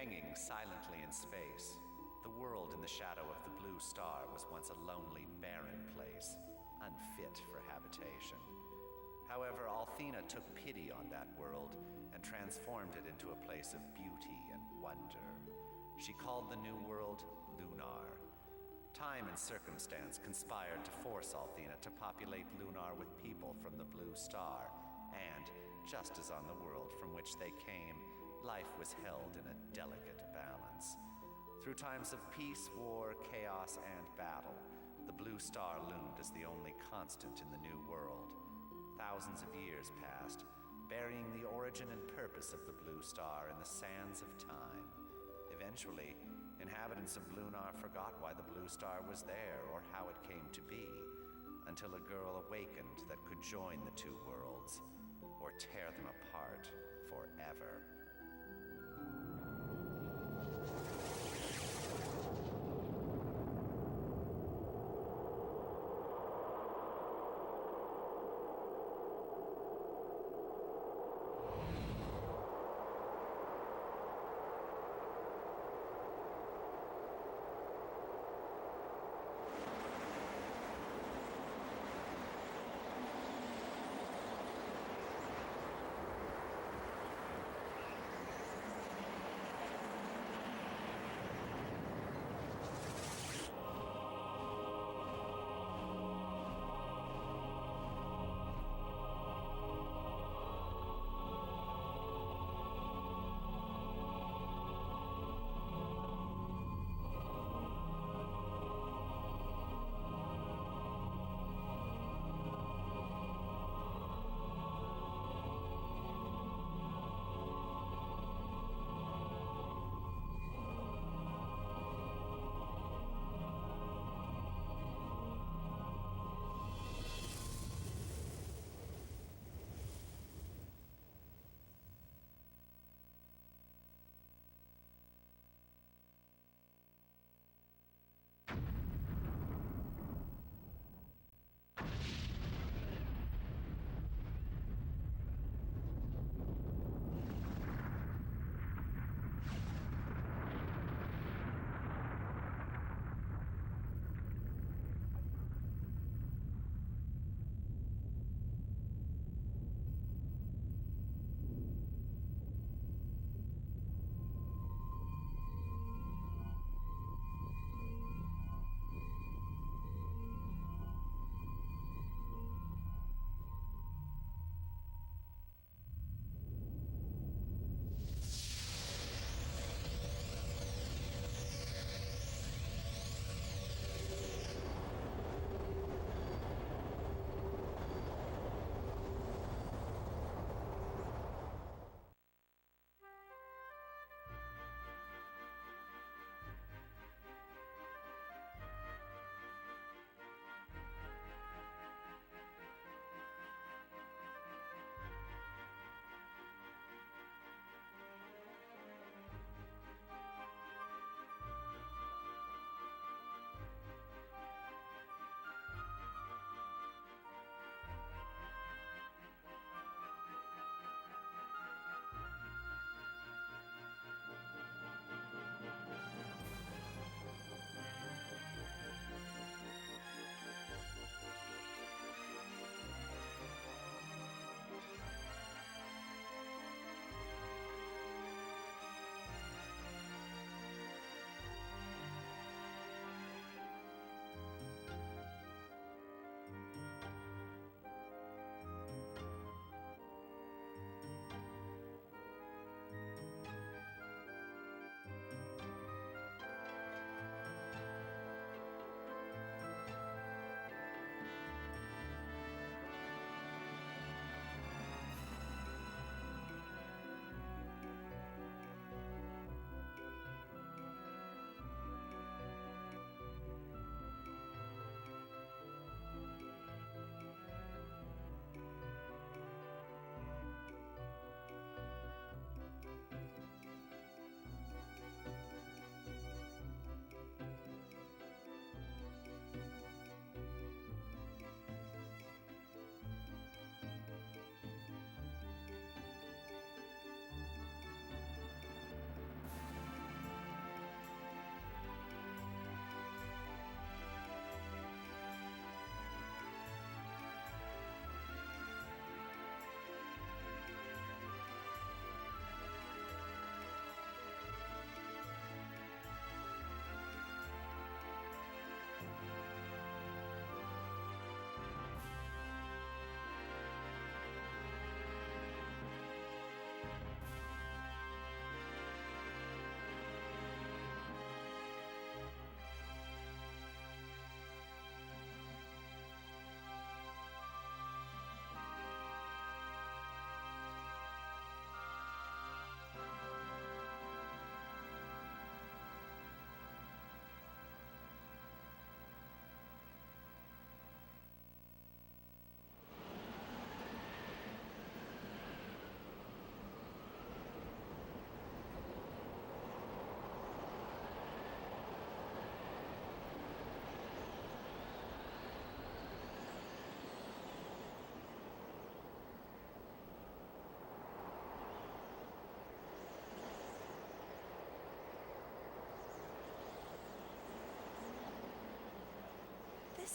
Hanging silently in space, the world in the shadow of the blue star was once a lonely, barren place, unfit for habitation. However, Althena took pity on that world and transformed it into a place of beauty and wonder. She called the new world Lunar. Time and circumstance conspired to force Althena to populate Lunar with people from the blue star, and, just as on the world from which they came, life was held in a delicate balance. Through times of peace, war, chaos, and battle, the blue star loomed as the only constant in the new world. Thousands of years passed, burying the origin and purpose of the blue star in the sands of time. Eventually, inhabitants of Lunar forgot why the blue star was there or how it came to be, until a girl awakened that could join the two worlds, or tear them apart forever.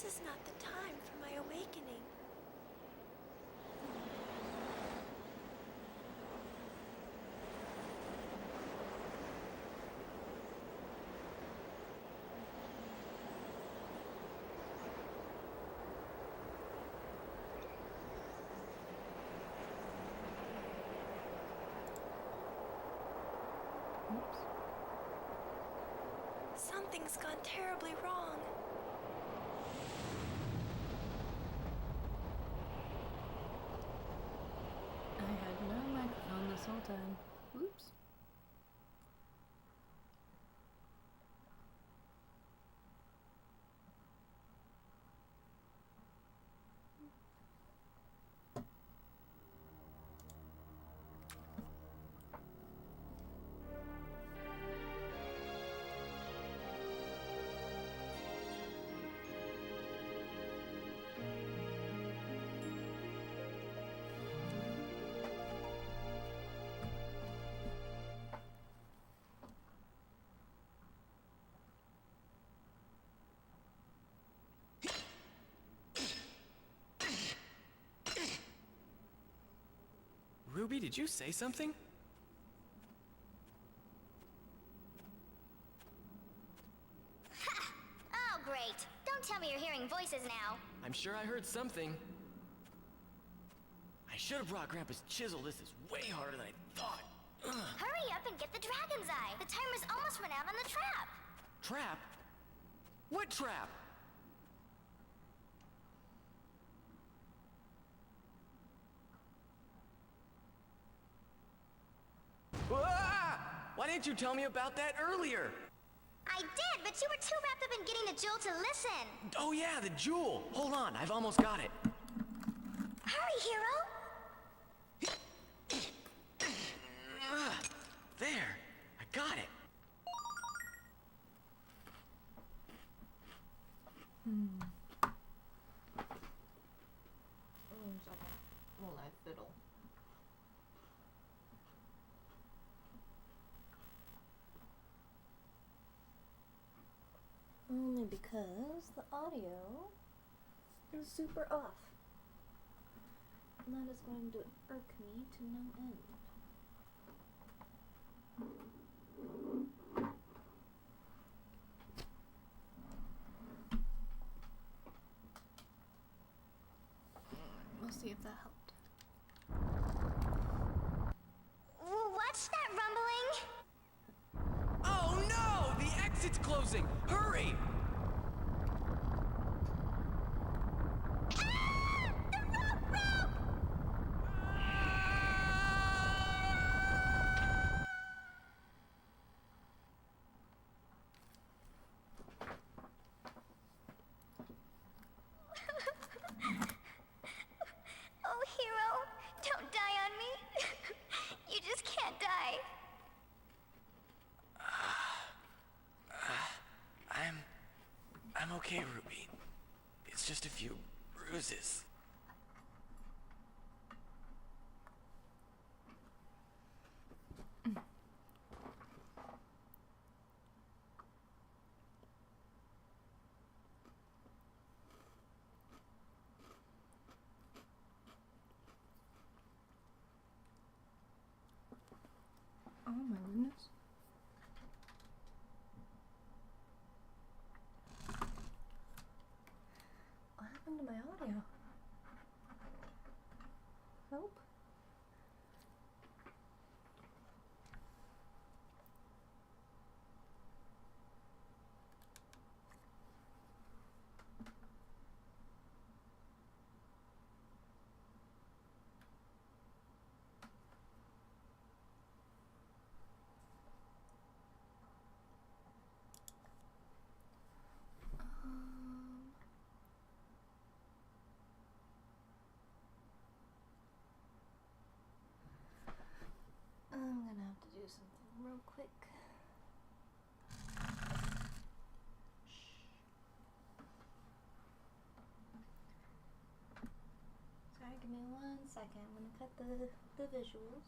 This is not the time for my awakening. Oops. Something's gone terribly wrong. I had no microphone this whole time. Oops. Ruby, did you say something? Ha! Oh, great. Don't tell me you're hearing voices now. I'm sure I heard something. I should have brought Grandpa's chisel. This is way harder than I thought. Ugh. Hurry up and get the dragon's eye. The timer's almost run out on the trap. Trap? What trap? Ah! Why didn't you tell me about that earlier? I did, but you were too wrapped up in getting the jewel to listen. Oh yeah, the jewel. Hold on, I've almost got it. Hurry, Hiro. There, I got it. Well, I fiddle. Only because the audio is super off. And that is going to irk me to no end. We'll see if that helped. What's that rumbling? Oh no! The exit's closing! Hurry! Oh, Hiro, don't die on me. You just can't die. I'm okay, Ruby. It's just a few bruises. Oh my goodness. What happened to my audio? Help? I'm gonna have to do something real quick. Sorry, give me 1 second. I'm gonna cut the visuals.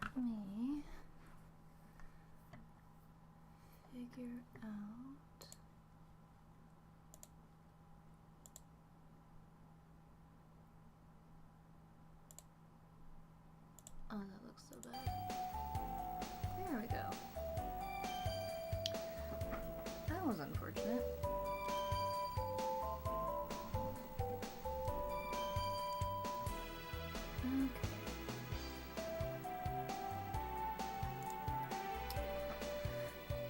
let me figure out. Oh, that looks so bad. There we go. That was unfortunate. Okay.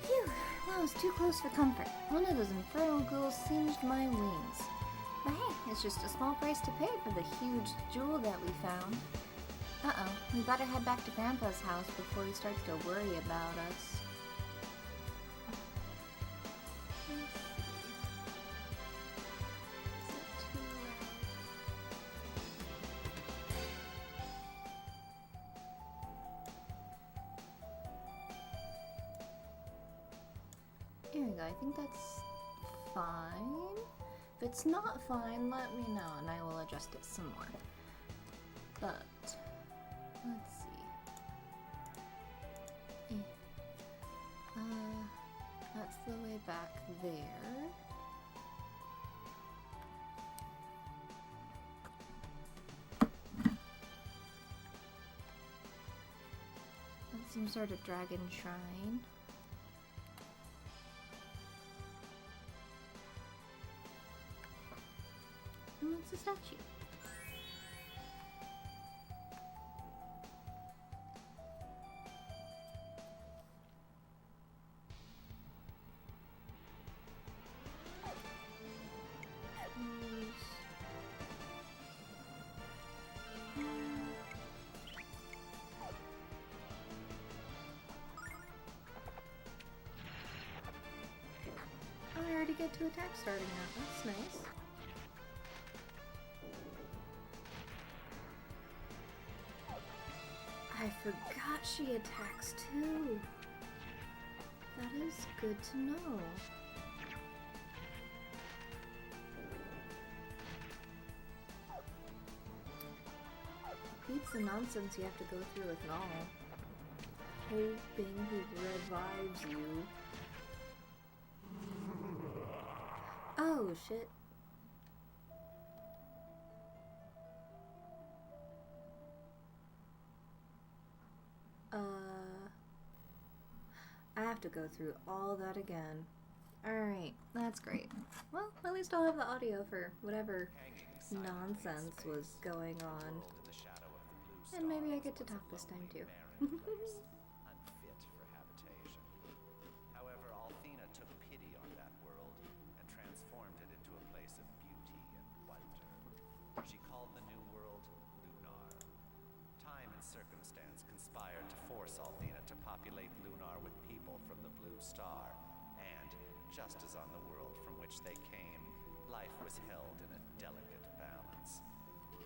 Phew, that was too close for comfort. One of those infernal ghouls singed my wings. But hey, it's just a small price to pay for the huge jewel that we found. Uh-oh, we better head back to Grandpa's house before he starts to worry about us. There we go, I think that's fine. If it's not fine, let me know and I will adjust it some more. But, let's see. That's the way back there. That's some sort of dragon shrine. And it's a statue. I already get to attack starting out. That's nice. I forgot she attacks too. That is good to know. Beats the nonsense you have to go through with Null. Hoping he revives you. Oh shit. I have to go through all that again. Alright, that's great. Well, at least I'll have the audio for whatever nonsense was going on. And maybe I get to talk this time too. Unfit for habitation. However, Althena took pity on that world and transformed it into a place of beauty and wonder. She called the new world Lunar. Time and circumstance conspired to force Althena to populate Lunar with people from the Blue Star, and, just as on the world from which they came, life was held in a delicate balance.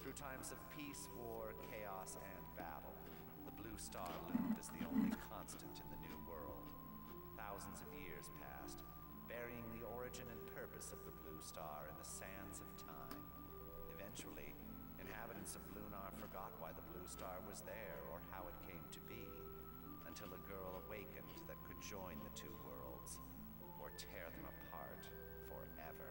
Through times of peace, war, chaos, and battle, the Blue Star loomed as the only constant in the new world. Thousands of years passed, burying the origin and purpose of the Blue Star in the sands of time. Eventually, inhabitants of Lunar forgot why the Blue Star was there or how it came to be, until a girl awakened that could join the two worlds, or tear them apart forever.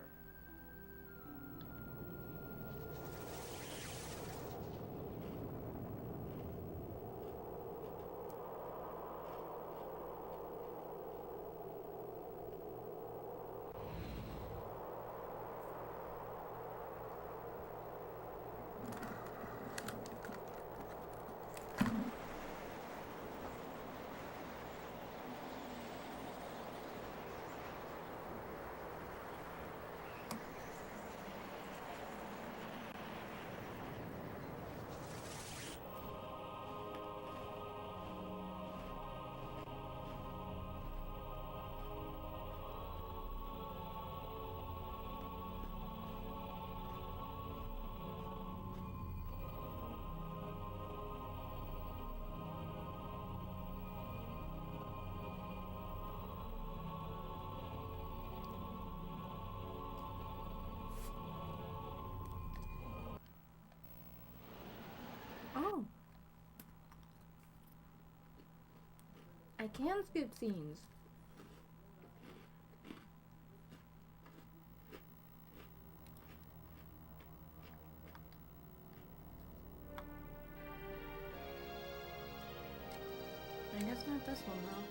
can skip scenes. I guess not this one though.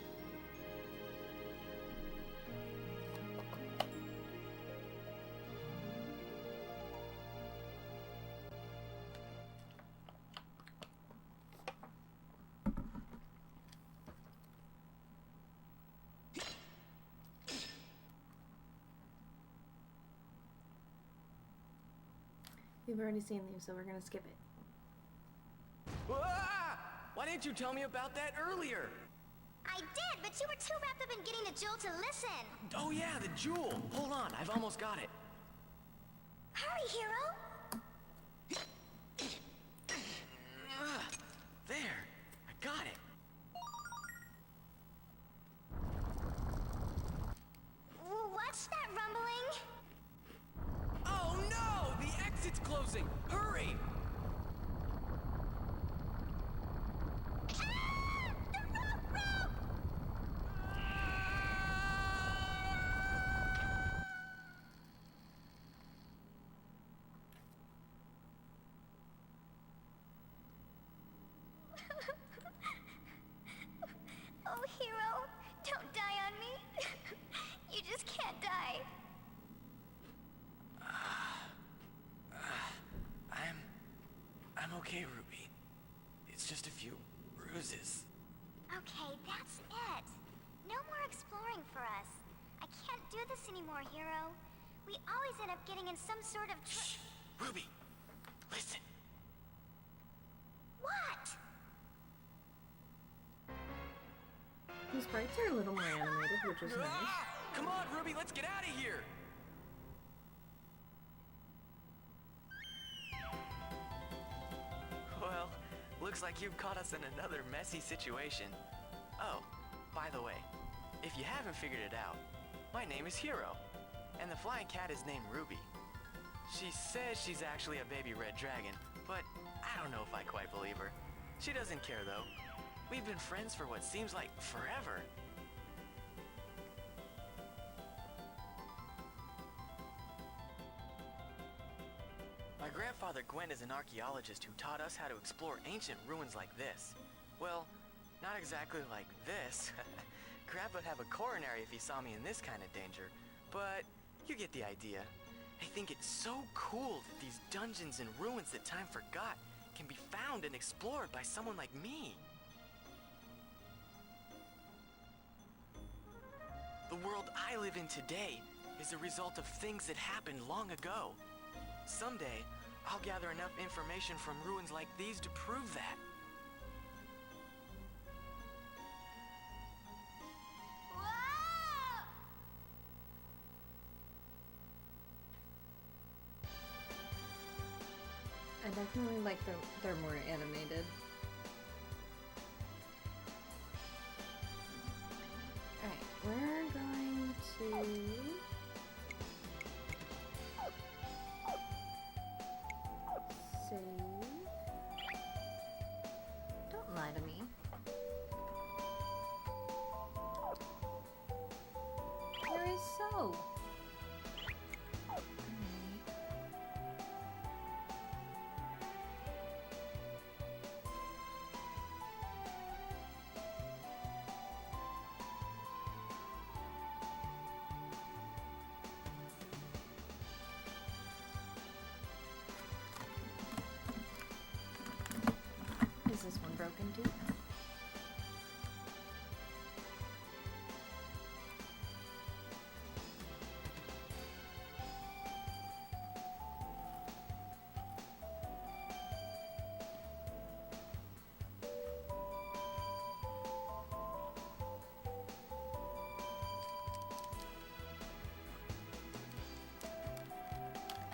We've already seen these, so we're gonna skip it. Ah! Why didn't you tell me about that earlier? I did, but you were too wrapped up in getting the jewel to listen. Oh yeah, the jewel. Hold on, I've almost got it. Hurry, Hiro. There, I got it. What's that rumbling? Oh no! The exit's closing! Hurry! Oh, Hiro, don't die on me. You just can't die. I'm okay, Ruby. It's just a few bruises. Okay, that's it. No more exploring for us. I can't do this anymore, Hiro. We always end up getting in some sort of Shh! Ruby! Listen! What? The sprites are a little more animated, which is nice. Ah! Come on, Ruby, let's get out of here! Well, looks like you've caught us in another messy situation. Oh, by the way, if you haven't figured it out, my name is Hiro, and the flying cat is named Ruby. She says she's actually a baby red dragon, but I don't know if I quite believe her. She doesn't care though. We've been friends for what seems like forever. My grandfather Gwen is an archaeologist who taught us how to explore ancient ruins like this. Well, not exactly like this. Grandpa'd have a coronary if he saw me in this kind of danger, but you get the idea. I think it's so cool that these dungeons and ruins that time forgot can be found and explored by someone like me. The world I live in today is a result of things that happened long ago. Someday, I'll gather enough information from ruins like these to prove that. Whoa! I definitely like they're more animated. Alright, we're going to... save. Don't lie to me. There is so. Is this one broken too?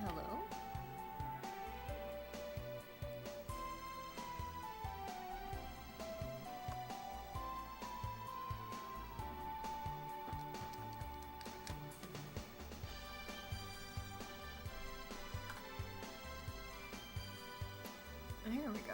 Hello? Here we go.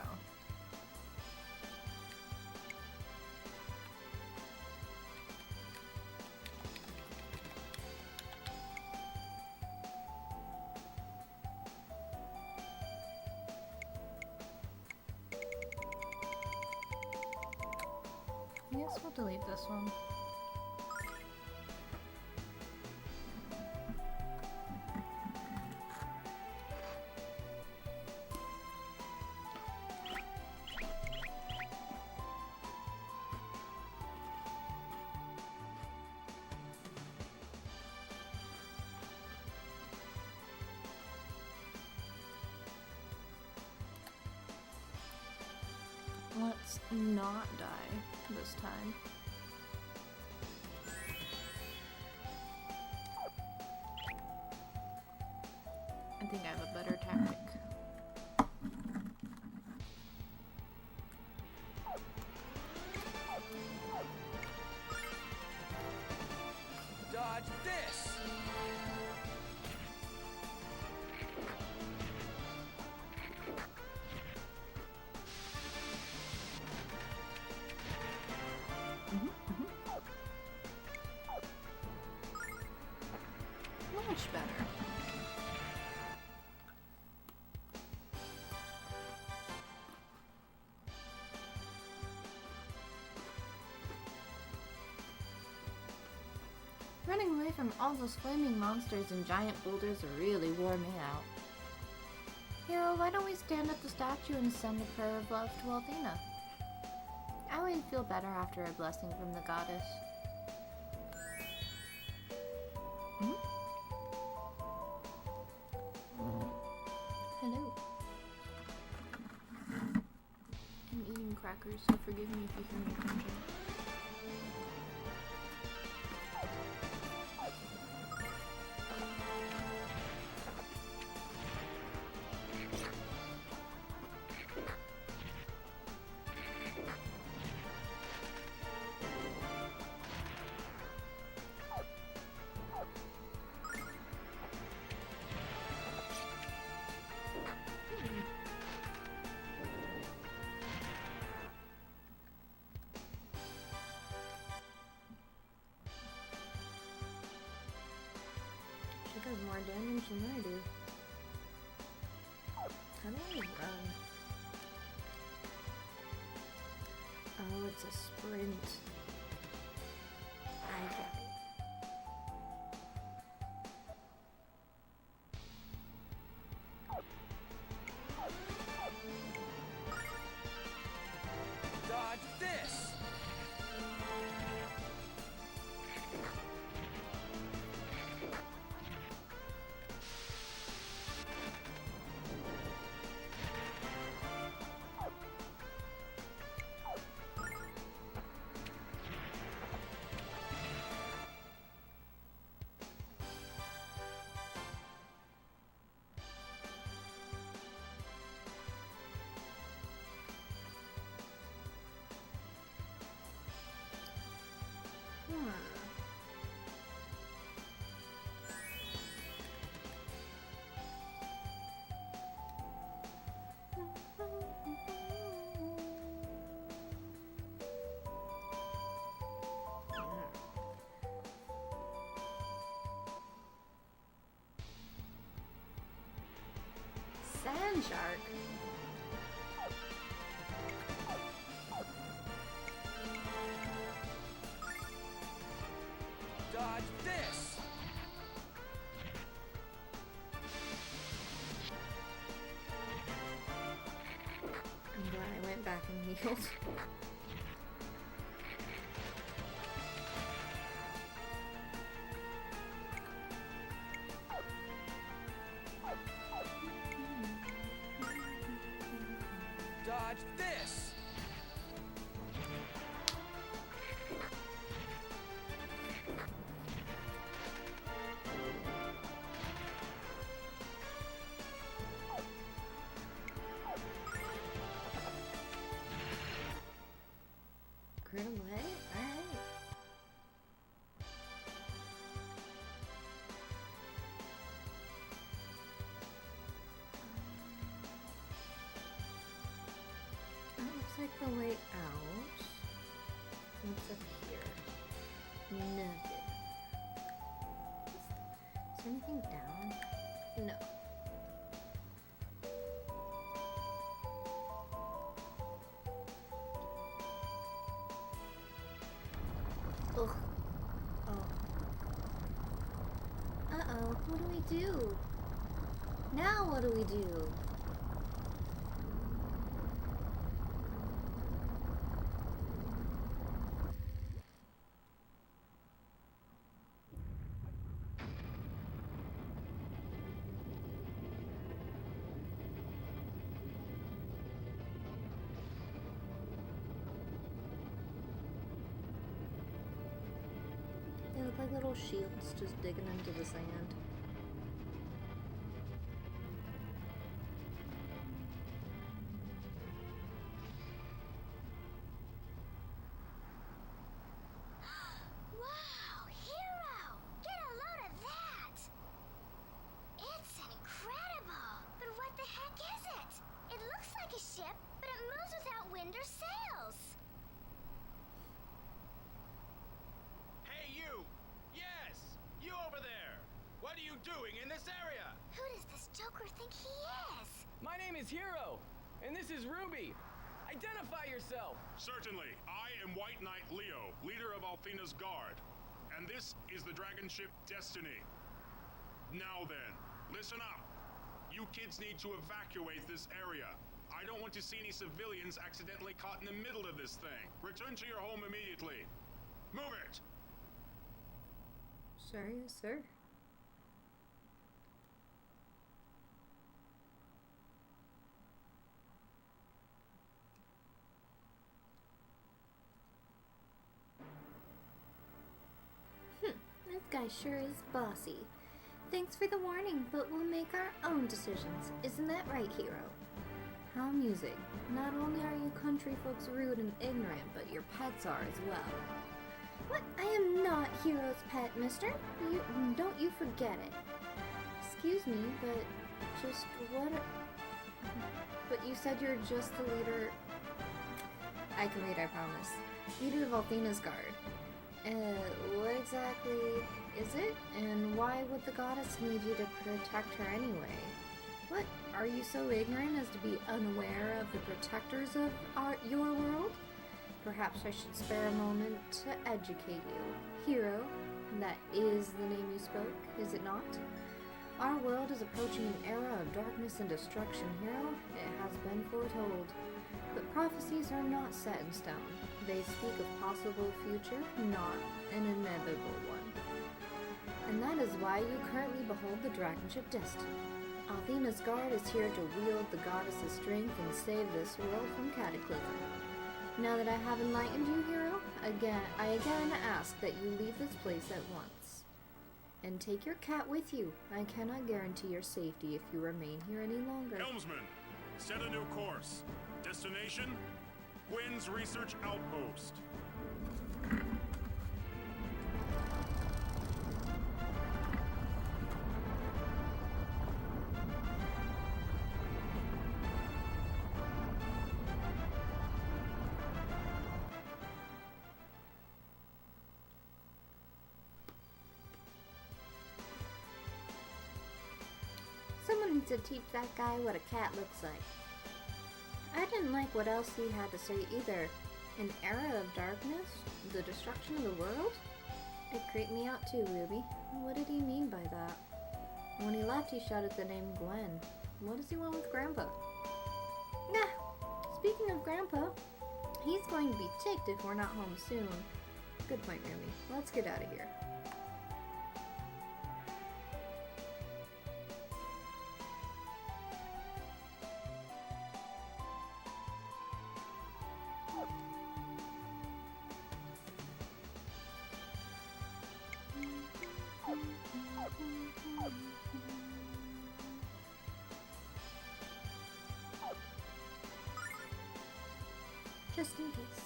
I guess we'll delete this one. Let's not die this time. I think I have a better tactic. Dodge this! Much better. Running away from all those flaming monsters and giant boulders really wore me out. Hiro, why don't we stand at the statue and send a prayer of love to Athena? I would feel better after a blessing from the goddess. Hello. I'm eating crackers, so forgive me if you hear me crunching. She does more damage than I do. How do I run? Oh, it's a sprint. I get it. Dodge this! Sand shark. Dodge this! I'm glad I went back and healed. Dodge this! Critical hit? Alright. That looks like the way out. What's up here? Nothing. Is there anything down? No. What do we do? Now what do we do? They look like little shields just digging into the sand. Wow, Hiro! Get a load of that! It's incredible! But what the heck is it? It looks like a ship, but it moves without wind or sails. Hey, you! Yes! You over there! What are you doing in this area? Who does this Joker think he is? My name is Hiro, and this is Ruby. Identify yourself. Certainly. I am White Knight Leo, leader of Althena's Guard. And this is the dragon ship Destiny. Now then, listen up. You kids need to evacuate this area. I don't want to see any civilians accidentally caught in the middle of this thing. Return to your home immediately. Move it! Sorry, yes, sir. This guy sure is bossy. Thanks for the warning, but we'll make our own decisions. Isn't that right, Hiro? How amusing. Not only are you country folks rude and ignorant, but your pets are as well. What? I am not Hiro's pet, mister. Don't you forget it. Excuse me, but just what... But you said you're just the leader... I can read, I promise. Leader of Althena's Guard. What exactly is it? And why would the goddess need you to protect her anyway? What? Are you so ignorant as to be unaware of the protectors of your world? Perhaps I should spare a moment to educate you. Hiro, that is the name you spoke, is it not? Our world is approaching an era of darkness and destruction, Hiro. It has been foretold. But prophecies are not set in stone. They speak of possible future, not an inevitable one. And that is why you currently behold the dragon ship Destiny. Althena's Guard is here to wield the goddess's strength and save this world from cataclysm. Now that I have enlightened you, Hiro, I again ask that you leave this place at once. And take your cat with you. I cannot guarantee your safety if you remain here any longer. Helmsman, set a new course. Destination? Quinn's Research Outpost. Someone needs to teach that guy what a cat looks like. I didn't like what else he had to say either. An era of darkness? The destruction of the world? It creeped me out too, Ruby. What did he mean by that? When he left, he shouted the name Gwen. What does he want with Grandpa? Nah, speaking of Grandpa, he's going to be ticked if we're not home soon. Good point, Ruby. Let's get out of here. Just in case.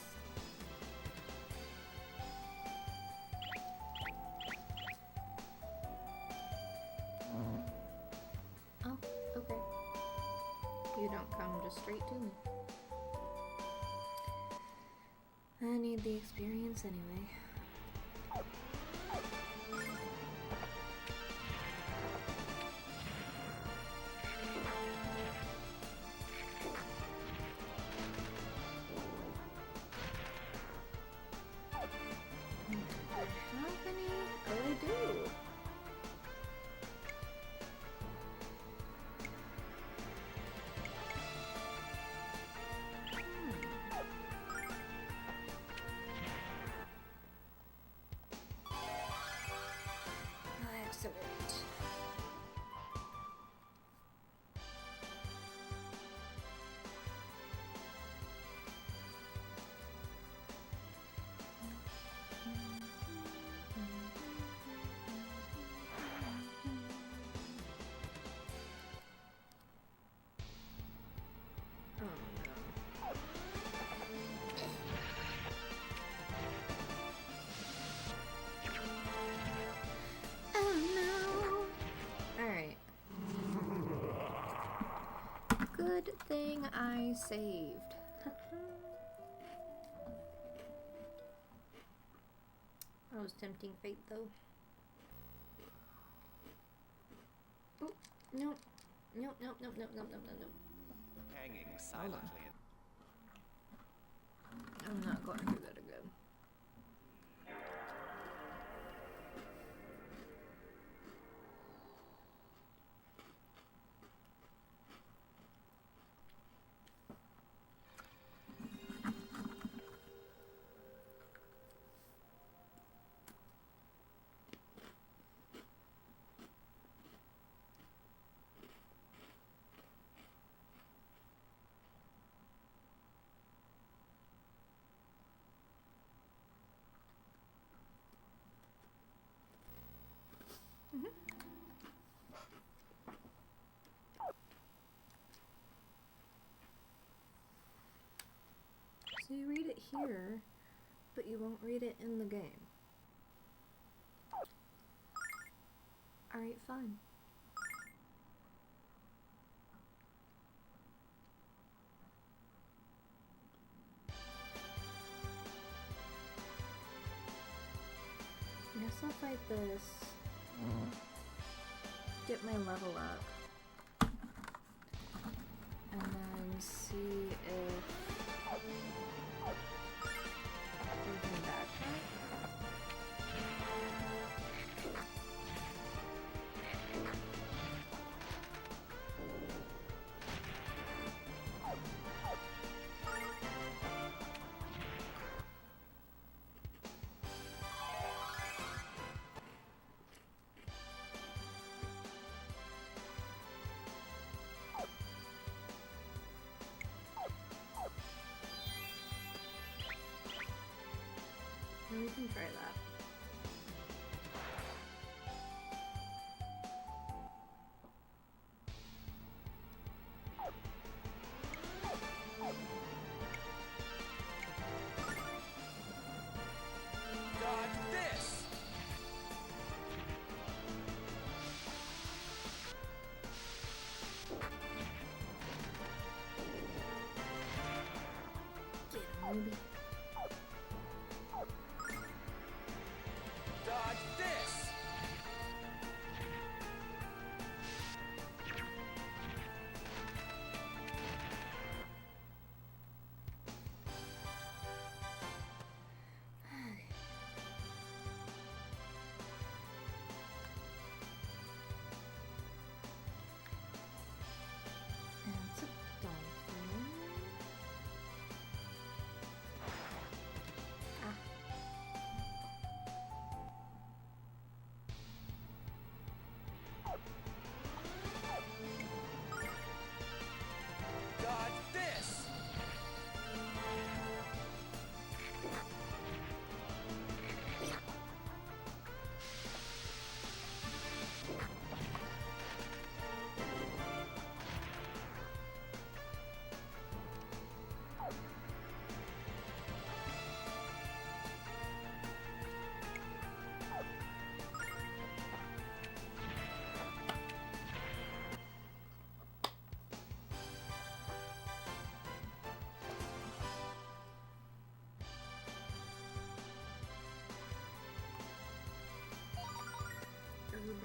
Oh, okay. You don't come just straight to me. I need the experience anyway. Good thing I saved. That was tempting fate, though. Oh, no. Nope. Hanging silently. I'm not going through that again. So you read it here, but you won't read it in the game. Alright, fine. I guess I'll fight this. Get my level up. And then see if we can backtrack. We can try that. Dodge this! Get him, Ruby. Dodge this! It's a dolphin. Ah. Dodge this! Herb.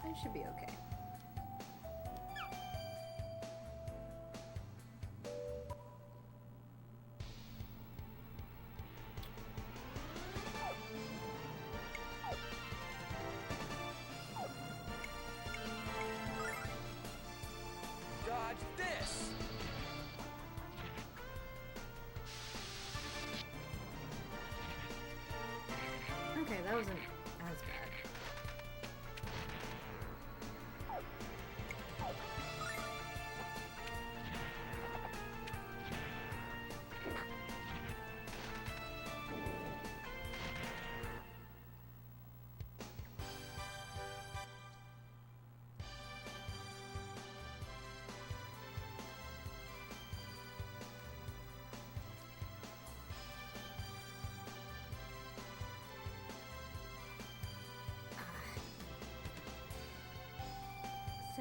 I should be okay. Dodge this! Okay, that wasn't as bad.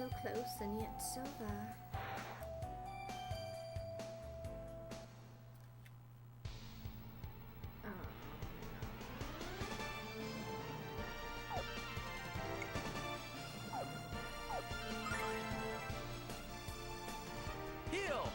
So close and yet so far. Heal!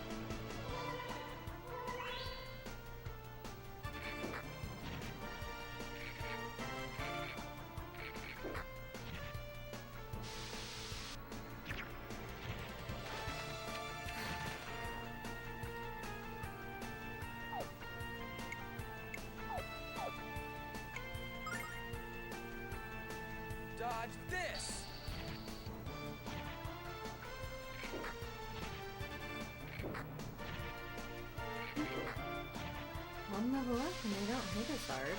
Dodge this! One level up and they don't hit us hard.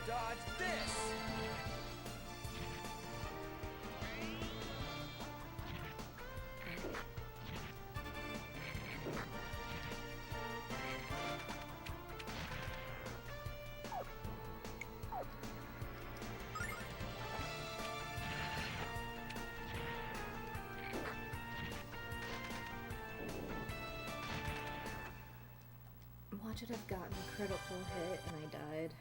Dodge this! Watch it have gotten a critical hit and I died.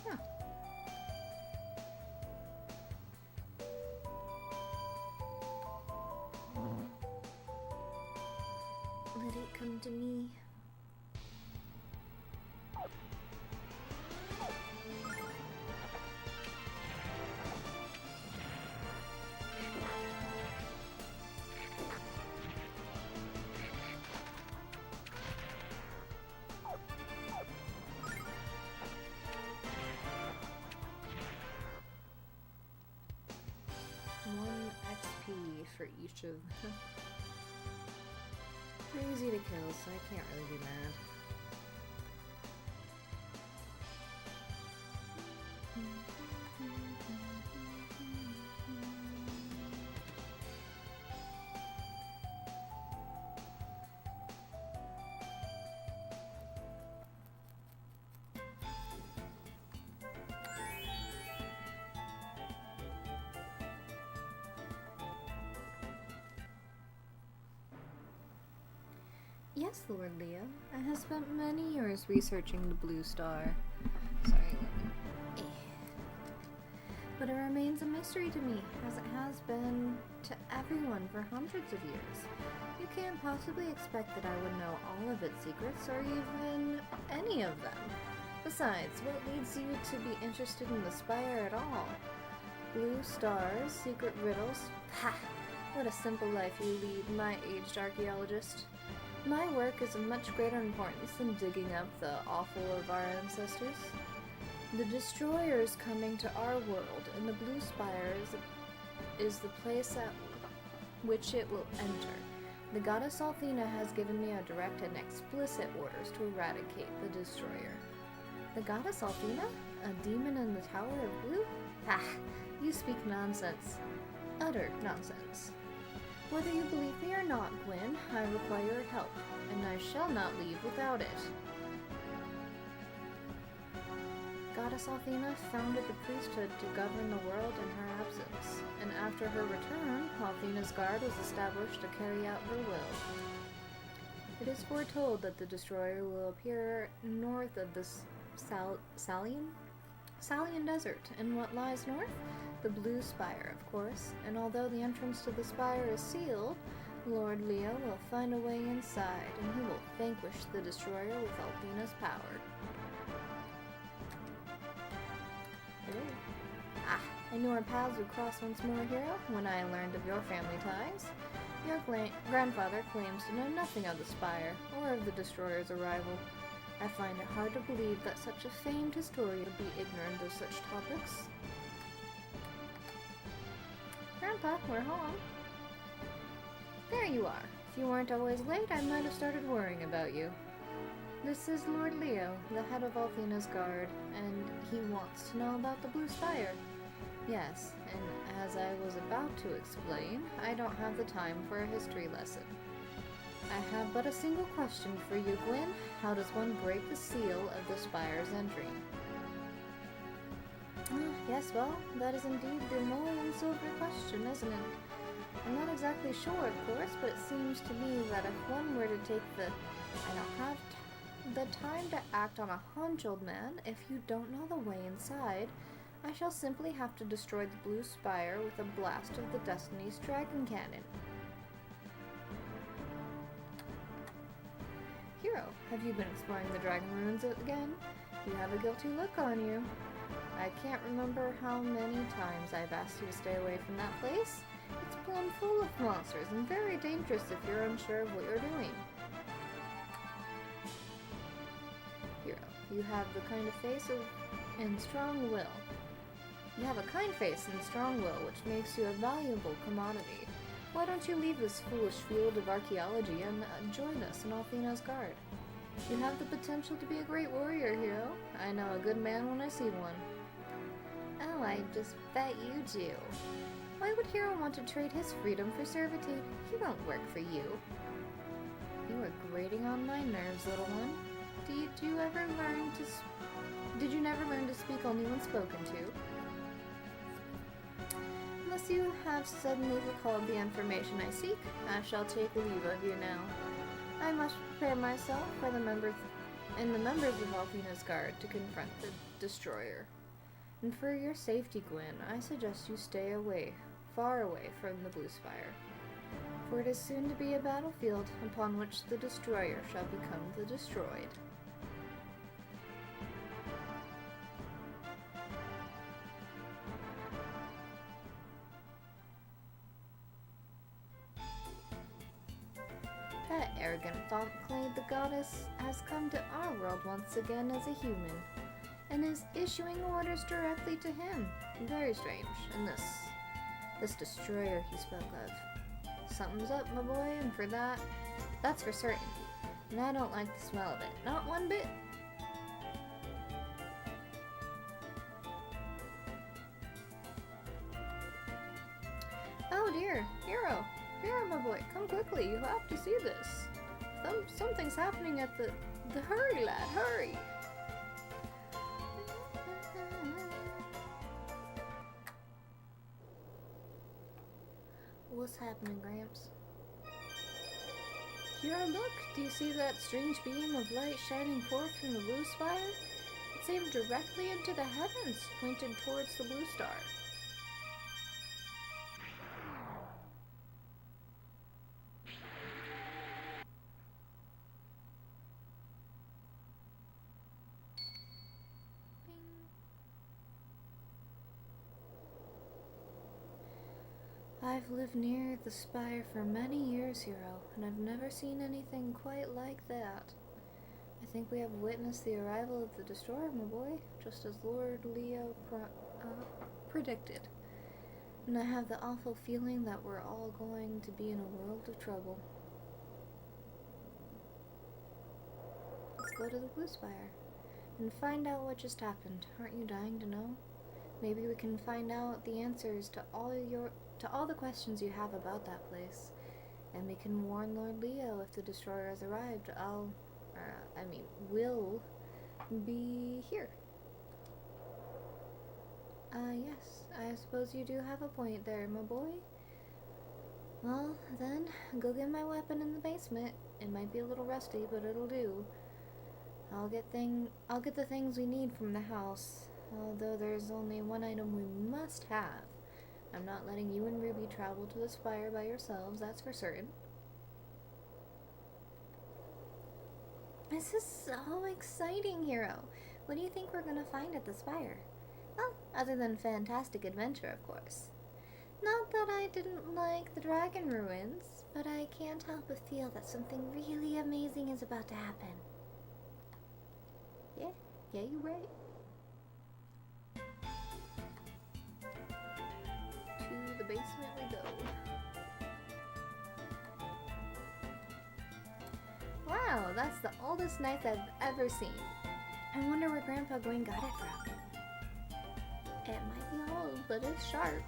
Huh. Let it come to me. One XP for each of them. They're easy to kill, so I can't really be mad. Yes, Lord Leo. I have spent many years researching the Blue Star. Sorry, let me... But it remains a mystery to me, as it has been to everyone for hundreds of years. You can't possibly expect that I would know all of its secrets, or even any of them. Besides, what leads you to be interested in the Spire at all? Blue stars, secret riddles? Ha! What a simple life you lead, my aged archaeologist. My work is of much greater importance than digging up the offal of our ancestors. The Destroyer is coming to our world, and the Blue Spire is the place at which it will enter. The goddess Althena has given me a direct and explicit orders to eradicate the Destroyer. The goddess Althena? A demon in the Tower of Blue? Ah, you speak nonsense. Utter nonsense. Whether you believe me or not, Gwen, I require your help, and I shall not leave without it. Goddess Althena founded the priesthood to govern the world in her absence, and after her return, Althena's Guard was established to carry out her will. It is foretold that the Destroyer will appear north of the Salian Desert, and what lies north? The Blue Spire, of course, and although the entrance to the spire is sealed, Lord Leo will find a way inside, and he will vanquish the Destroyer with Althena's power. Ah, I knew our paths would cross once more, Hiro, when I learned of your family ties. Your grandfather claims to know nothing of the Spire, or of the Destroyer's arrival. I find it hard to believe that such a famed historian would be ignorant of such topics. Grandpa, we're home. There you are. If you weren't always late, I might have started worrying about you. This is Lord Leo, the head of Althena's guard, and he wants to know about the Blue Spire. Yes, and as I was about to explain, I don't have the time for a history lesson. I have but a single question for you, Gwen. How does one break the seal of the Spire's entry? Yes, well, that is indeed the mull and silver question, isn't it? I'm not exactly sure, of course, but it seems to me that if one were to take I don't have the time to act on a hunch, old man. If you don't know the way inside, I shall simply have to destroy the Blue Spire with a blast of the Destiny's Dragon Cannon. Hiro, have you been exploring the Dragon Ruins again? You have a guilty look on you. I can't remember how many times I've asked you to stay away from that place. It's plumb full of monsters and very dangerous if you're unsure of what you're doing. Hiro, you have the kind of face and strong will. You have a kind face and strong will, which makes you a valuable commodity. Why don't you leave this foolish field of archaeology and join us in Althena's guard? You have the potential to be a great warrior, Hiro. I know a good man when I see one. Oh, I just bet you do. Why would Hiro want to trade his freedom for servitude? He won't work for you. You are grating on my nerves, little one. Did you never learn to speak only when spoken to? Unless you have suddenly recalled the information I seek, I shall take leave of you now. I must prepare myself for the members of Althena's guard to confront the Destroyer. And for your safety, Gwen, I suggest you stay away, far away from the Blue Spire. For it is soon to be a battlefield upon which the Destroyer shall become the destroyed. That arrogant thought claimed the goddess has come to our world once again as a human, and is issuing orders directly to him. Very strange. And this destroyer he spoke of. Something's up, my boy, and for that's for certain. And I don't like the smell of it. Not one bit. Oh dear, Hiro, my boy, come quickly. You have to see this. Something's happening at the hurry, lad, hurry. What's happening, Gramps? Hiro, look! Do you see that strange beam of light shining forth from the Blue Spire? It's aimed directly into the heavens, pointed towards the Blue Star. I've lived near the Spire for many years, Hiro, and I've never seen anything quite like that. I think we have witnessed the arrival of the Destroyer, my boy, just as Lord Leo predicted. And I have the awful feeling that we're all going to be in a world of trouble. Let's go to the Blue Spire and find out what just happened. Aren't you dying to know? Maybe we can find out the answers to all the questions you have about that place, and we can warn Lord Leo if the Destroyer has arrived. Will be here. Yes, I suppose you do have a point there, my boy. Well, then, go get my weapon in the basement. It might be a little rusty, but it'll do. I'll get the things we need from the house, although there's only one item we must have. I'm not letting you and Ruby travel to the Spire by yourselves, that's for certain. This is so exciting, Hiro. What do you think we're gonna find at the Spire? Well, Other than fantastic adventure, of course. Not that I didn't like the dragon ruins, but I can't help but feel that something really amazing is about to happen. Yeah, you're right. To the basement we go. Wow, that's the oldest knife I've ever seen. I wonder where Grandpa Gwen got it from. It might be old, but it's sharp.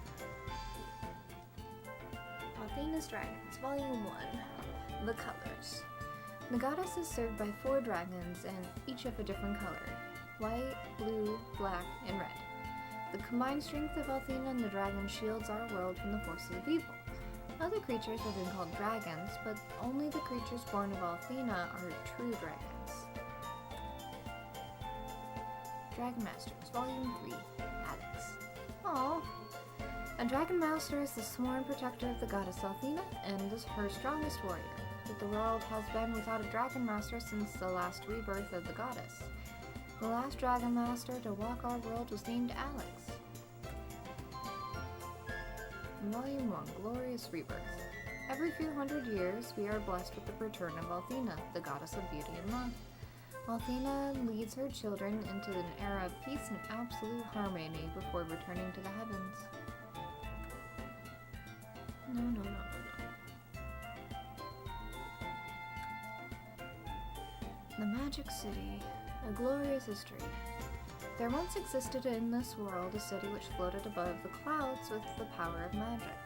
Athena's Dragons, Volume 1. The Colors. The goddess is served by 4 dragons, and each of a different color. White, blue, black, and red. The combined strength of Athena and the dragon shields our world from the forces of evil. Other creatures have been called dragons, but only the creatures born of Athena are true dragons. Dragon Masters, Volume 3, Alex. Aww. A Dragon Master is the sworn protector of the goddess Athena and is her strongest warrior. But the world has been without a Dragon Master since the last rebirth of the goddess. The last Dragon Master to walk our world was named Alex. Volume 1, Glorious Rebirth. Every few hundred years, we are blessed with the return of Athena, the goddess of beauty and love. Athena leads her children into an era of peace and absolute harmony before returning to the heavens. No. The Magic City, a glorious history. There once existed in this world a city which floated above the clouds with the power of magic,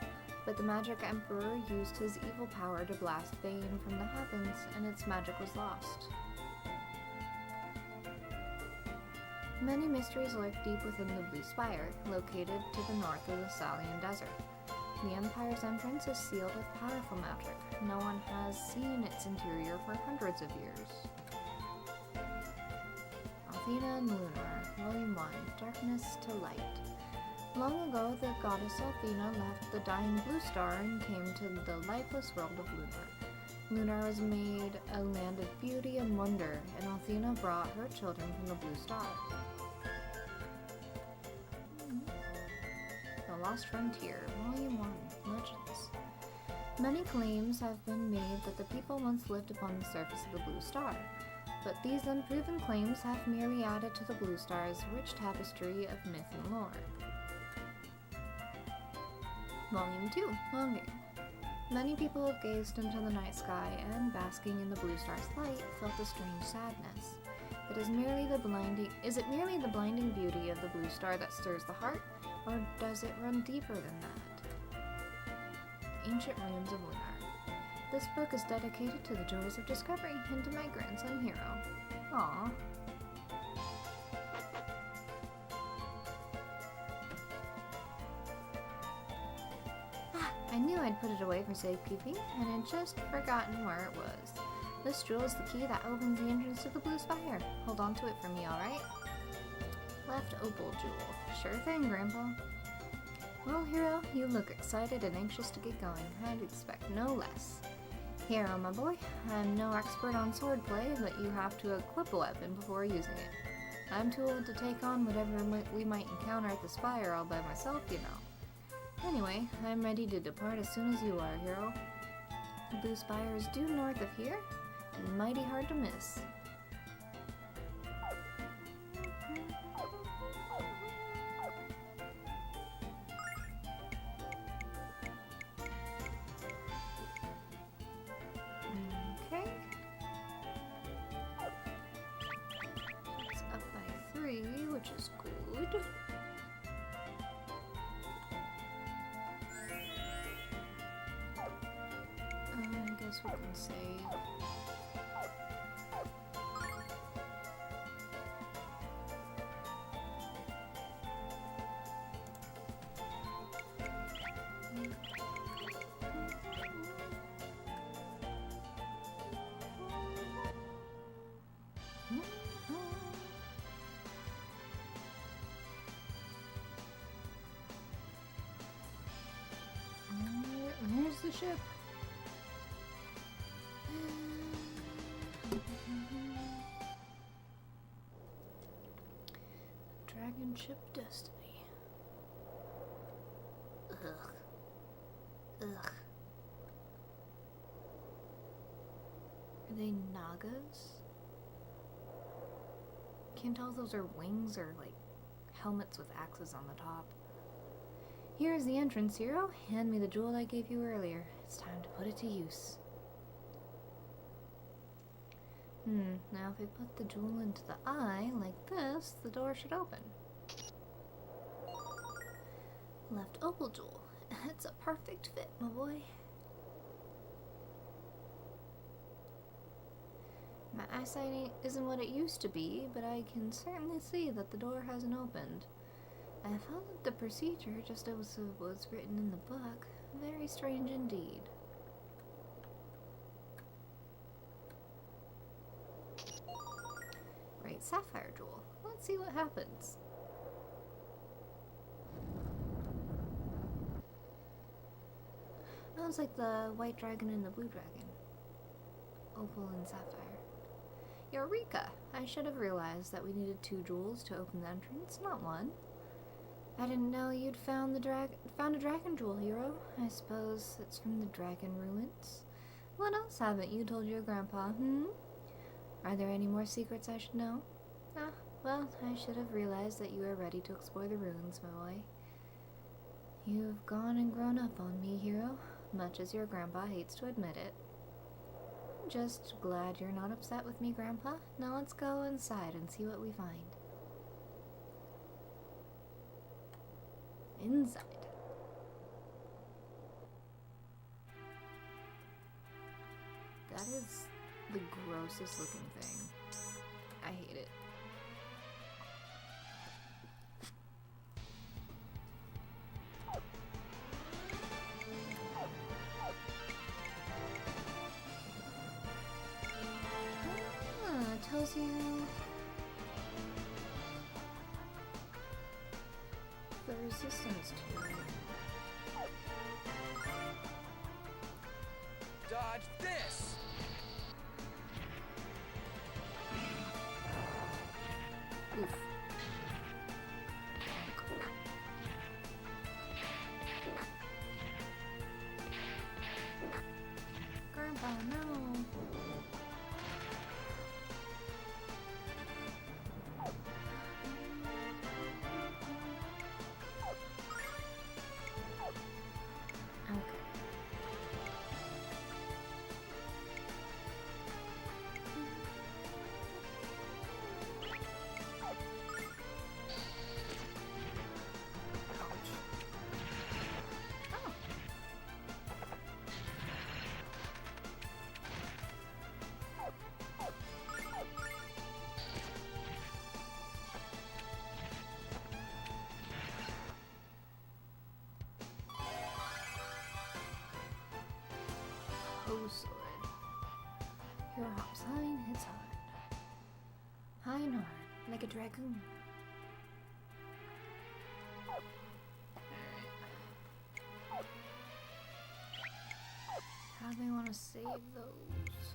but the Magic Emperor used his evil power to blast Bane from the heavens, and its magic was lost. Many mysteries lurk deep within the Blue Spire, located to the north of the Salian Desert. The Empire's entrance is sealed with powerful magic. No one has seen its interior for hundreds of years. Athena and Lunar, Volume 1, Darkness to Light. Long ago, the goddess Athena left the dying blue star and came to the lifeless world of Lunar. Lunar was made a land of beauty and wonder, and Athena brought her children from the blue star. The Lost Frontier, Volume 1, Legends. Many claims have been made that the people once lived upon the surface of the blue star, but these unproven claims have merely added to the blue star's rich tapestry of myth and lore. Volume 2, Longing. Many people have gazed into the night sky and, basking in the blue star's light, felt a strange sadness. Is it merely the blinding beauty of the blue star that stirs the heart, or does it run deeper than that? Ancient Ruins of Lunar. This book is dedicated to the joys of discovery and to my grandson Hiro. Aww. I knew I'd put it away for safekeeping, and I'd just forgotten where it was. This jewel is the key that opens the entrance to the Blue Spire. Hold on to it for me, alright? Left opal jewel. Sure thing, Grandpa. Well, Hiro, you look excited and anxious to get going. I'd expect no less. Hiro, my boy, I'm no expert on swordplay, but you have to equip a weapon before using it. I'm too old to take on whatever we might encounter at the Spire all by myself, you know. Anyway, I'm ready to depart as soon as you are, Hiro. The Blue Spire is due north of here, and mighty hard to miss. Okay. It's up by 3, which is good. I guess we can save. Here's the ship. Dragon Ship Destiny. Are they Nagas? Can't tell if those are wings or like helmets with axes on the top. Here's the entrance, Hiro. Hand me the jewel I gave you earlier. It's time to put it to use. Now if we put the jewel into the eye, like this, the door should open. Left opal jewel. It's a perfect fit, my boy. My eyesight isn't what it used to be, but I can certainly see that the door hasn't opened. I followed the procedure just as it was written in the book. Very strange indeed. Right, sapphire jewel. Let's see what happens. Sounds like the white dragon and the blue dragon. Opal and sapphire. Eureka! I should have realized that we needed 2 jewels to open the entrance, not 1. I didn't know you'd found a dragon jewel, Hiro. I suppose it's from the dragon ruins. What else haven't you told your grandpa, Are there any more secrets I should know? Ah, well, I should have realized that you are ready to explore the ruins, my boy. You've gone and grown up on me, Hiro, much as your grandpa hates to admit it. Just glad you're not upset with me, Grandpa. Now let's go inside and see what we find. Inside. That is the grossest looking thing. I hate it. Tells you the resistance to it. Dodge this! Oof. Grandpa, no. Sword. Your hop sign hits hard. High and hard, like a dragoon. How do they want to save those?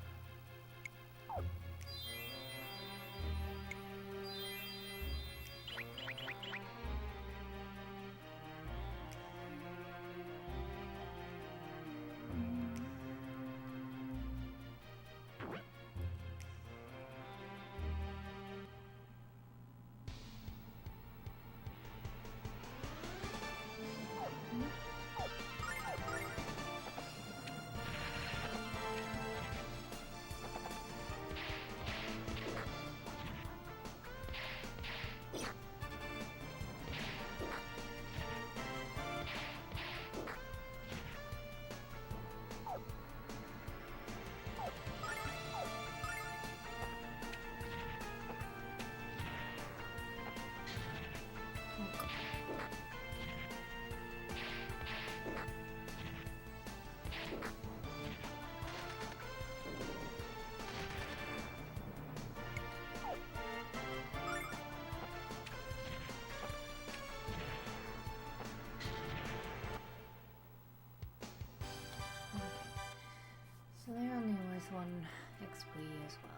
So they're only worth 1 XP as well.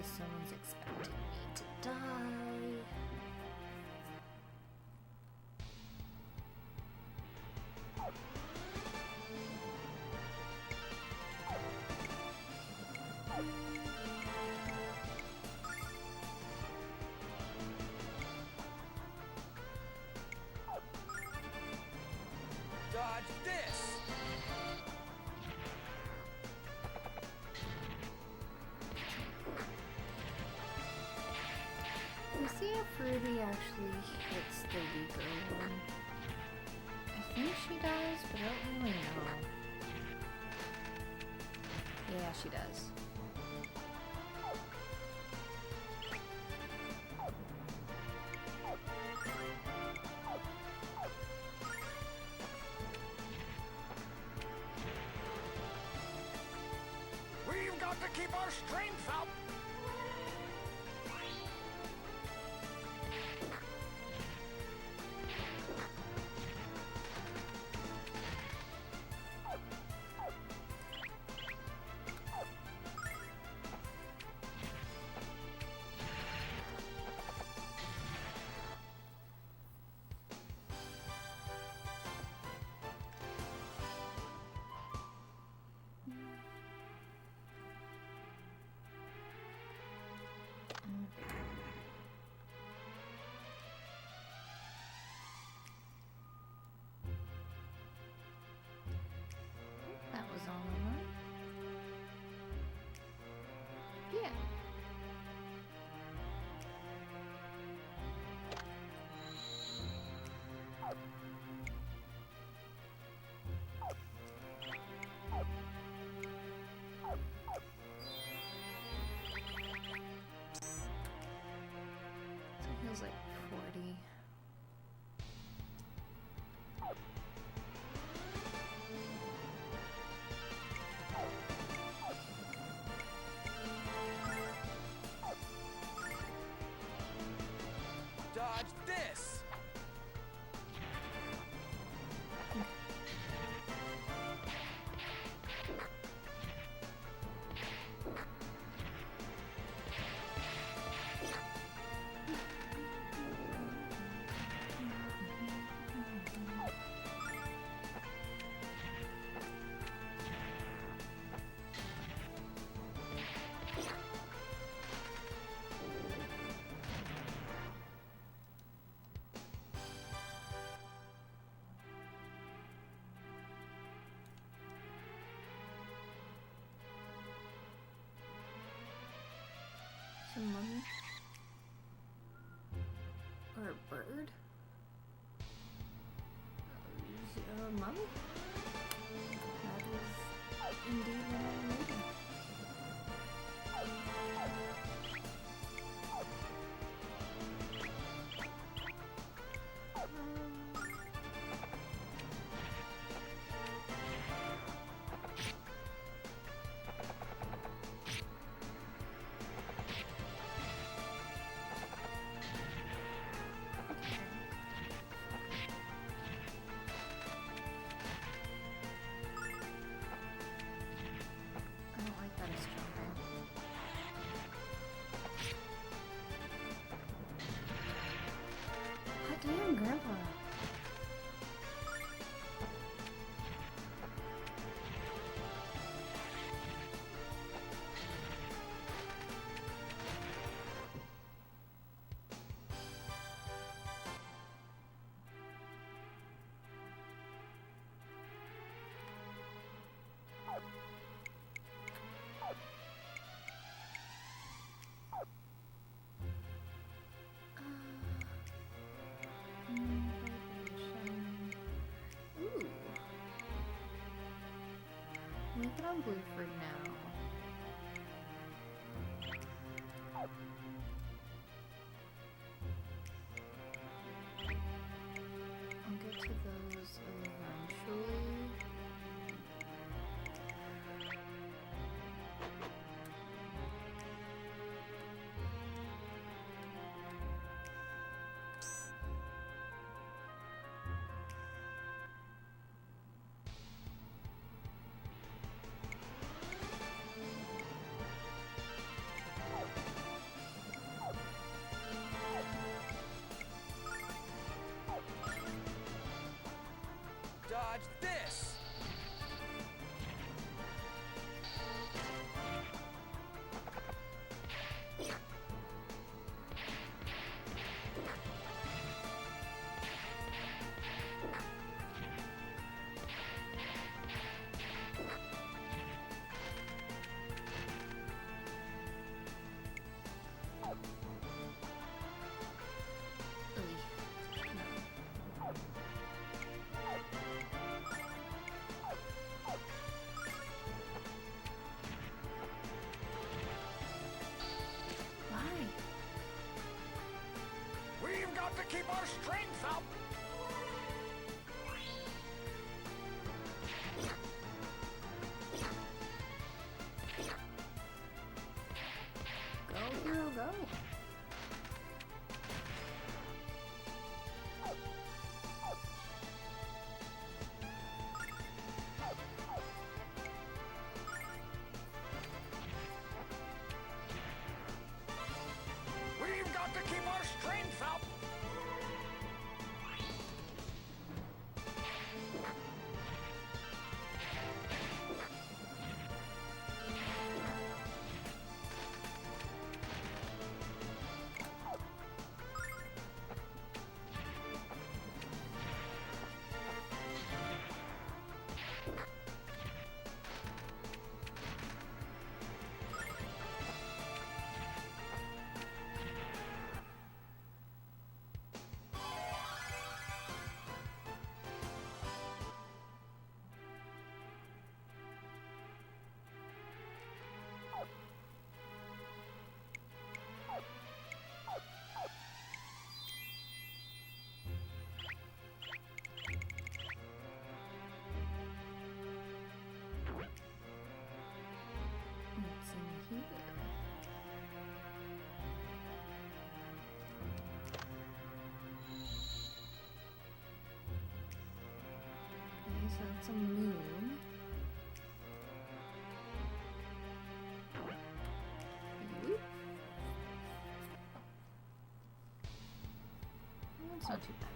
guess someone's expecting me to die. Dodge this! You see if Ruby actually hits the weaker one. I think she does, but I don't really know. Yeah, she does. We've got to keep our strength up! That was all of them. Yeah. So it feels like 40. Dodge this! A mummy? Or a bird? A mummy? That is indeed what I'm reading. I don't like that it's jumping. Hot damn, Grandpa. Ooh. Make it on Blueford now. I'll get to those eventually. Dodge this! Why? We've got to keep our strength up! Go, Hiro, go. We've got to keep our strength up! What's in here? Okay, so it's a moon. Whoop. That's not too bad.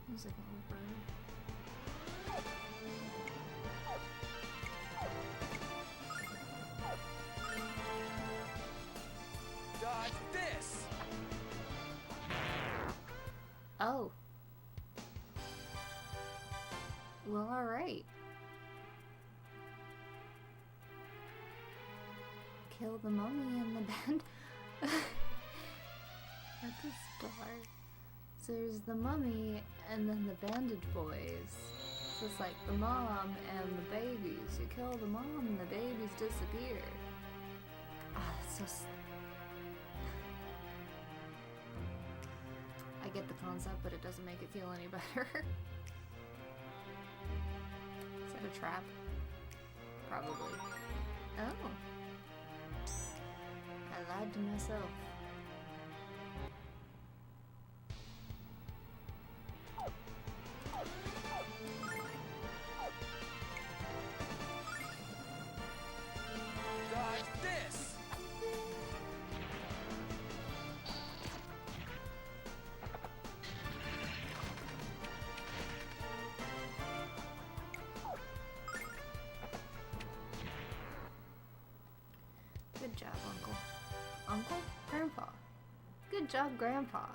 Looks like a little bird. Dodge this! Oh. Well, alright. Kill the mummy and the band. That's a star. So there's the mummy and then the bandage boys. So it's like the mom and the babies. You kill the mom and the babies disappear. Ah, it's so... I get the concept, but it doesn't make it feel any better. Is that a trap? Probably. Oh. I lied to myself. Dodge this! Good job, Uncle. Uncle? Grandpa. Good job, Grandpa.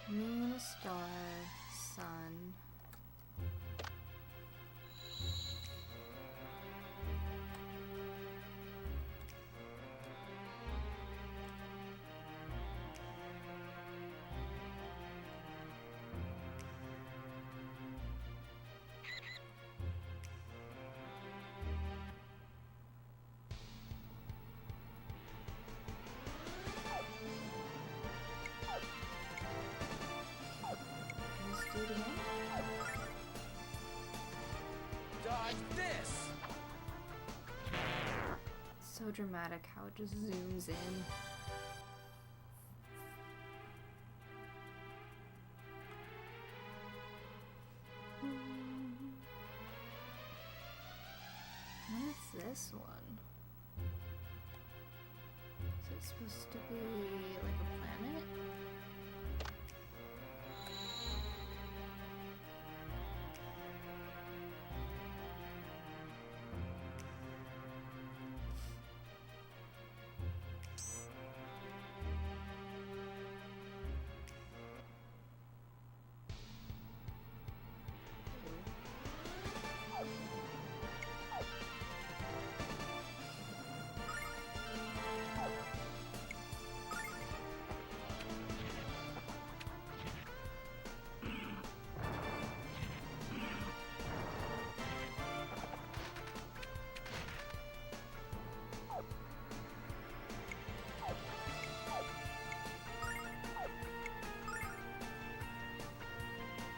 Moon, a star, sun. do it again. Dodge this! So dramatic how it just zooms in. What is this one? Is it supposed to be like a planet?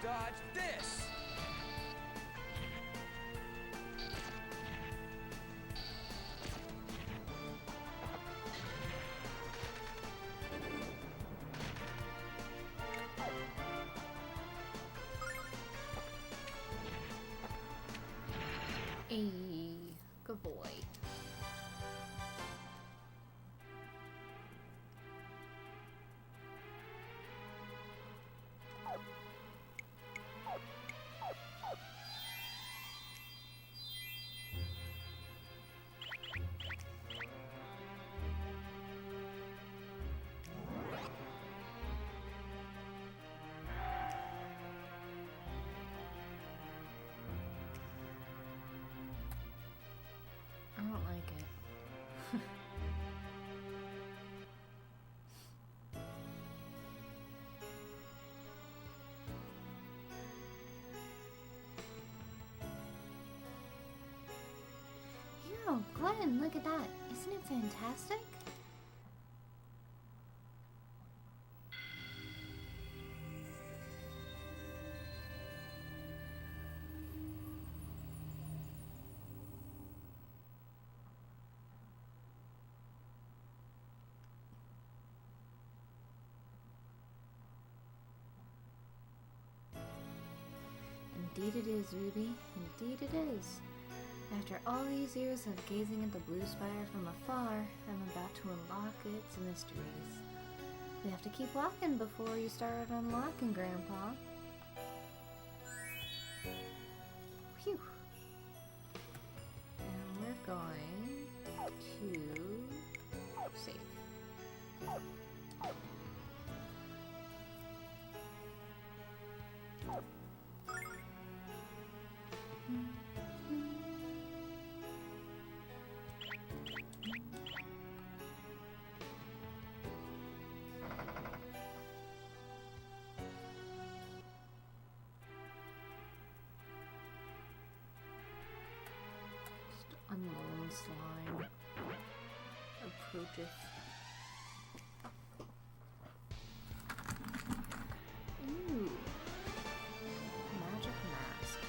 Dodge this! Ayy, good boy. I don't like it. Hiro, Glenn, look at that. Isn't it fantastic? Indeed it is, Ruby. Indeed it is. After all these years of gazing at the blue spire from afar, I'm about to unlock its mysteries. We have to keep walking before you start unlocking, Grandpa. Phew. And we're going to save. Unknown slime approacheth. Ooh, magic mask.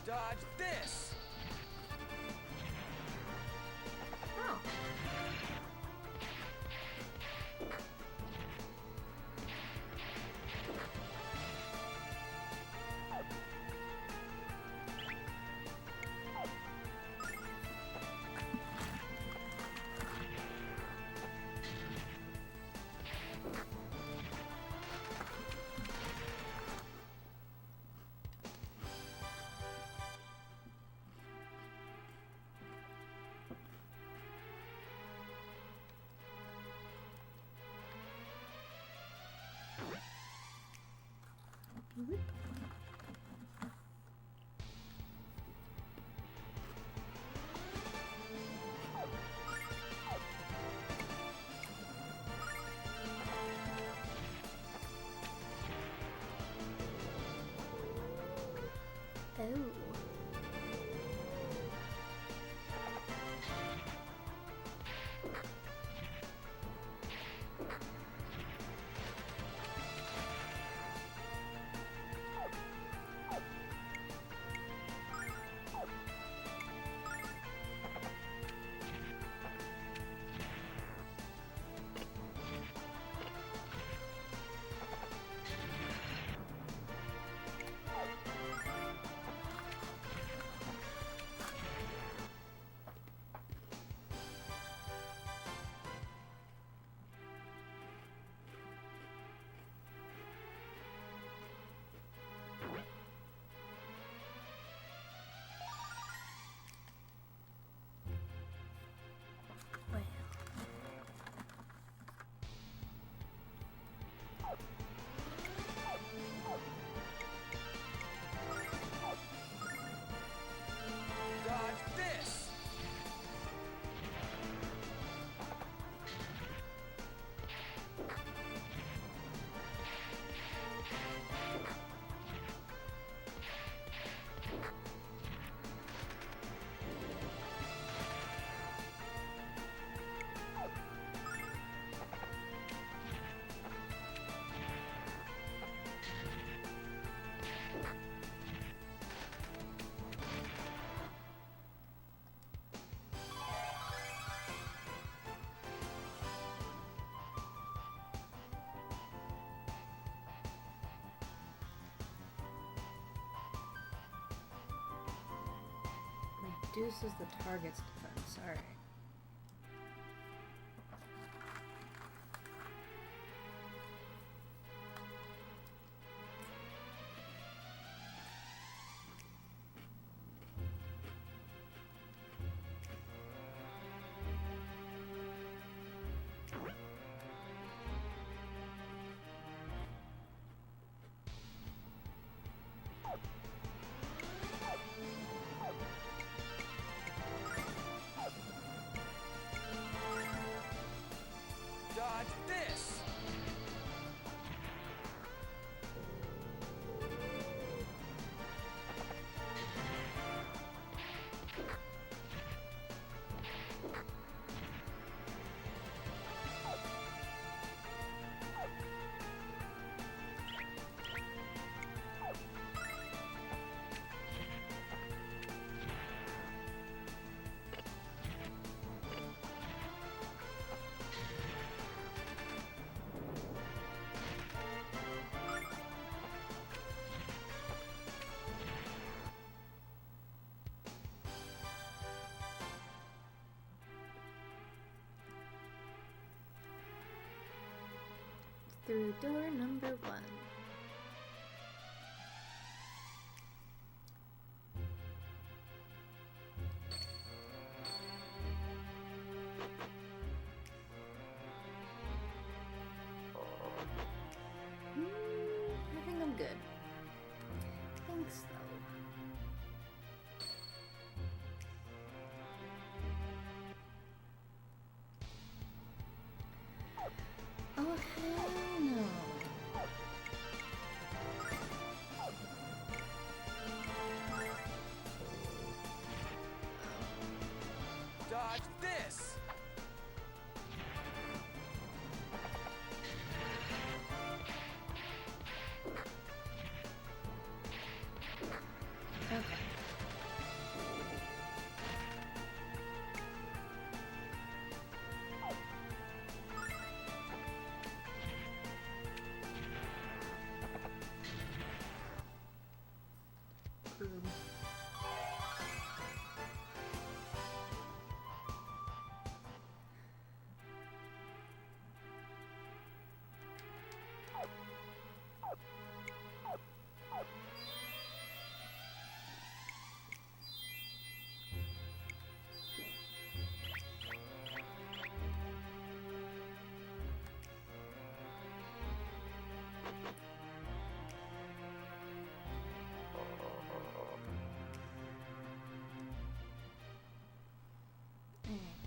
Dodge this! Oh. Whoop. Oh. reduces the target's defense. Alright. Dodge this! Through door number 1. I think I'm good. Thanks, though. Oh, hell no. Dodge this! Okay. Cool.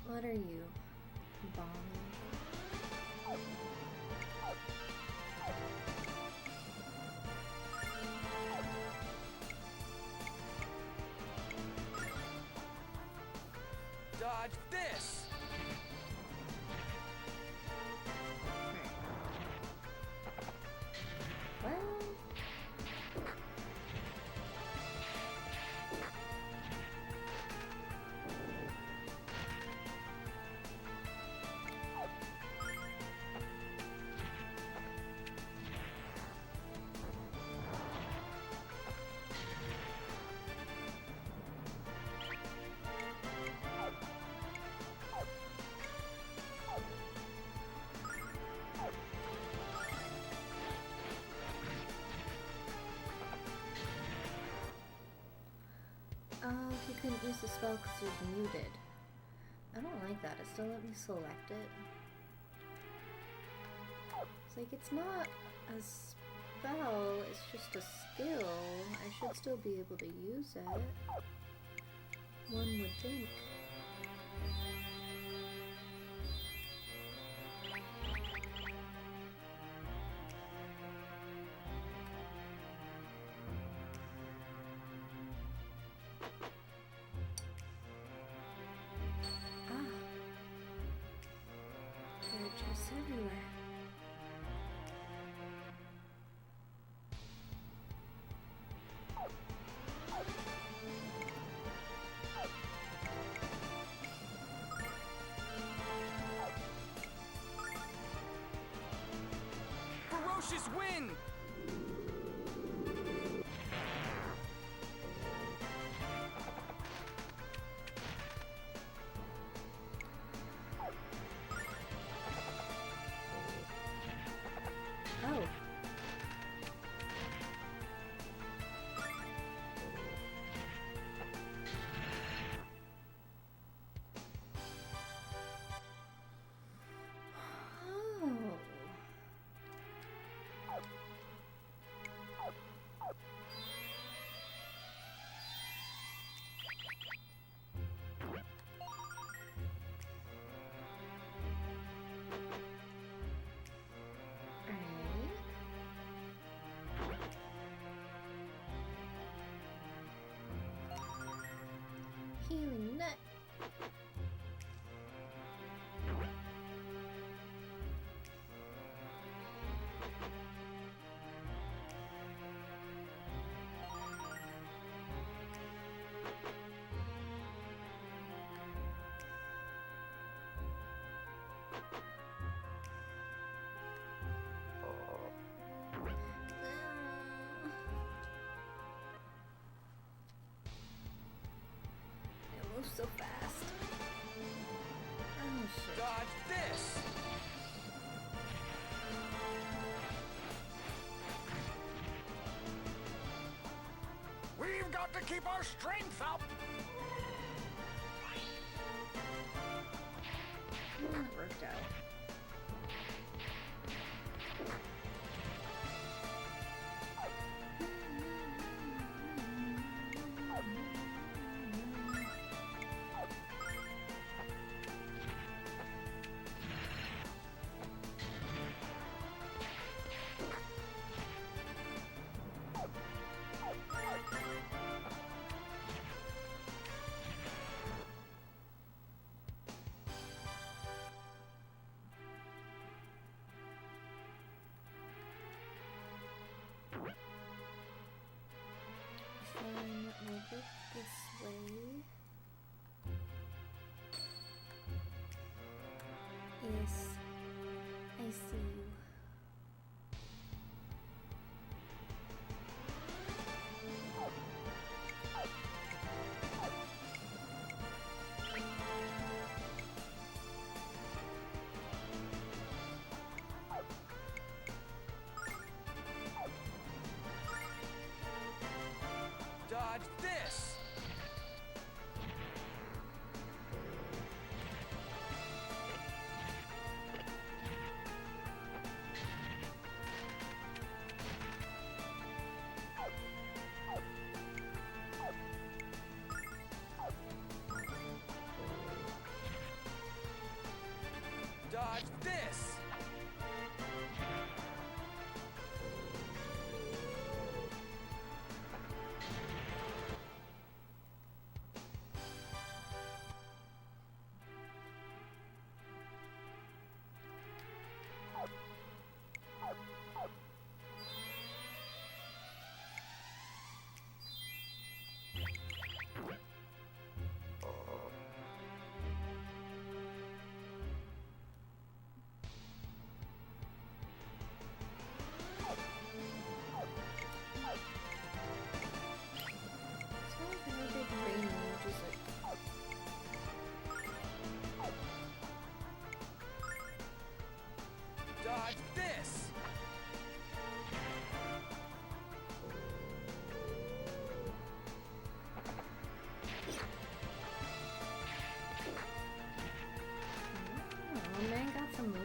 What are you? Bomb angel? Dodge this! Well, you couldn't use the spell because you're muted. I don't like that. It still let me select it. It's like it's not a spell, it's just a skill. I should still be able to use it. One would think. Just everywhere. Ferocious wind! moves so fast. Oh shit. Dodge this! We've got to keep our strength up! That worked out. We'll go this way. Yes, I see you. Dodge this! Dodge this! Dodge this! Oh, man got some moves.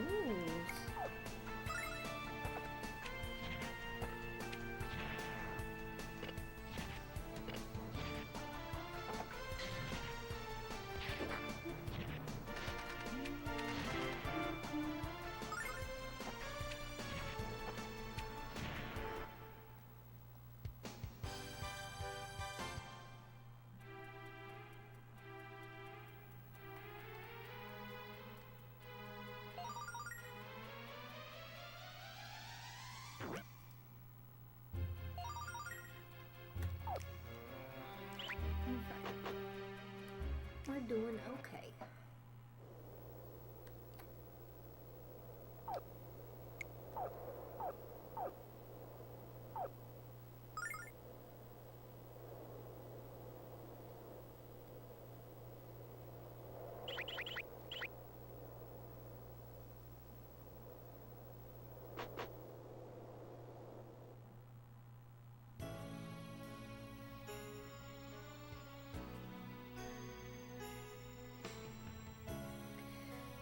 We're doing okay.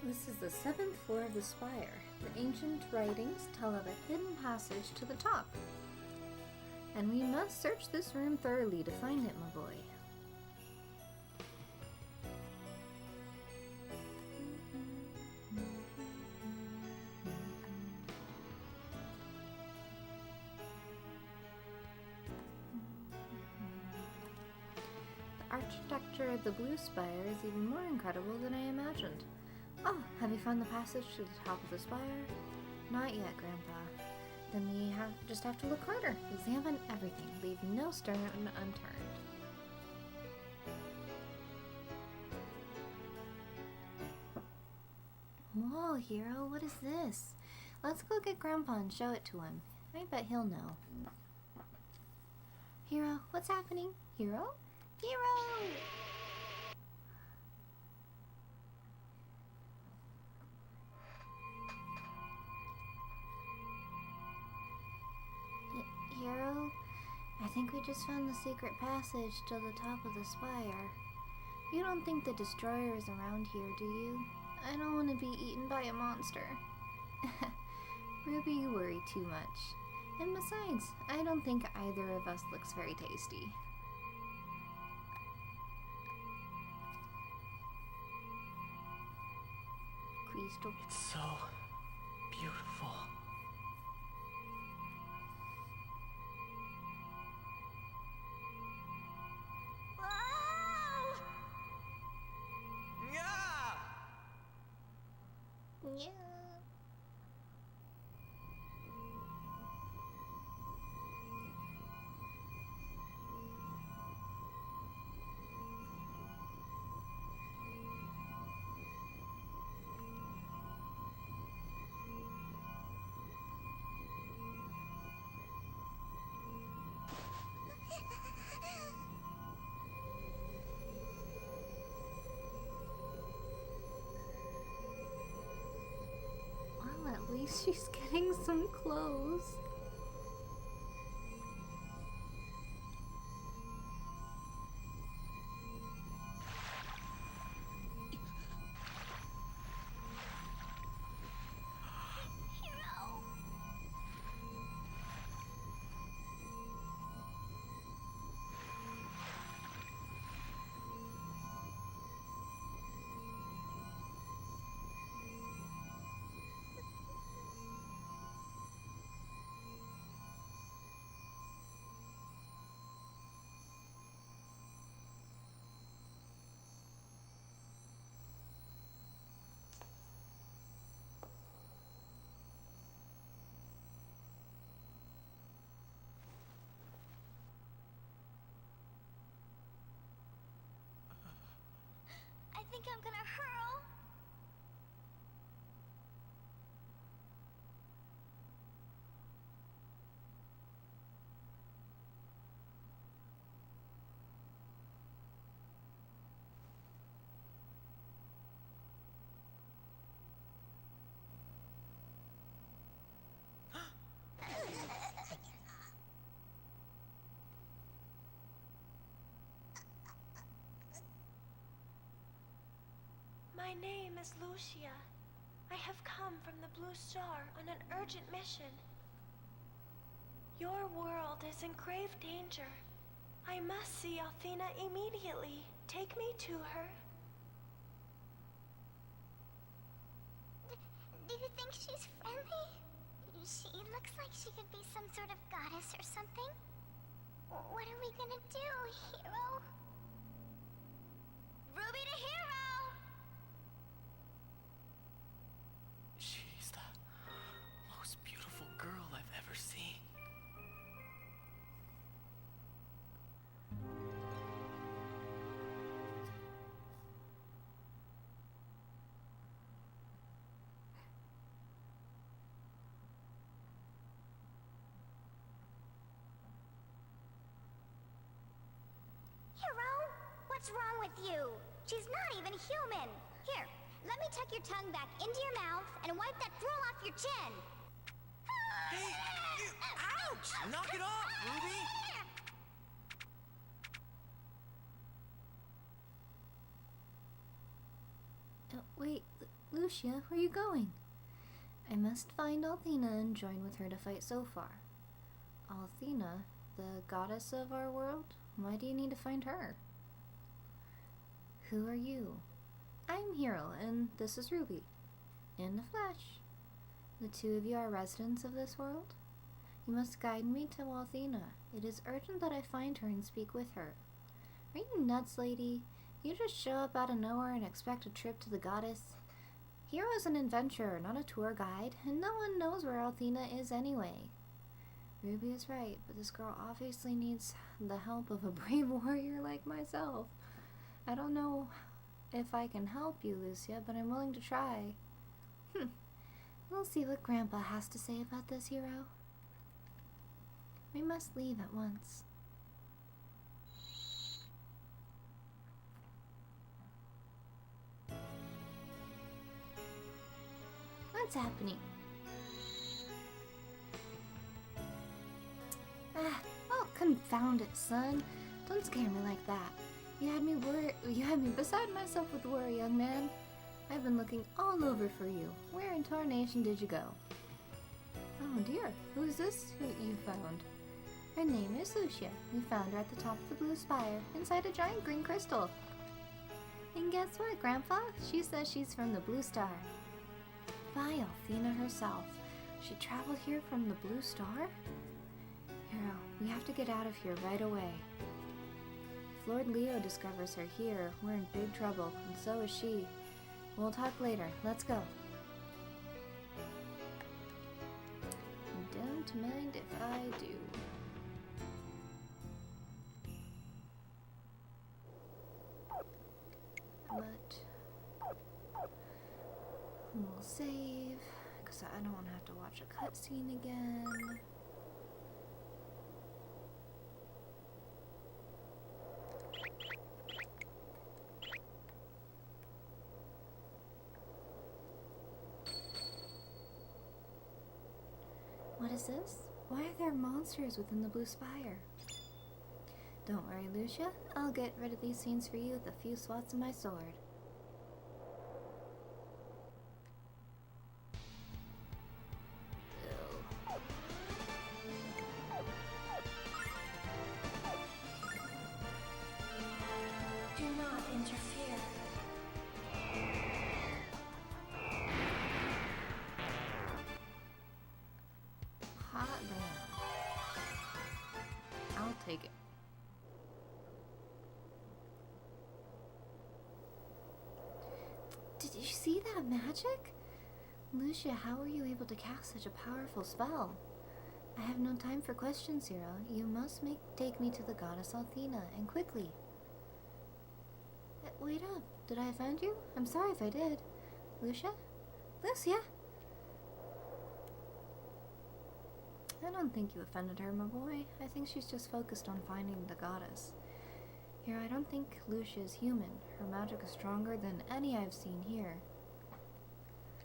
This is the 7th floor of the spire. The ancient writings tell of a hidden passage to the top. And we must search this room thoroughly to find it, my boy. The architecture of the blue spire is even more incredible than I imagined. Oh, have you found the passage to the top of the spire? Not yet, Grandpa. Then we just have to look harder. Examine everything. Leave no stone unturned. Whoa, Hiro, what is this? Let's go get Grandpa and show it to him. I bet he'll know. Hiro, what's happening? Hiro? Hiro! think we just found the secret passage to the top of the spire. You don't think the destroyer is around here, do you? I don't want to be eaten by a monster. Ruby, you worry too much. And besides, I don't think either of us looks very tasty. Crystal. It's so beautiful. Whoa! Yeah! Yeah. Well, at least she's getting some clothes. Hiro! I think I'm gonna hurl. My name is Lucia. I have come from the Blue Star on an urgent mission. Your world is in grave danger. I must see Athena immediately. Take me to her. Do you think she's friendly? She looks like she could be some sort of goddess or something. What are we gonna do, Hiro? Ruby to Hiro! She's the most beautiful girl I've ever seen. Hiro, what's wrong with you? She's not even human. Here, let me tuck your tongue back into your mouth and wipe that drool off your chin. Hey, ouch! Knock it off, Ruby! Wait, Lucia, where are you going? I must find Athena and join with her to fight Sophar. Athena, the goddess of our world? Why do you need to find her? Who are you? I'm Hiro, and this is Ruby. In the flesh. The two of you are residents of this world? You must guide me to Athena. It is urgent that I find her and speak with her. Are you nuts, lady? You just show up out of nowhere and expect a trip to the goddess? Hiro's an adventurer, not a tour guide, and no one knows where Athena is anyway. Ruby is right, but this girl obviously needs the help of a brave warrior like myself. I don't know if I can help you, Lucia, but I'm willing to try. We'll see what Grandpa has to say about this, Hiro. We must leave at once. What's happening? Oh, found it, son. Don't scare me like that. You had me beside myself with worry, young man. I've been looking all over for you. Where in tarnation did you go? Oh dear, who is this who you found? Her name is Lucia. We found her at the top of the blue spire, inside a giant green crystal. And guess what, Grandpa? She says she's from the Blue Star. By Althena herself. She traveled here from the Blue Star? Hiro, we have to get out of here right away. If Lord Leo discovers her here, we're in big trouble, and so is she. We'll talk later. Let's go. Don't mind if I do. But we'll save, because I don't want to have to watch a cutscene again. What is this? Why are there monsters within the Blue Spire? Don't worry, Lucia. I'll get rid of these fiends for you with a few swats of my sword. Do not interfere. Hot damn. I'll take it. Did you see that magic? Lucia, how were you able to cast such a powerful spell? I have no time for questions, Hiro. You must take me to the goddess Althena, and quickly. Wait up. Did I offend you? I'm sorry if I did. Lucia? Lucia? I don't think you offended her, my boy. I think she's just focused on finding the goddess. Here, I don't think Lucia is human. Her magic is stronger than any I've seen here.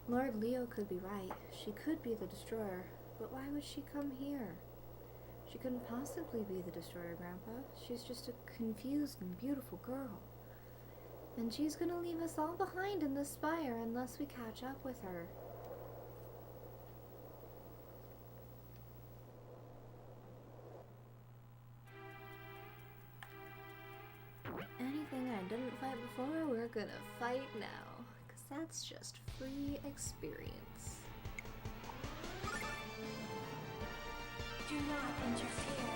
Lord Leo could be right. She could be the destroyer, but why would she come here? She couldn't possibly be the destroyer, Grandpa. She's just a confused and beautiful girl. And she's gonna leave us all behind in this spire unless we catch up with her. Anything I didn't fight before, we're gonna fight now. Because that's just free experience. Do not interfere.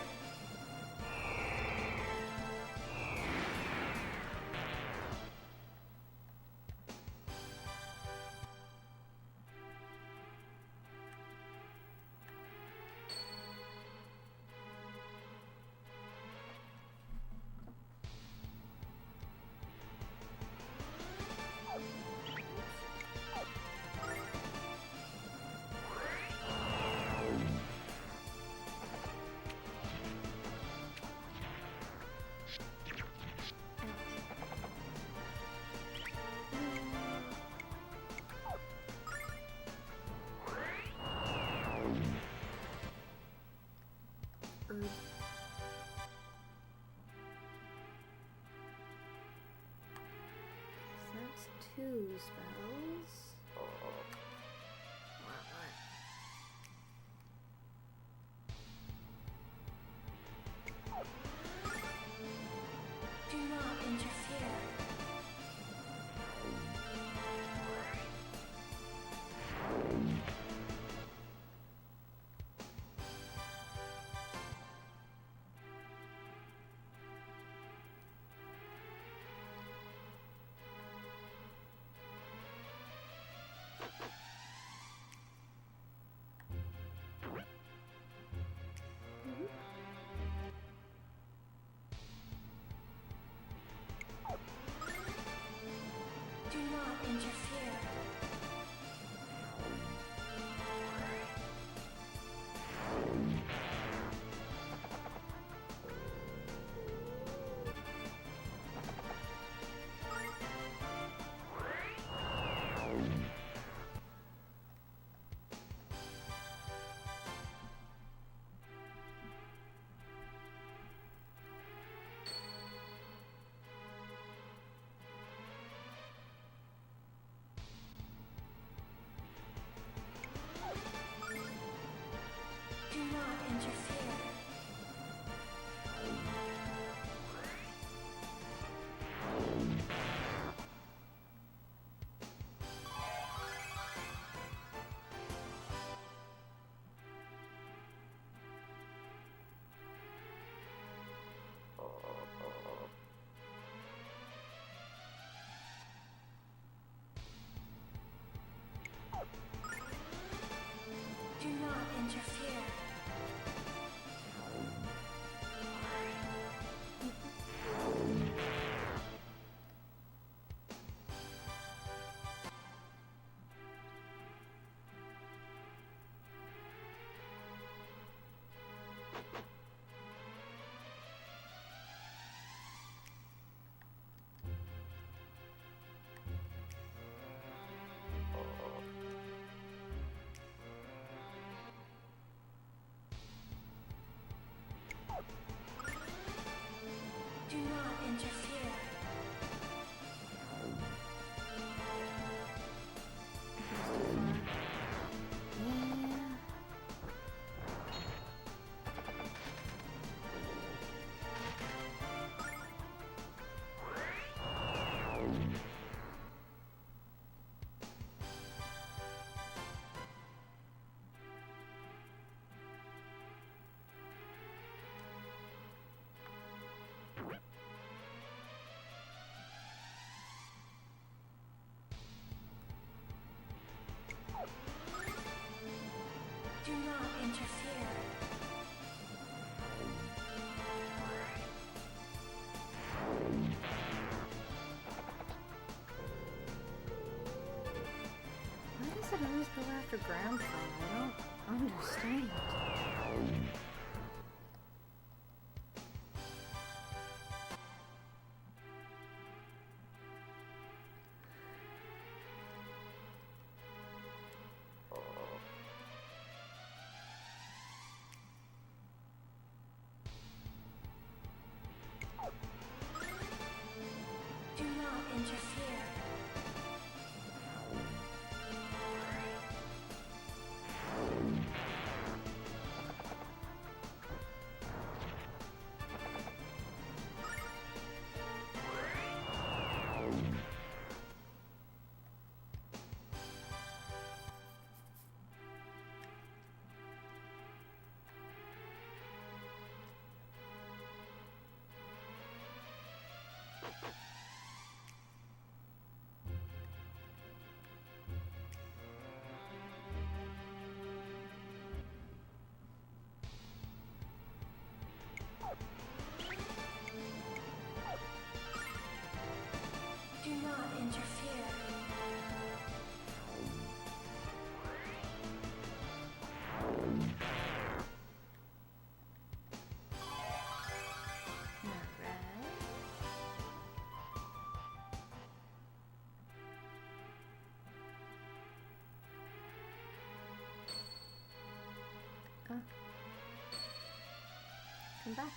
That's 2 spells. Do not interfere. interfere. Do not interfere. Do not interfere. Yeah. Do not interfere. Why does it always go after Grandpa? I don't understand. Do not interfere. Do not interfere. Alright. Come back.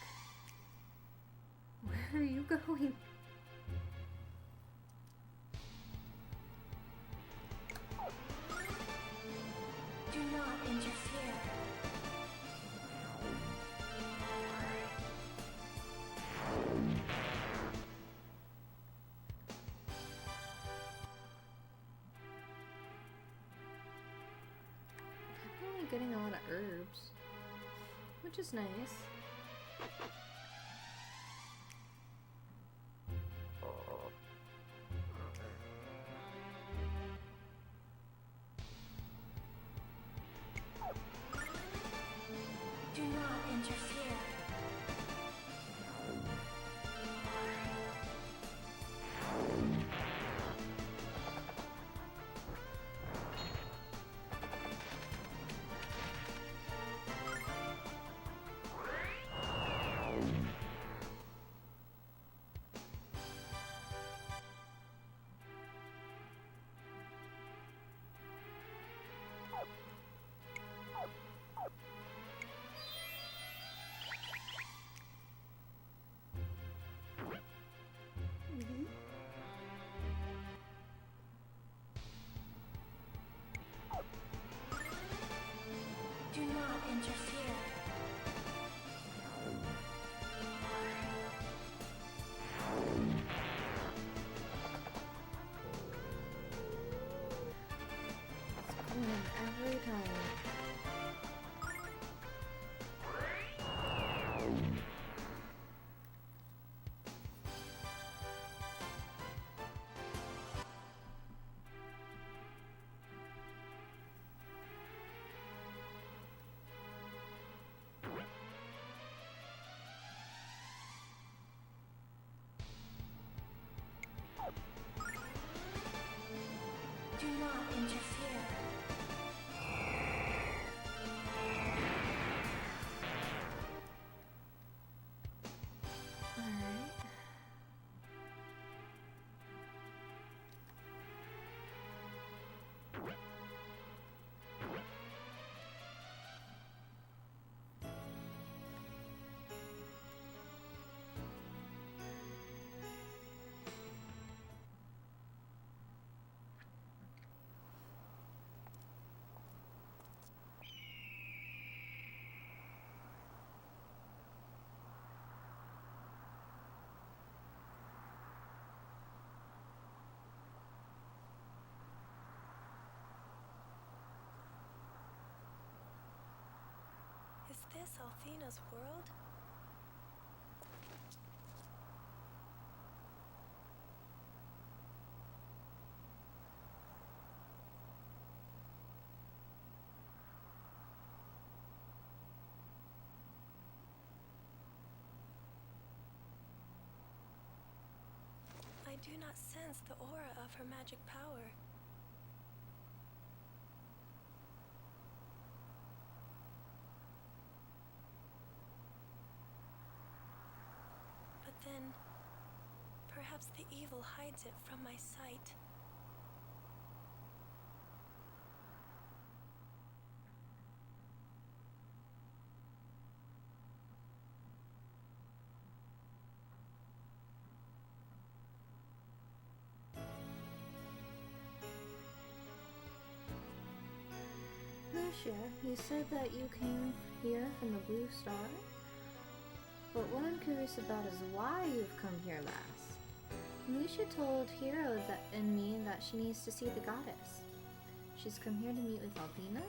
Where are you going? Do not interfere. Definitely getting a lot of herbs, which is nice. Do not interfere. Do not interfere. interfere. Alright. Is this Althena's world? I do not sense the aura of her magic power. But then, perhaps the evil hides it from my sight. Lucia, you said that you came here from the Blue Star? But what I'm curious about is why you've come here last. Lucia told Hiro and me that she needs to see the goddess. She's come here to meet with Althena?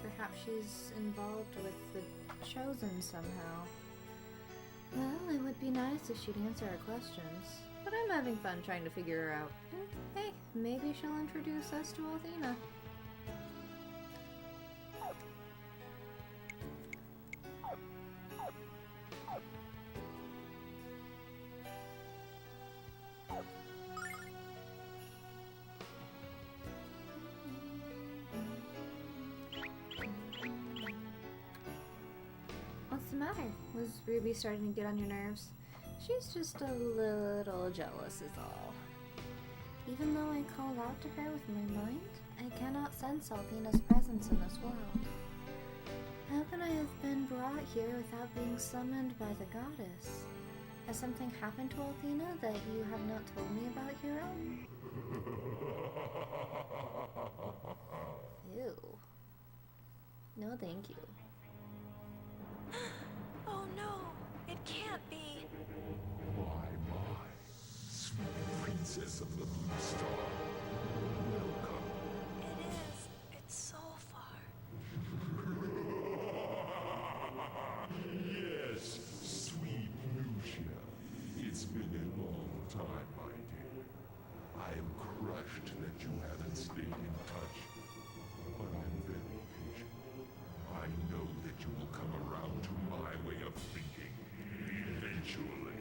Perhaps she's involved with the Chosen somehow. Well, it would be nice if she'd answer our questions. But I'm having fun trying to figure her out. And hey, maybe she'll introduce us to Althena. What's the matter? Was Ruby starting to get on your nerves? She's just a little jealous is all. Even though I call out to her with my mind, I cannot sense Althena's presence in this world. How can I have been brought here without being summoned by the goddess? Has something happened to Althena that you have not told me about, Hiro? Ew. No, thank you. Oh no, it can't be. My, sweet princess of the Blue Star. Welcome. It is. It's so far. Yes, sweet Lucia. It's been a long time, my dear. I am crushed that you haven't stayed in touch. But I'm very patient. I know that you will come around to my way of thinking. Eventually.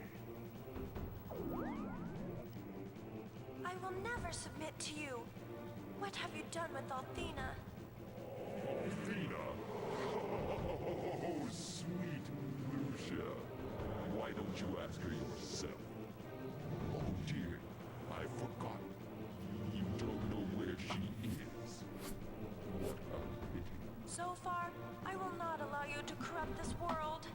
I will never submit to you. What have you done with Althena? Althena! Oh, sweet Lucia. Why don't you ask her yourself? Oh dear, I forgot. You don't know where she is. What a pity. So far, I will not allow you to corrupt this world.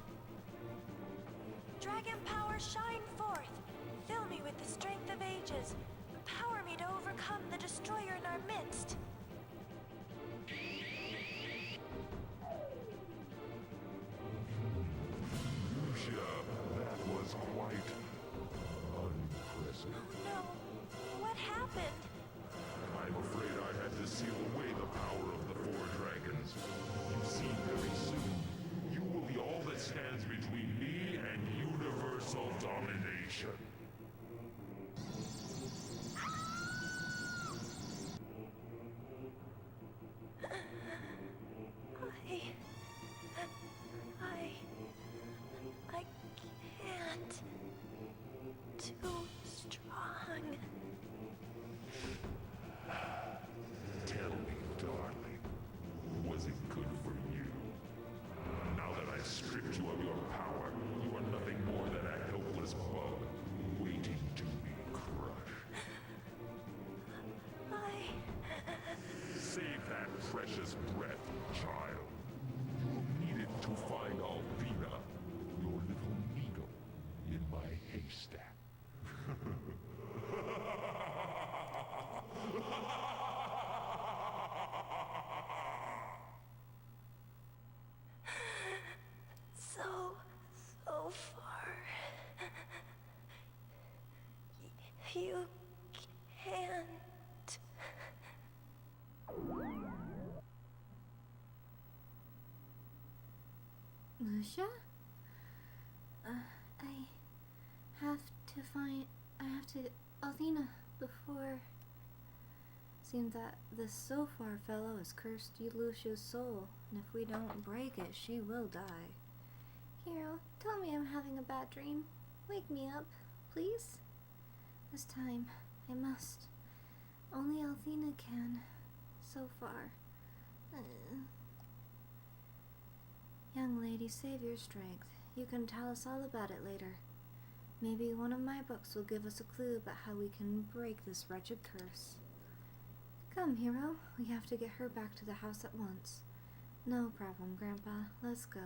Dragon power, shine forth. Fill me with the strength of ages. Empower me to overcome the destroyer in our midst. Lucia, that was quite unprecedented. No. What happened? I'm afraid I had to seal away the power of the four dragons. You see, very soon, you will be all that stands between me and universal domination. I can't. Too strong. Tell me, You can't. Lucia? I have to, Althena, before... Seems that this Sofar fellow has cursed Lucia's soul, and if we don't break it, she will die. Hiro, tell me I'm having a bad dream. Wake me up, please? This time, I must. Only Althena can. So far. Young lady, save your strength. You can tell us all about it later. Maybe one of my books will give us a clue about how we can break this wretched curse. Come, Hiro. We have to get her back to the house at once. No problem, Grandpa. Let's go.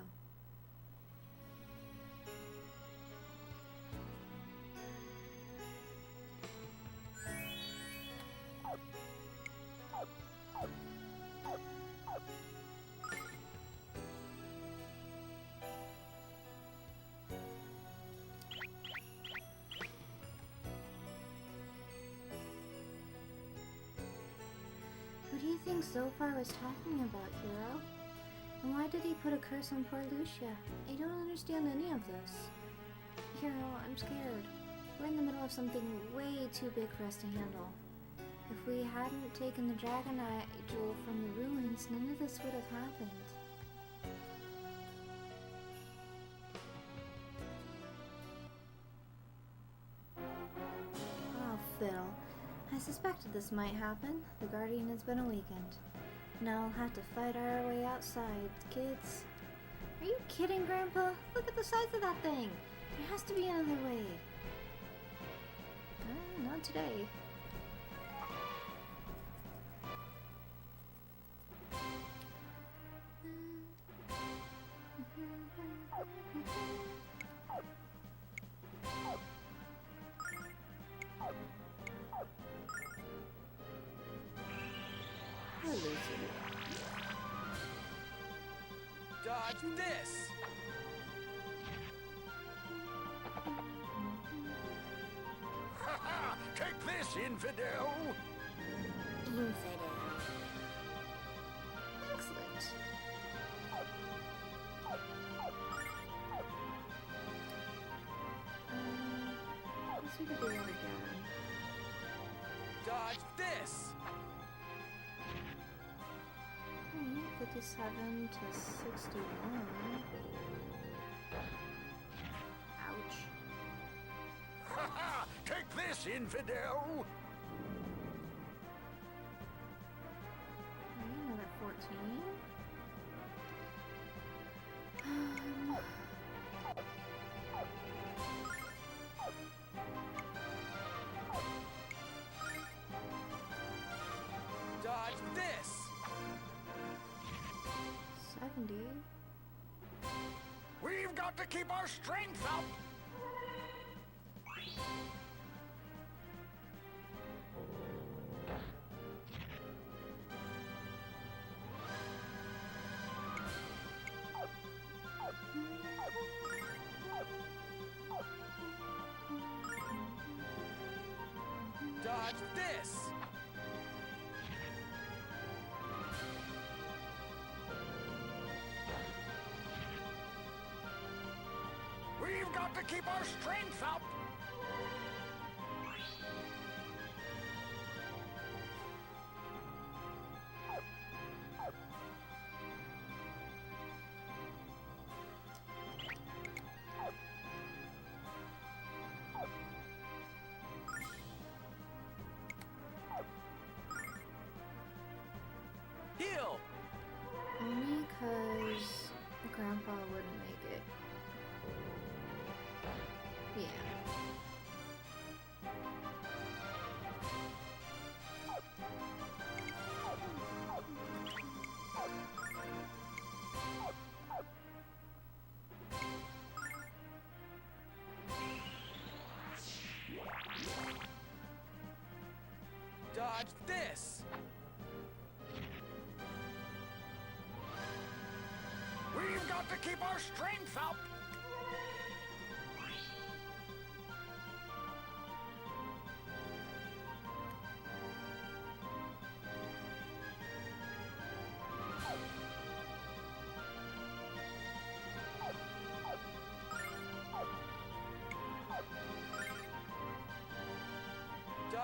What do you think Zofar was talking about, Hiro? And why did he put a curse on poor Lucia? I don't understand any of this. Hiro, I'm scared. We're in the middle of something way too big for us to handle. If we hadn't taken the Dragonite Jewel from the ruins, none of this would have happened. Oh, fiddle. I suspected this might happen. The Guardian has been awakened. Now we'll have to fight our way outside, kids. Are you kidding, Grandpa? Look at the size of that thing. There has to be another way. Not today. Dodge this! Ha-ha! Take this, infidel! Infidel. Excellent. Guess we could do that again. Dodge this! 57 to 61. Ouch. Ha-ha! Take this, infidel! Okay, another 14. Dodge this! 70. We've got to keep our strength up! Dodge this! We've got to keep our strength up! Heal! Only because Grandpa wouldn't make it. Yeah. Dodge this! We've got to keep our strength up!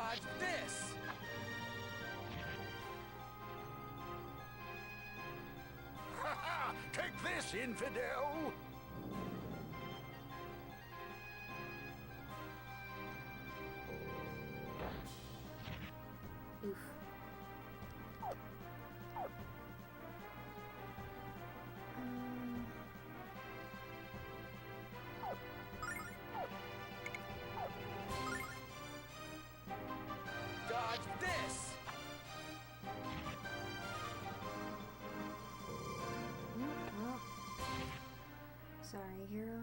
Dodge this! Ha ha! Take this, infidel! Oof. Dodge this! Well, sorry, Hiro.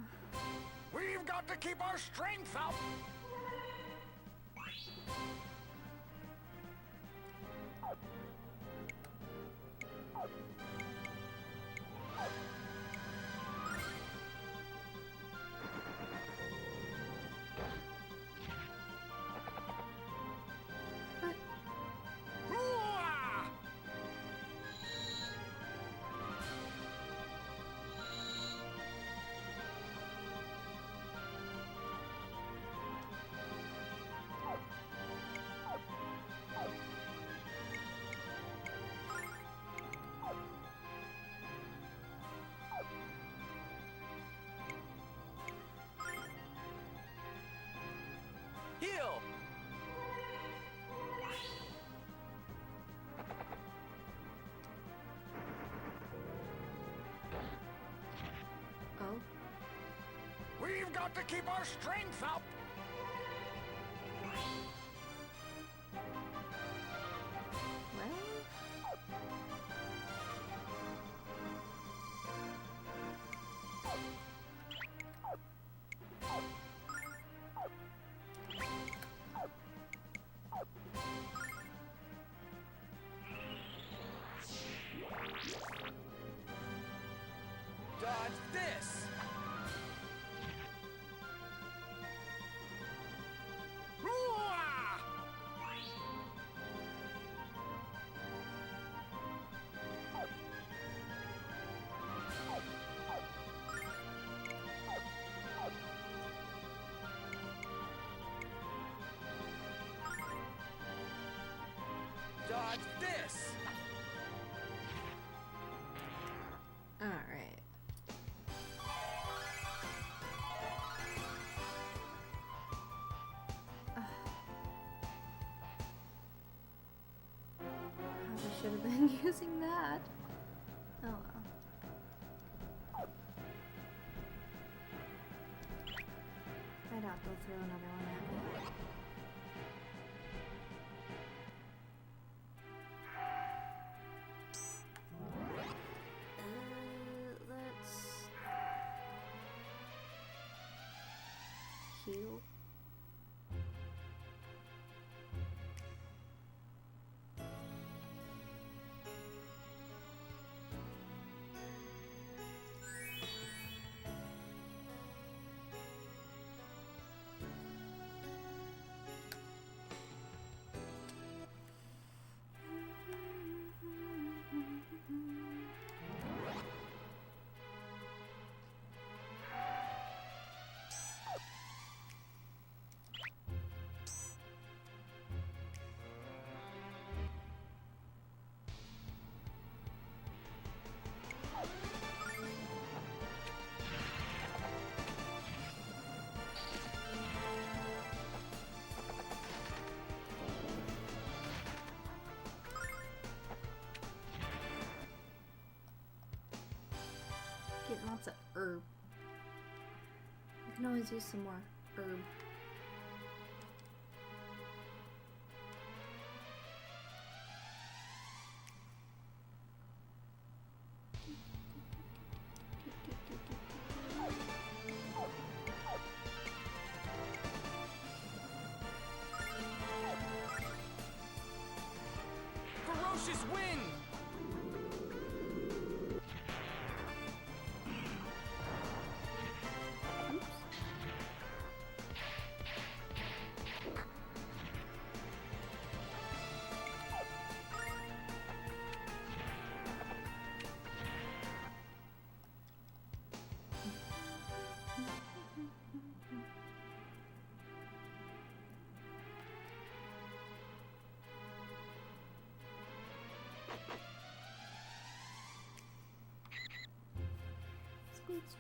We've got to keep our strength up! But Hoo-ah! Heal! oh, We've got to keep our strength up! well. Dodge this! Hoo-ah! Dodge this! All right. Probably should have been using that. Oh well. I doubt they'll throw another one at me. Let's heal. Getting lots of herb. I can always use some more herb. Ferocious wind! Let's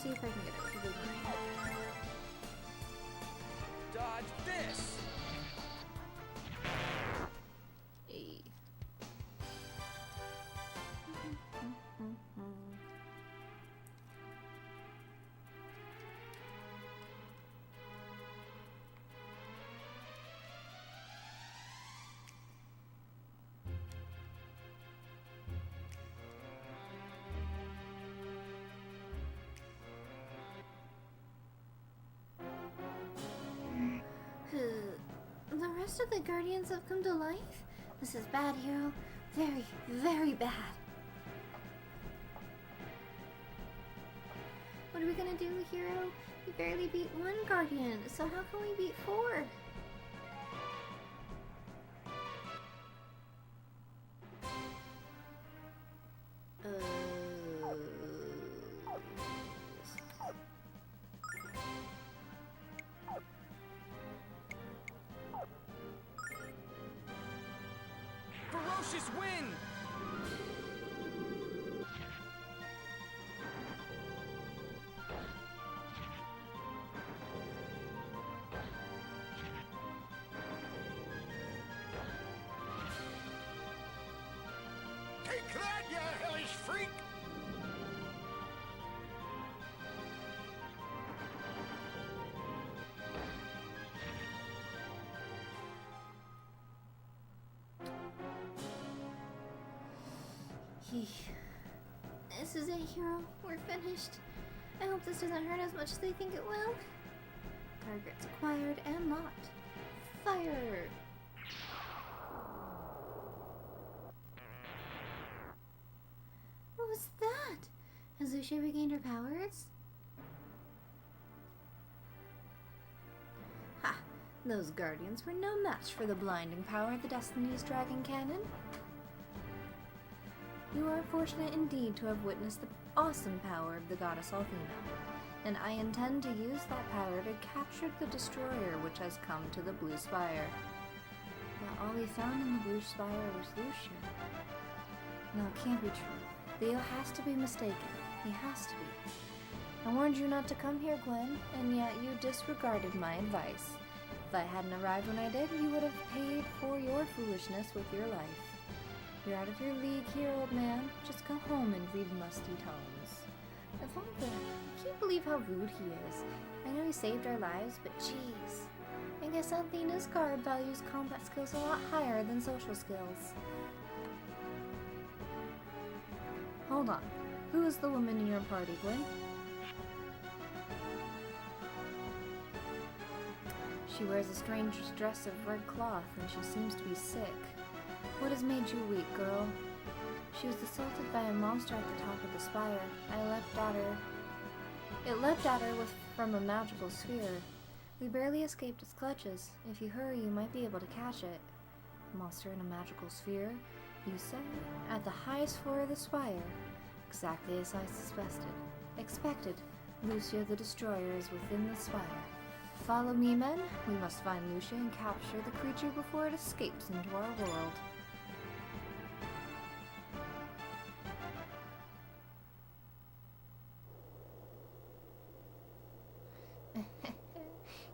see if I can get it to the line. Dodge this! Hey. The rest of the Guardians have come to life? This is bad, Hiro. Very, very bad. What are we gonna do, Hiro? We barely beat one Guardian, so how can we beat 4? Ferocious wind! Take that, you hellish freak! This is it, Hiro. We're finished. I hope this doesn't hurt as much as they think it will. Targets acquired and locked. Fire! What was that? Has Lucia regained her powers? Ha! Those Guardians were no match for the blinding power of the Destiny's Dragon Cannon. You are fortunate indeed to have witnessed the awesome power of the goddess Althena, and I intend to use that power to capture the destroyer which has come to the Blue Spire. But all we found in the Blue Spire was Lucia. No, it can't be true. Theo has to be mistaken. He has to be. I warned you not to come here, Gwen, and yet you disregarded my advice. If I hadn't arrived when I did, you would have paid for your foolishness with your life. You're out of your league here, old man. Just go home and read musty tomes. Ivanka, I can't believe how rude he is. I know he saved our lives, but jeez. I guess Athena's guard values combat skills a lot higher than social skills. Hold on. Who is the woman in your party, Gwen? She wears a strange dress of red cloth, and she seems to be sick. What has made you weak, girl? She was assaulted by a monster at the top of the spire. I leapt at her. It leapt at her from a magical sphere. We barely escaped its clutches. If you hurry, you might be able to catch it. A monster in a magical sphere, you say? At the highest floor of the spire. Exactly as I expected. Lucia the Destroyer is within the spire. Follow me, men. We must find Lucia and capture the creature before it escapes into our world.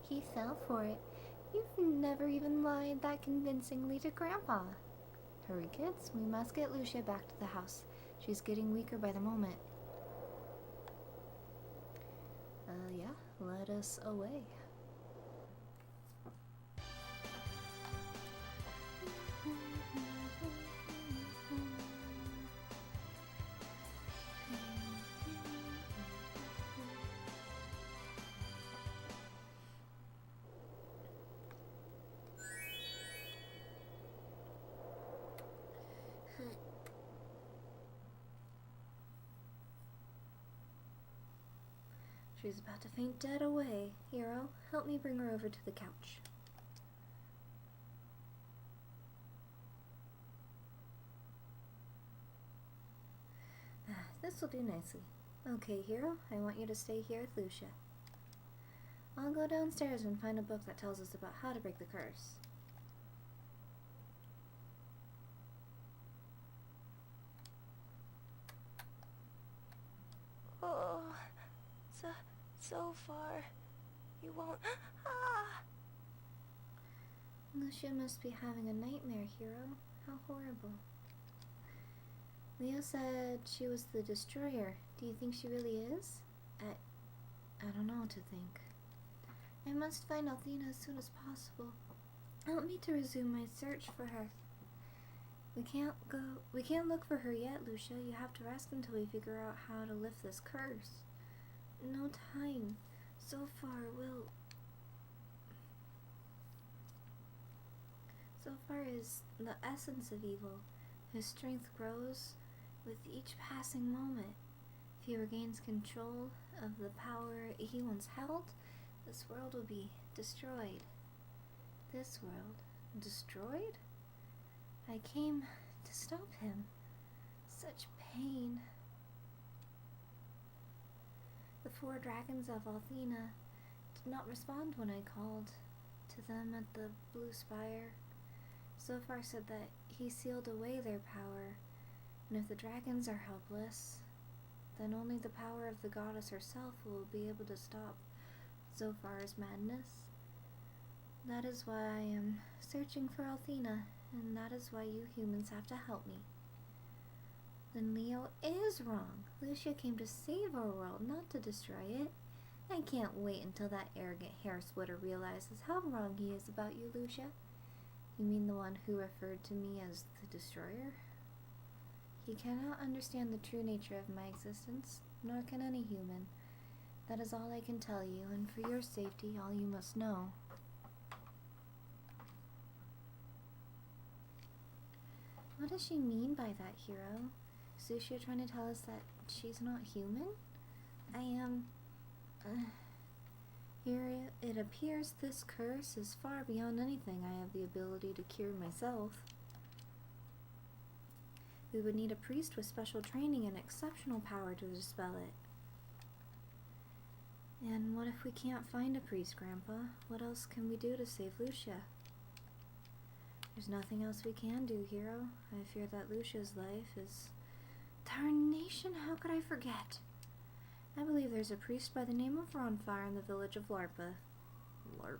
He fell for it. You've never even lied that convincingly to Grandpa. Hurry, kids. We must get Lucia back to the house. She's getting weaker by the moment. Yeah, let us away. She's about to faint dead away. Hiro, help me bring her over to the couch. This will do nicely. Okay, Hiro, I want you to stay here with Lucia. I'll go downstairs and find a book that tells us about how to break the curse. Oh, so far. You won't. Ah! Lucia must be having a nightmare, Hiro. How horrible. Leo said she was the destroyer. Do you think she really is? I don't know what to think. I must find Althena as soon as possible. Help me to resume my search for her. We can't look for her yet, Lucia. You have to rest until we figure out how to lift this curse. No time. So far is the essence of evil. His strength grows with each passing moment. If he regains control of the power he once held, this world will be destroyed. This world? Destroyed? I came to stop him. Such pain. The 4 dragons of Althena did not respond when I called to them at the Blue Spire. Zophar said that he sealed away their power, and if the dragons are helpless, then only the power of the goddess herself will be able to stop Zophar's madness. That is why I am searching for Althena, and that is why you humans have to help me. Then Leo is wrong. Lucia came to save our world, not to destroy it. I can't wait until that arrogant hair splitter realizes how wrong he is about you, Lucia. You mean the one who referred to me as the destroyer? He cannot understand the true nature of my existence, nor can any human. That is all I can tell you, and for your safety, all you must know. What does she mean by that, Hiro? Is Lucia trying to tell us that she's not human? Here it appears this curse is far beyond anything I have the ability to cure myself. We would need a priest with special training and exceptional power to dispel it. And what if we can't find a priest, Grandpa? What else can we do to save Lucia? There's nothing else we can do, Hiro. I fear that Lucia's life is... Tarnation, how could I forget? I believe there's a priest by the name of Ronfire in the village of Larpa. Larp.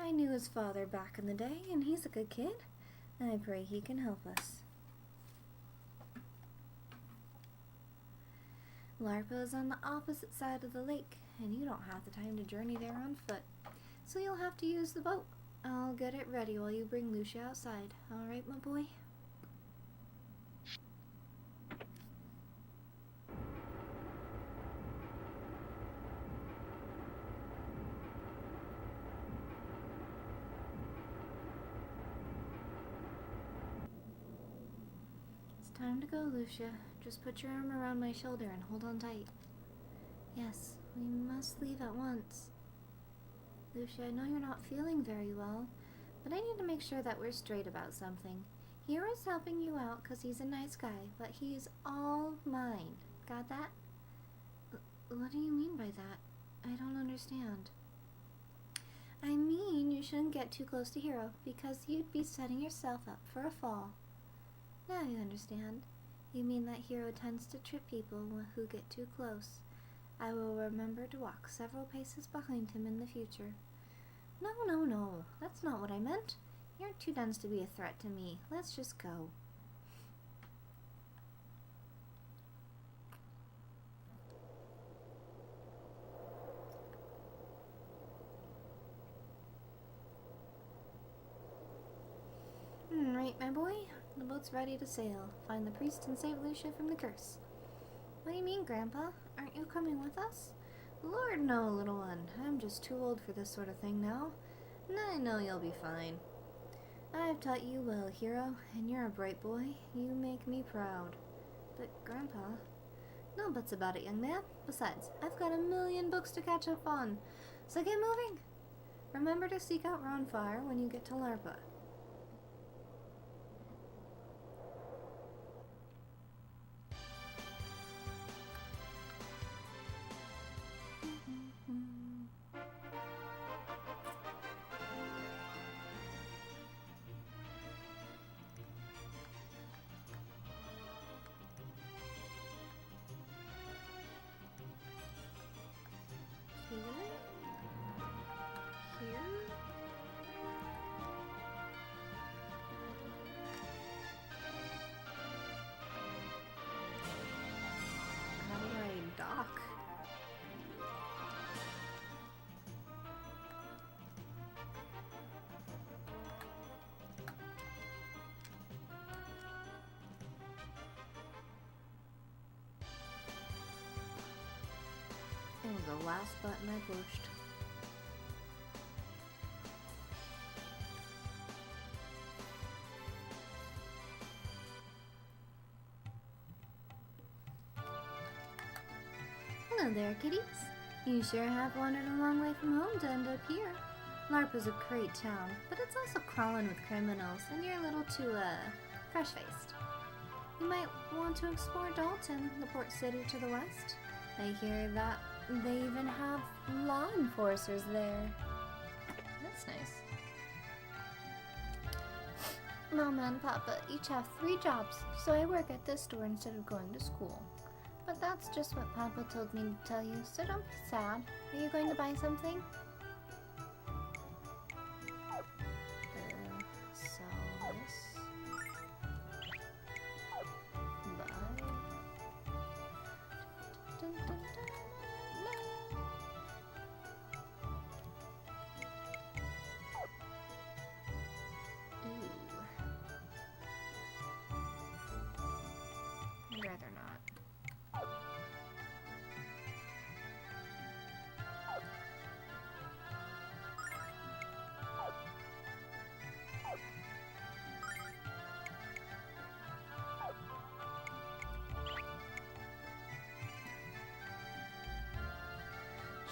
I knew his father back in the day, and he's a good kid. I pray he can help us. Larpa is on the opposite side of the lake, and you don't have the time to journey there on foot, so you'll have to use the boat. I'll get it ready while you bring Lucia outside. All right, my boy? It's time to go, Lucia. Just put your arm around my shoulder and hold on tight. Yes, we must leave at once. Lucia, I know you're not feeling very well, but I need to make sure that we're straight about something. Hiro's helping you out because he's a nice guy, but he's all mine. Got that? What do you mean by that? I don't understand. I mean, you shouldn't get too close to Hiro, because you'd be setting yourself up for a fall. Now you understand. You mean that Hiro tends to trip people who get too close. I will remember to walk several paces behind him in the future. No. That's not what I meant. You're too dense to be a threat to me. Let's just go. Right, my boy. The boat's ready to sail. Find the priest and save Lucia from the curse. What do you mean, Grandpa? Aren't you coming with us? Lord, no, little one. I'm just too old for this sort of thing now. And I know you'll be fine. I've taught you well, Hiro, and you're a bright boy. You make me proud. But, Grandpa... No buts about it, young man. Besides, I've got 1,000,000 books to catch up on. So get moving. Remember to seek out Ronfire when you get to Larpa. How do I dock? It was the last button I pushed. Hello there, kiddies. You sure have wandered a long way from home to end up here. LARP's a great town, but it's also crawling with criminals, and you're a little too, fresh-faced. You might want to explore Dalton, the port city to the west. I hear that they even have law enforcers there. That's nice. Mama and Papa each have 3 jobs, so I work at this store instead of going to school. But that's just what Papa told me to tell you, so don't be sad. Are you going to buy something? So this. Buy. Dun, dun, dun, Ooh. I'd rather not.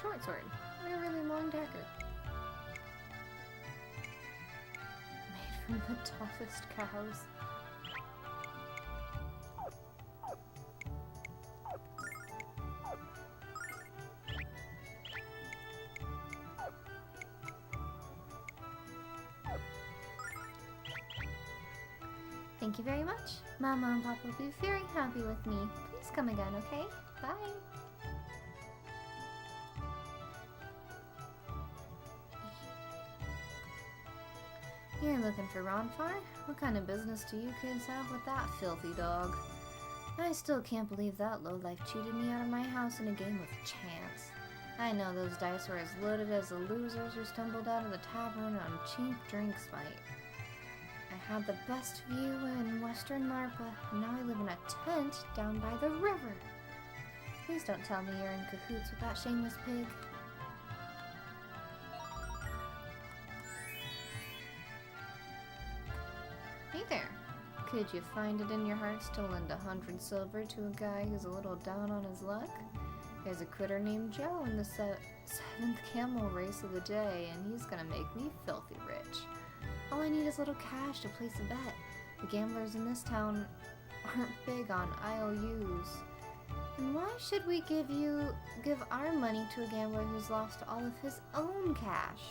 Short sword, and a really long dagger. Made from the toughest cows. Thank you very much. Mama and Papa will be very happy with me. Please come again, okay? Bye. You're looking for Ronfar? What kind of business do you kids have with that filthy dog? I still can't believe that lowlife cheated me out of my house in a game of chance. I know those dice were as loaded as the losers who stumbled out of the tavern on cheap drink spite. I had the best view in Western Larpa, and now I live in a tent down by the river. Please don't tell me you're in cahoots with that shameless pig. Hey there. Could you find it in your hearts to lend 100 silver to a guy who's a little down on his luck? There's a critter named Joe in the 7th camel race of the day, and he's gonna make me filthy rich. All I need is a little cash to place a bet. The gamblers in this town aren't big on IOUs. And why should we give our money to a gambler who's lost all of his own cash?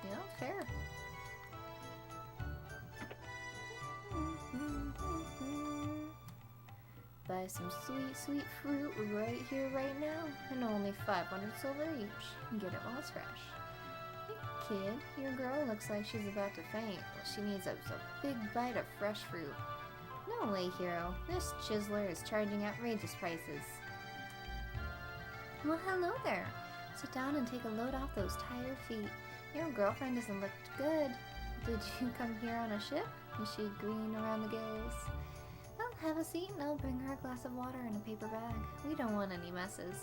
Yeah, fair. Buy some sweet, sweet fruit right here, right now, and only 500 silver each. Get it while it's fresh. Hey kid, your girl looks like she's about to faint. Well, she needs a big bite of fresh fruit. No way, Hiro. This chiseler is charging outrageous prices. Well, hello there. Sit down and take a load off those tired feet. Your girlfriend doesn't look good. Did you come here on a ship? Is she green around the gills? Well, have a seat and I'll bring her a glass of water in a paper bag. We don't want any messes.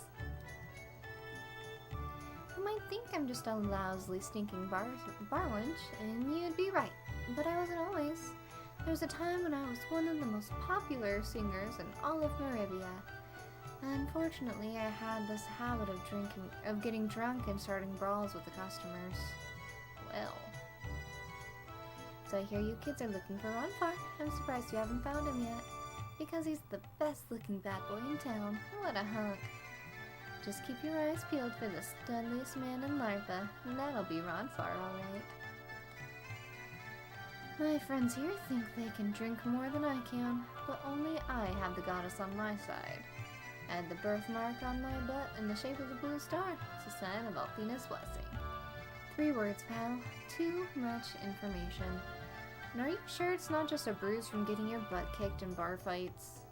You might think I'm just a lousy, stinking bar wench, and you'd be right. But I wasn't always. There was a time when I was one of the most popular singers in all of Maribia. Unfortunately, I had this habit of getting drunk and starting brawls with the customers. Well. So I hear you kids are looking for Ronfar. I'm surprised you haven't found him yet. Because he's the best looking bad boy in town. What a hunk. Just keep your eyes peeled for the deadliest man in Larva, and that'll be Ronfar, alright. My friends here think they can drink more than I can, but only I have the goddess on my side. And the birthmark on my butt in the shape of a blue star. It's a sign of Althena's blessing. 3 words, pal. Too much information. And are you sure it's not just a bruise from getting your butt kicked in bar fights?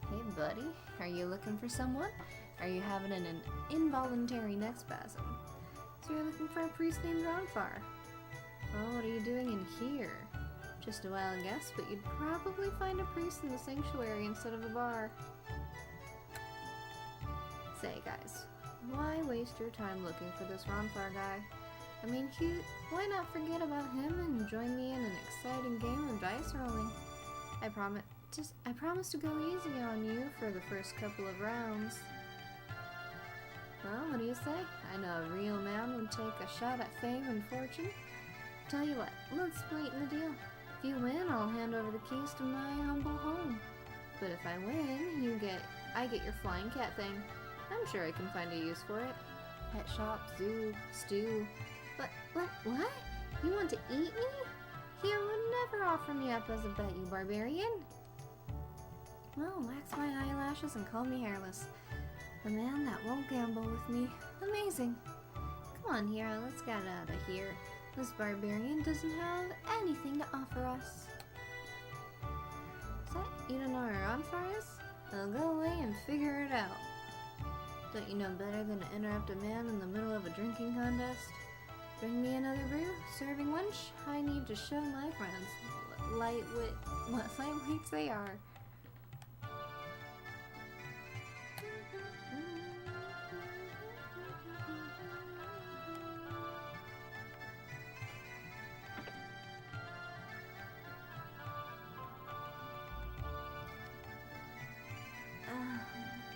Hey buddy, are you looking for someone? Are you having an involuntary neck spasm? So you're looking for a priest named Ronfar. Well, what are you doing in here? Just a wild guess, but you'd probably find a priest in the sanctuary instead of a bar. Say guys, why waste your time looking for this Ronfar guy? I mean, why not forget about him and join me in an exciting game of dice rolling? I promise to go easy on you for the first couple of rounds. Well, what do you say? I know a real man would take a shot at fame and fortune. Tell you what, let's sweeten the deal. If you win, I'll hand over the keys to my humble home. But if I win, I get your flying cat thing. I'm sure I can find a use for it. Pet shop, zoo, stew. But what? You want to eat me? Hiro would never offer me up as a bet, you barbarian. Well, wax my eyelashes and call me hairless. The man that won't gamble with me. Amazing. Come on, Hiro, let's get out of here. This barbarian doesn't have anything to offer us. Is that you don't know where Ronfar is? Well, go away and figure it out. Don't you know better than to interrupt a man in the middle of a drinking contest? Bring me another brew, serving wench. I need to show my friends what lightweights they are.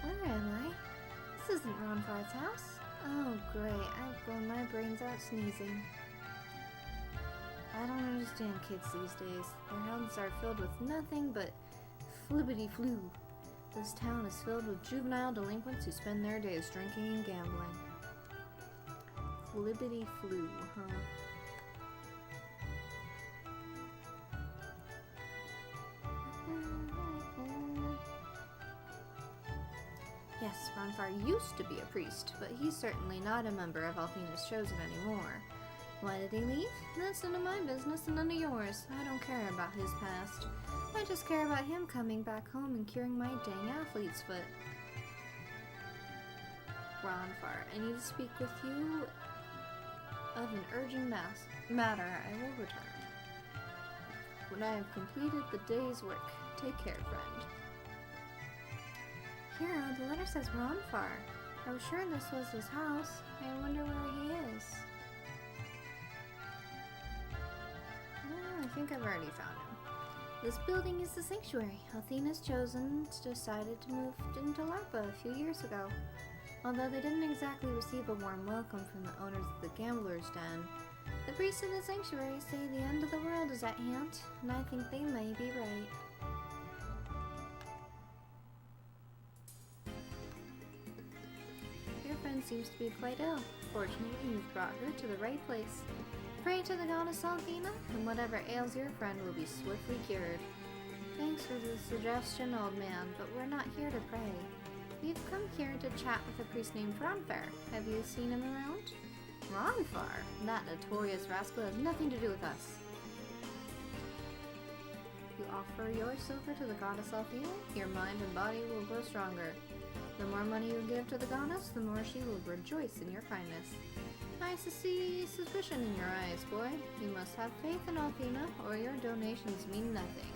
Where am I? This isn't Ronfar's house. Oh great, I've blown my brains out sneezing. I don't understand kids these days. Their heads are filled with nothing but flibbity-flu. This town is filled with juvenile delinquents who spend their days drinking and gambling. Flibbity-flu, huh? Yes, Ronfar used to be a priest, but he's certainly not a member of Althena's Chosen anymore. Why did he leave? That's none of my business and none of yours. I don't care about his past. I just care about him coming back home and curing my dang athlete's foot. Ronfar, I need to speak with you of an urgent matter. I will return when I have completed the day's work. Take care, friend. Hiro, the letter says Ronfar. I was sure this was his house. I wonder where he is. Oh, I think I've already found him. This building is the sanctuary. Althena's Chosen decided to move into Larpa a few years ago. Although they didn't exactly receive a warm welcome from the owners of the Gambler's Den, the priests in the sanctuary say the end of the world is at hand, and I think they may be right. Seems to be quite ill. Fortunately, you've brought her to the right place. Pray to the goddess Althena, and whatever ails your friend will be swiftly cured. Thanks for the suggestion, old man, but we're not here to pray. We've come here to chat with a priest named Ronfar. Have you seen him around? Ronfar? That notorious rascal has nothing to do with us. You offer your silver to the goddess Althena, your mind and body will grow stronger. The more money you give to the goddess, the more she will rejoice in your kindness. I see suspicion in your eyes, boy. You must have faith in Althena, or your donations mean nothing.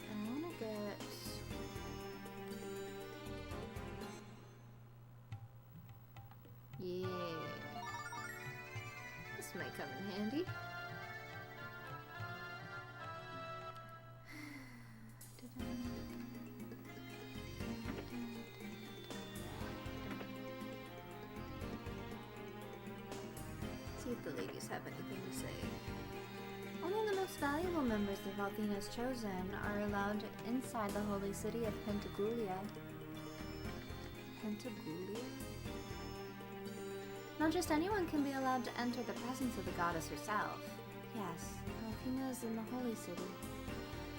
I wanna get... Yeah. This might come in handy. if the ladies have anything to say. Only the most valuable members of Althena's Chosen are allowed inside the holy city of Pentagoulia. Pentagoulia? Not just anyone can be allowed to enter the presence of the goddess herself. Yes, Althena is in the holy city.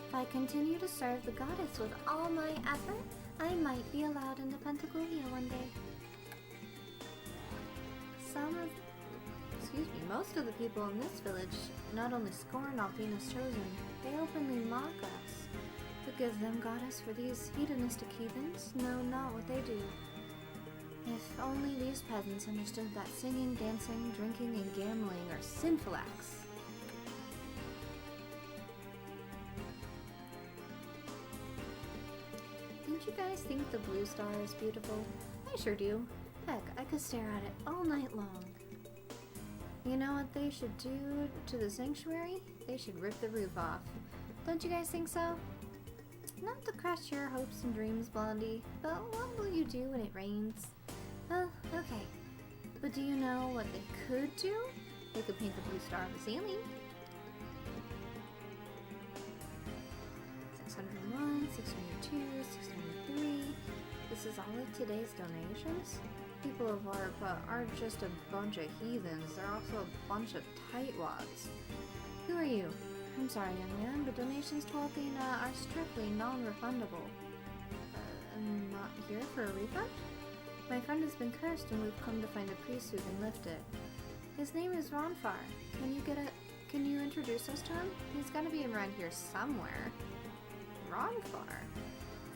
If I continue to serve the goddess with all my effort, I might be allowed into Pentagoulia one day. Most of the people in this village not only scorn Althena's Chosen, they openly mock us. What gives them goddess for these hedonistic heathens? No, not what they do. If only these peasants understood that singing, dancing, drinking, and gambling are sinful acts. Don't you guys think the blue star is beautiful? I sure do. Heck, I could stare at it all night long. You know what they should do to the sanctuary? They should rip the roof off. Don't you guys think so? Not to crush your hopes and dreams, Blondie, but what will you do when it rains? Oh, okay. But do you know what they could do? They could paint the blue star on the ceiling. 601, 602, 603. This is all of today's donations? People of ARPA aren't just a bunch of heathens, they're also a bunch of tightwads. Who are you? I'm sorry, young man, but donations to Althena are strictly non-refundable. I'm not here for a refund? My friend has been cursed and we've come to find a priest who can lift it. His name is Ronfar. Can you introduce us to him? He's gotta be around here somewhere. Ronfar?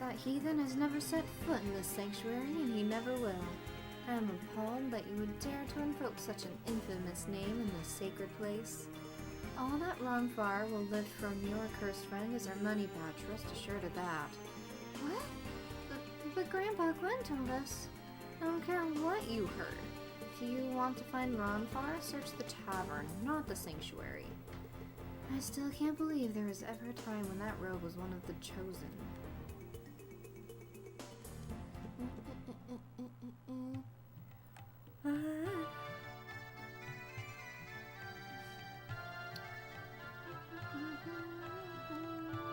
That heathen has never set foot in this sanctuary and he never will. I am appalled that you would dare to invoke such an infamous name in this sacred place. All that Ronfar will lift from your cursed friend is our money pouch, rest assured of that. What? But Grandpa Gwen told us. I don't care what you heard. If you want to find Ronfar, search the tavern, not the sanctuary. I still can't believe there was ever a time when that robe was one of the chosen.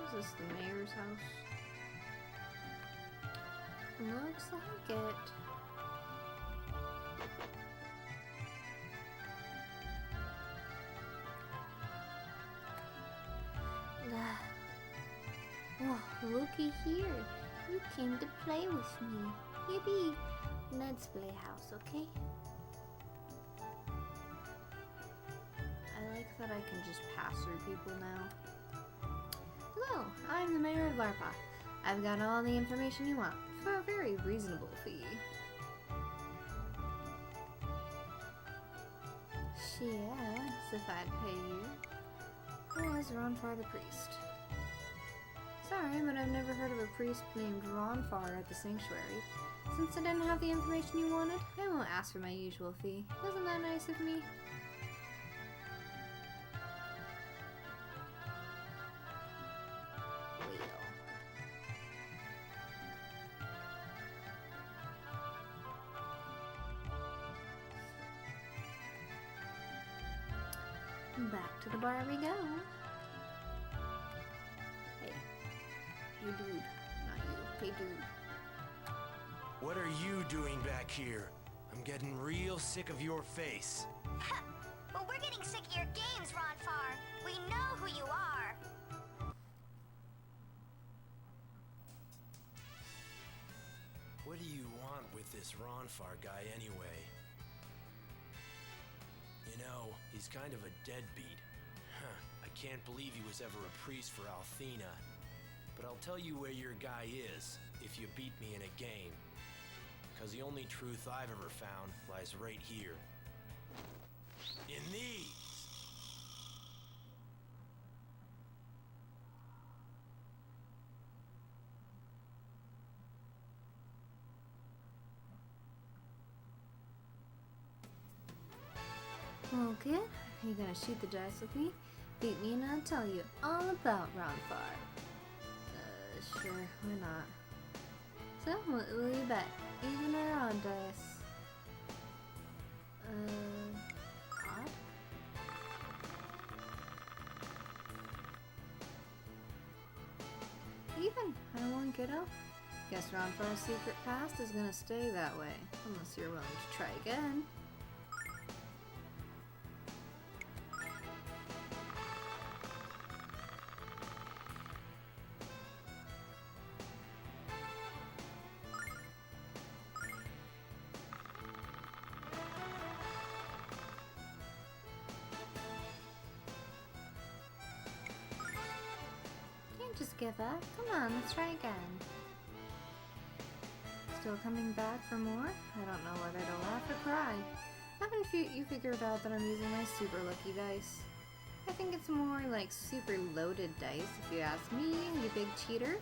Is this the mayor's house? Looks like it. Oh, looky here. You came to play with me. Yippee! Let's play house, okay? I like that I can just pass through people now. Hello, I'm the mayor of Larpa. I've got all the information you want for a very reasonable fee. Yes, if I'd pay you. Who is Ronfar the priest? Sorry, but I've never heard of a priest named Ronfar at the sanctuary. Since I didn't have the information you wanted, I won't ask for my usual fee. Wasn't that nice of me? Back to the bar we go. Hey. Hey dude. Not you. Hey dude. What are you doing back here? I'm getting real sick of your face. Well, we're getting sick of your games, Ronfar. We know who you are. What do you want with this Ronfar guy anyway? You know, he's kind of a deadbeat. I can't believe he was ever a priest for Althena. But I'll tell you where your guy is if you beat me in a game. Because the only truth I've ever found lies right here. In these! Okay, are you gonna shoot the dice with me? Beat me and I'll tell you all about Ronfar. Sure, why not? So, what will you bet? Even or odd dice? Odd? even. I won't get up. Guess Ronfar's secret past is gonna stay that way, unless you're willing to try again. Can't just give up. Come on, let's try again. Still coming back for more? I don't know whether to laugh or cry. Haven't you figured out that I'm using my super lucky dice? I think it's more like super loaded dice if you ask me, you big cheater.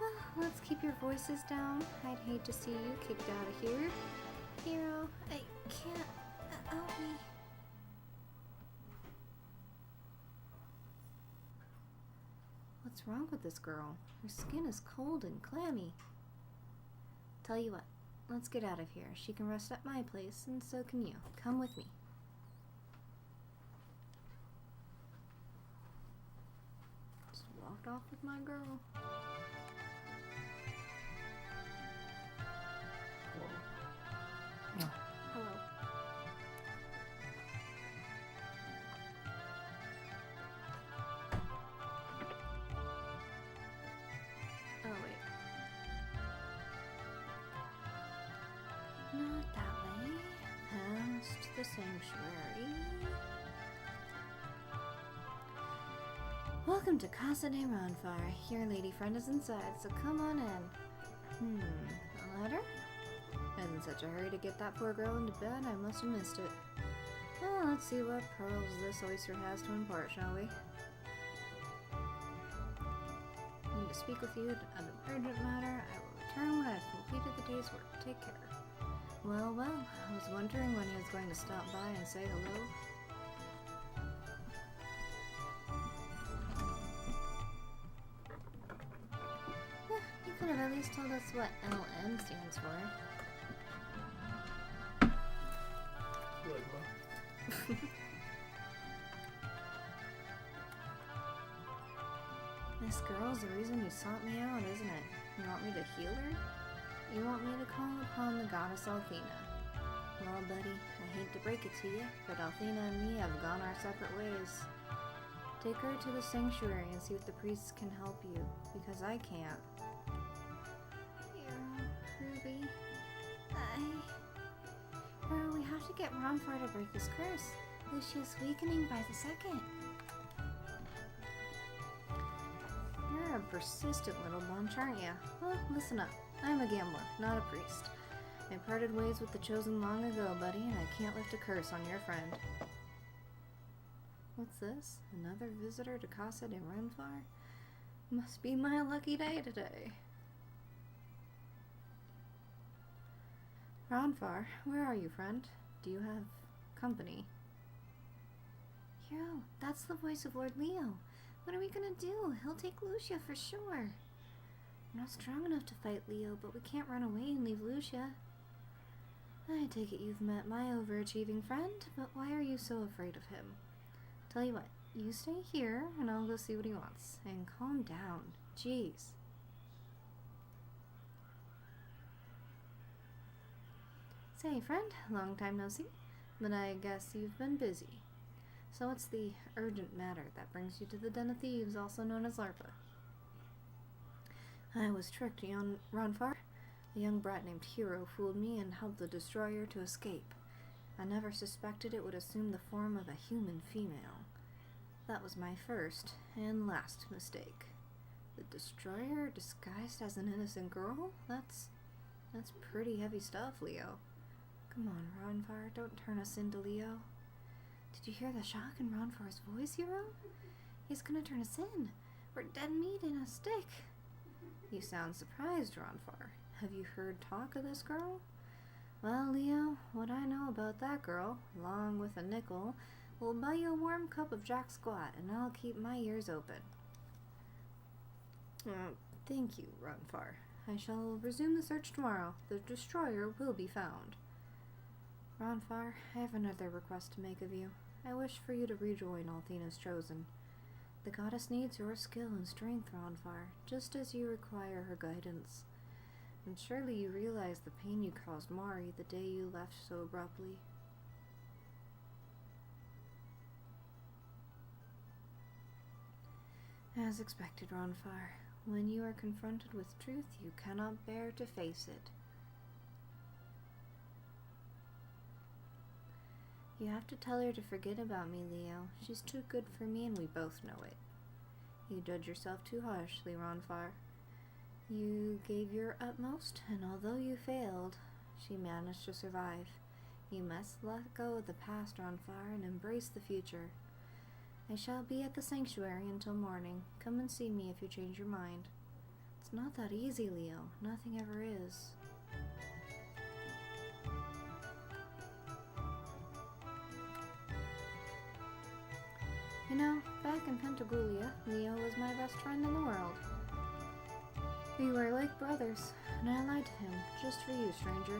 Well, let's keep your voices down. I'd hate to see you kicked out of here. Hiro, I can't. Help me. What's wrong with this girl? Her skin is cold and clammy. Tell you what, let's get out of here. She can rest at my place, and so can you. Come with me. Just walked off with my girl. Oh. Hello. Oh, wait. Not that way. Past the sanctuary. Welcome to Casa de Ronfar. Your lady friend is inside, so come on in. A letter? I was in such a hurry to get that poor girl into bed, I must have missed it. Well, let's see what pearls this oyster has to impart, shall we? I need to speak with you on an urgent matter. I will return when I have completed the day's work. Take care. Well, I was wondering when he was going to stop by and say hello. You could have at least told us what LM stands for. This girl's the reason you sought me out, isn't it? You want me to heal her? You want me to call upon the goddess Althena? Well, buddy, I hate to break it to you, but Althena and me have gone our separate ways. Take her to the sanctuary and see if the priests can help you, because I can't. Ruby, we have to get Ronfar to break this curse. Lucia's weakening by the second. You're a persistent little bunch, aren't you? Well, listen up. I'm a gambler, not a priest. I parted ways with the Chosen long ago, buddy, and I can't lift a curse on your friend. What's this? Another visitor to Casa de Ronfar? Must be my lucky day today. Ronfar, where are you, friend? Do you have company? Hiro, that's the voice of Lord Leo. What are we gonna do? He'll take Lucia for sure. We're not strong enough to fight Leo, but we can't run away and leave Lucia. I take it you've met my overachieving friend, but why are you so afraid of him? Tell you what, you stay here, and I'll go see what he wants. And calm down. Jeez. Say, friend, long time no see, but I guess you've been busy. So what's the urgent matter that brings you to the Den of Thieves, also known as LARPA? I was tricked, Ronfar. A young brat named Hiro fooled me and helped the destroyer to escape. I never suspected it would assume the form of a human female. That was my first and last mistake. The destroyer disguised as an innocent girl? That's pretty heavy stuff, Leo. Come on, Ronfar, don't turn us into Leo. Did you hear the shock in Ronfar's voice, Hiro? He's gonna turn us in. We're dead meat in a stick. You sound surprised, Ronfar. Have you heard talk of this girl? Well, Leo, what I know about that girl, along with a nickel, will buy you a warm cup of Jack Squat, and I'll keep my ears open. Thank you, Ronfar. I shall resume the search tomorrow. The destroyer will be found. Ronfar, I have another request to make of you. I wish for you to rejoin Althena's Chosen. The goddess needs your skill and strength, Ronfire, just as you require her guidance. And surely you realize the pain you caused Mari the day you left so abruptly. As expected, Ronfire, when you are confronted with truth, you cannot bear to face it. You have to tell her to forget about me, Leo. She's too good for me and we both know it. You judge yourself too harshly, Ronfire. You gave your utmost, and although you failed, she managed to survive. You must let go of the past, Ronfire, and embrace the future. I shall be at the sanctuary until morning. Come and see me if you change your mind. It's not that easy, Leo. Nothing ever is. You know, back in Pentagoulia, Leo was my best friend in the world. We were like brothers, and I lied to him, just for you, stranger.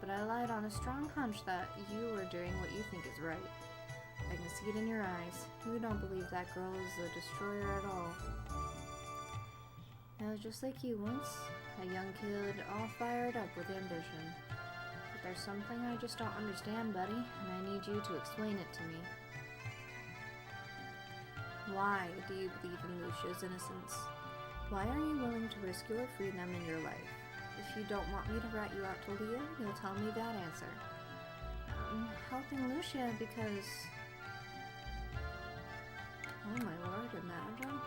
But I lied on a strong hunch that you were doing what you think is right. I can see it in your eyes. You don't believe that girl is the destroyer at all. I was just like you once, a young kid all fired up with ambition. But there's something I just don't understand, buddy, and I need you to explain it to me. Why do you believe in Lucia's innocence? Why are you willing to risk your freedom and your life? If you don't want me to rat you out to Leo, you'll tell me that answer. I'm helping Lucia because... Oh my lord, imagine?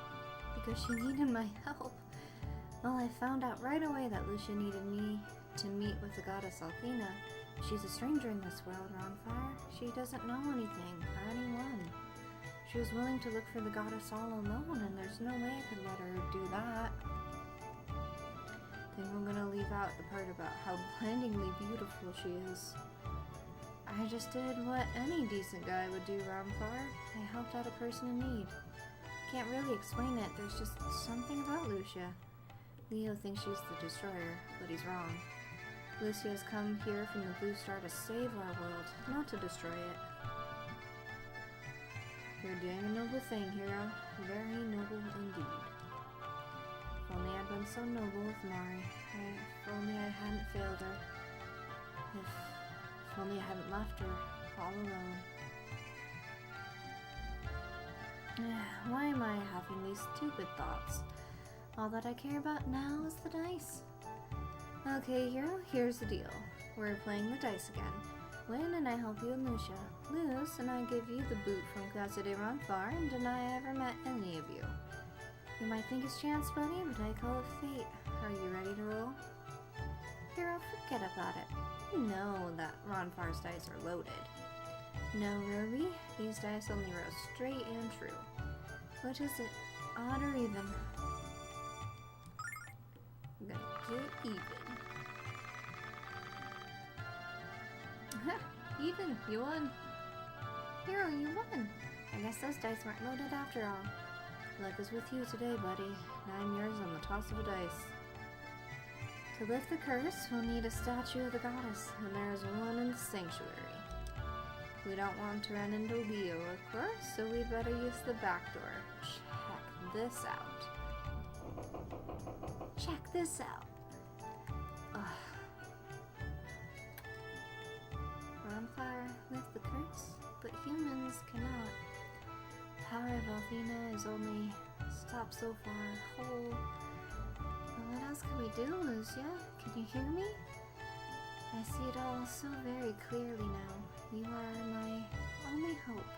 Because she needed my help. Well, I found out right away that Lucia needed me to meet with the goddess Althena. She's a stranger in this world, Ronfire. She doesn't know anything or anyone. She was willing to look for the goddess all alone, and there's no way I could let her do that. Then we're gonna leave out the part about how blindingly beautiful she is. I just did what any decent guy would do, Ronfire. I helped out a person in need. Can't really explain it, there's just something about Lucia. Leo thinks she's the destroyer, but he's wrong. Lucia has come here from the Blue Star to save our world, not to destroy it. You're doing a noble thing, Hiro. Very noble indeed. If only I'd been so noble with Mari. If only I hadn't failed her. If only I hadn't left her all alone. Why am I having these stupid thoughts? All that I care about now is the dice. Okay, Hiro, here's the deal. We're playing the dice again. Win and I help you and Lucia. Lose and I give you the boot from Casa de Ronfar and deny I ever met any of you. You might think it's chance, buddy, but I call it fate. Are you ready to roll? Hiro, forget about it. You know that Ronfar's dice are loaded. No, Ruby, these dice only roll straight and true. What is it, odd or even? I'm gonna get even. Even, you won. Hiro, you won. I guess those dice weren't loaded after all. Luck is with you today, buddy. Now I'm yours on the toss of a dice. To lift the curse, we'll need a statue of the goddess, and there is one in the sanctuary. We don't want to run into Leo, of course, so we'd better use the back door. Check this out. Check this out. Ugh. Ronfire lift the curse, but humans cannot. The power of Althena is only stopped so far whole. Well, what else can we do, Lucia? Can you hear me? I see it all so very clearly now. You are my only hope.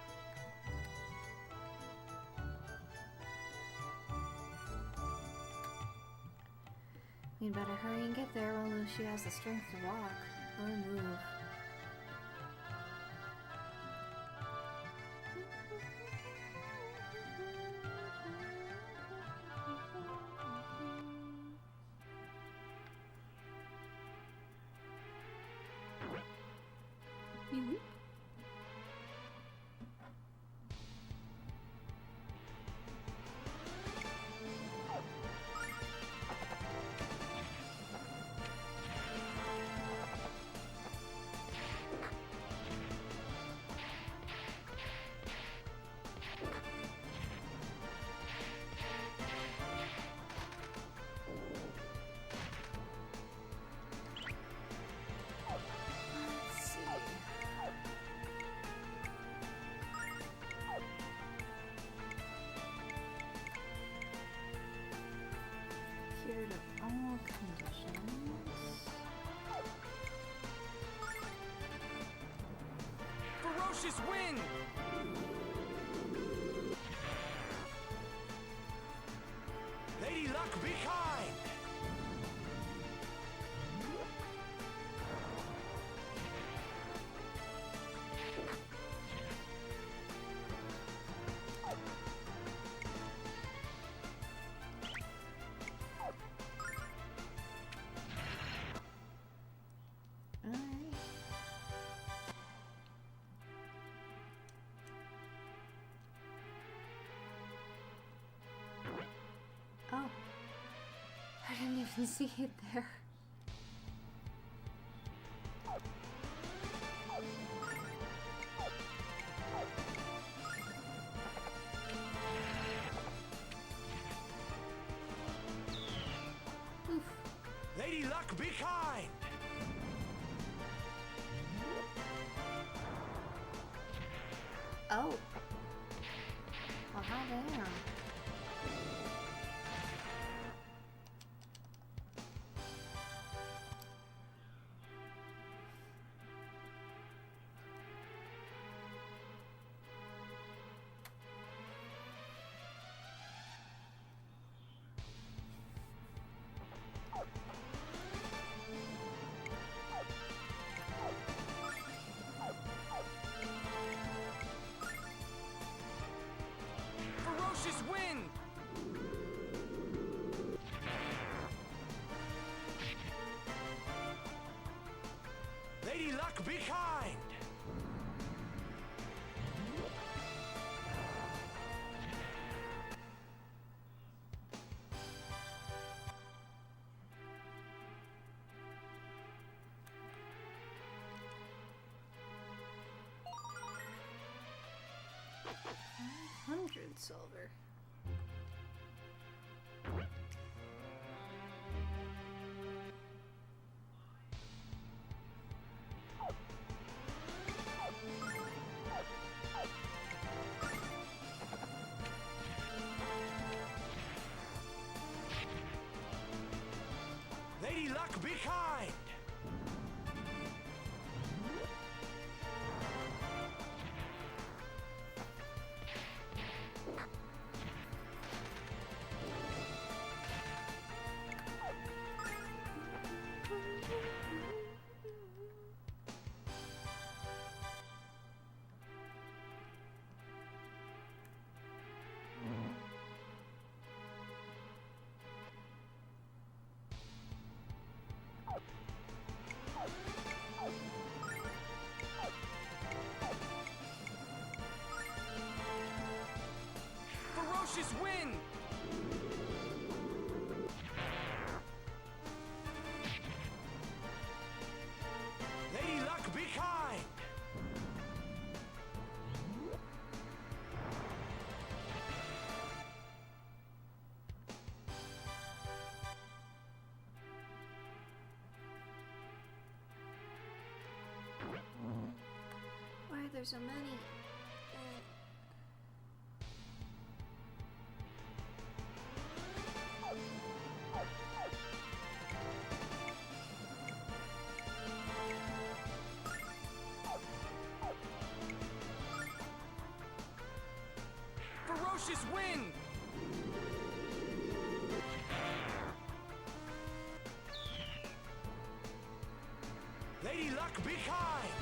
We'd better hurry and get there while Lucia has the strength to walk or move. cured of all conditions. Ferocious wind! Lady Luck, be kind! Alright. Oh. I didn't even see it there. Oof. Lady Luck, be kind! Oh. Well, hi there. Ferocious wind! Lady Luck, be kind! Silver. Lady Luck, be kind! Ferocious wind! Lady Luck, be kind! Why are there so many? Ferocious wind! Lady Luck, be kind!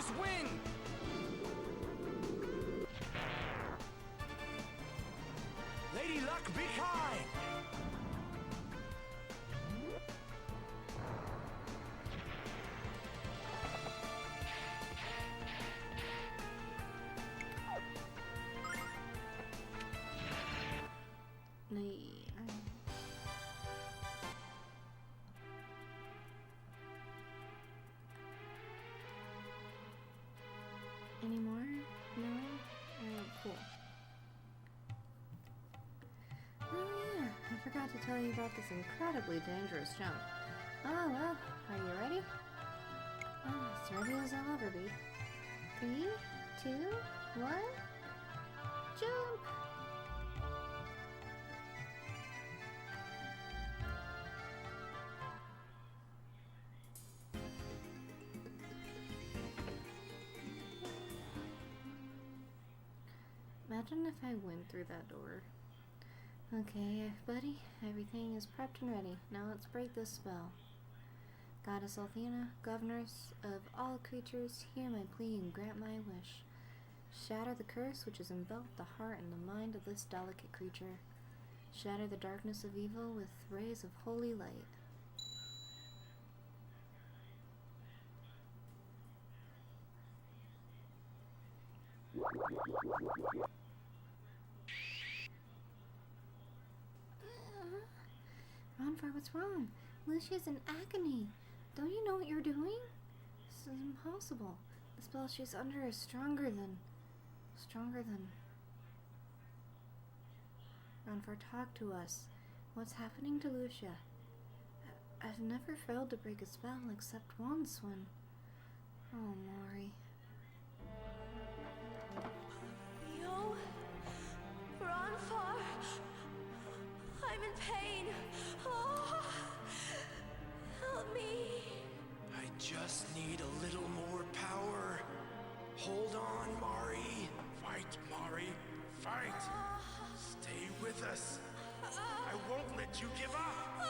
Lucius, wing! Lady Luck, be kind! Any more? No? Alright, cool. Oh yeah, I forgot to tell you about this incredibly dangerous jump. Oh well, are you ready? Oh, as ready as I'll ever be. 3, 2, 1, jump! Imagine if I went through that door. Okay, buddy, everything is prepped and ready. Now let's break this spell. Goddess Althena, governess of all creatures, hear my plea and grant my wish. Shatter the curse which has enveloped the heart and the mind of this delicate creature. Shatter the darkness of evil with rays of holy light. Ronfar, what's wrong? Lucia's in agony. Don't you know what you're doing? This is impossible. The spell she's under is stronger than... Ronfar, talk to us. What's happening to Lucia? I've never failed to break a spell except once when... Oh, Maury. Yo, Ronfar, I'm in pain. Oh, help me. I just need a little more power. Hold on, Mari. Fight, Mari. Fight. Stay with us. I won't let you give up.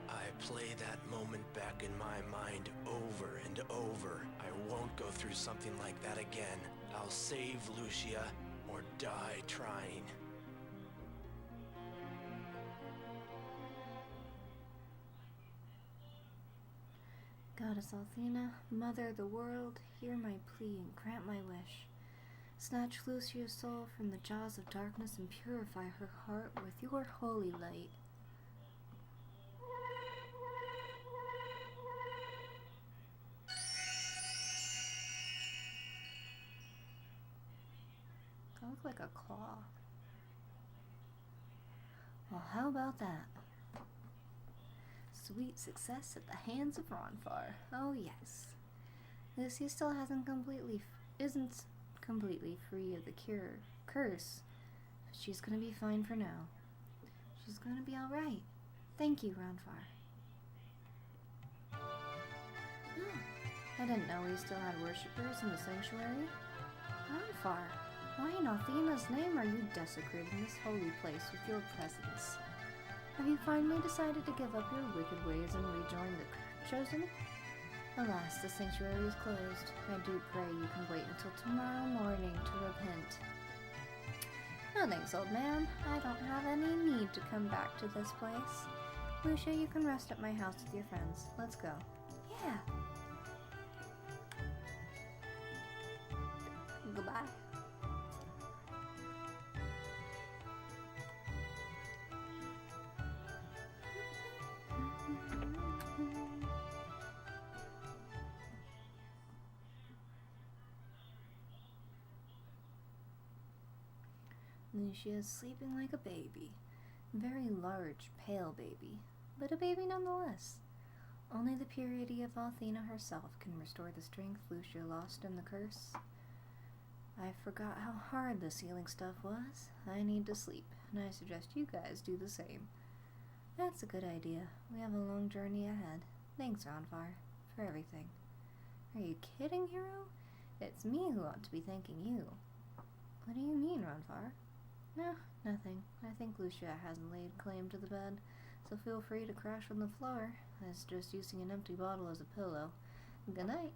I play that moment back in my mind over and over. I won't go through something like that again. I'll save Lucia or die trying. Goddess Althena, Mother of the world, hear my plea and grant my wish. Snatch Lucia's soul from the jaws of darkness and purify her heart with your holy light. That looks like a claw. Well, how about that? Sweet success at the hands of Ronfar. Oh yes. Lucia still isn't completely free of the curse, but she's gonna be fine for now. She's gonna be alright. Thank you, Ronfar. Oh, I didn't know we still had worshippers in the sanctuary. Ronfar, why in Althena's name are you desecrating this holy place with your presence? Have you finally decided to give up your wicked ways and rejoin the Chosen? Alas, the sanctuary is closed. I do pray you can wait until tomorrow morning to repent. No thanks, old man. I don't have any need to come back to this place. Lucia, you can rest at my house with your friends. Let's go. Yeah. Goodbye. Lucia is sleeping like a baby. Very large, pale baby, but a baby nonetheless. Only the purity of Althena herself can restore the strength Lucia lost in the curse. I forgot how hard the sealing stuff was. I need to sleep, and I suggest you guys do the same. That's a good idea. We have a long journey ahead. Thanks, Ronfar, for everything. Are you kidding, Hiro? It's me who ought to be thanking you. What do you mean, Ronfar? No, nothing. I think Lucia hasn't laid claim to the bed, so feel free to crash on the floor. That's just using an empty bottle as a pillow. Good night.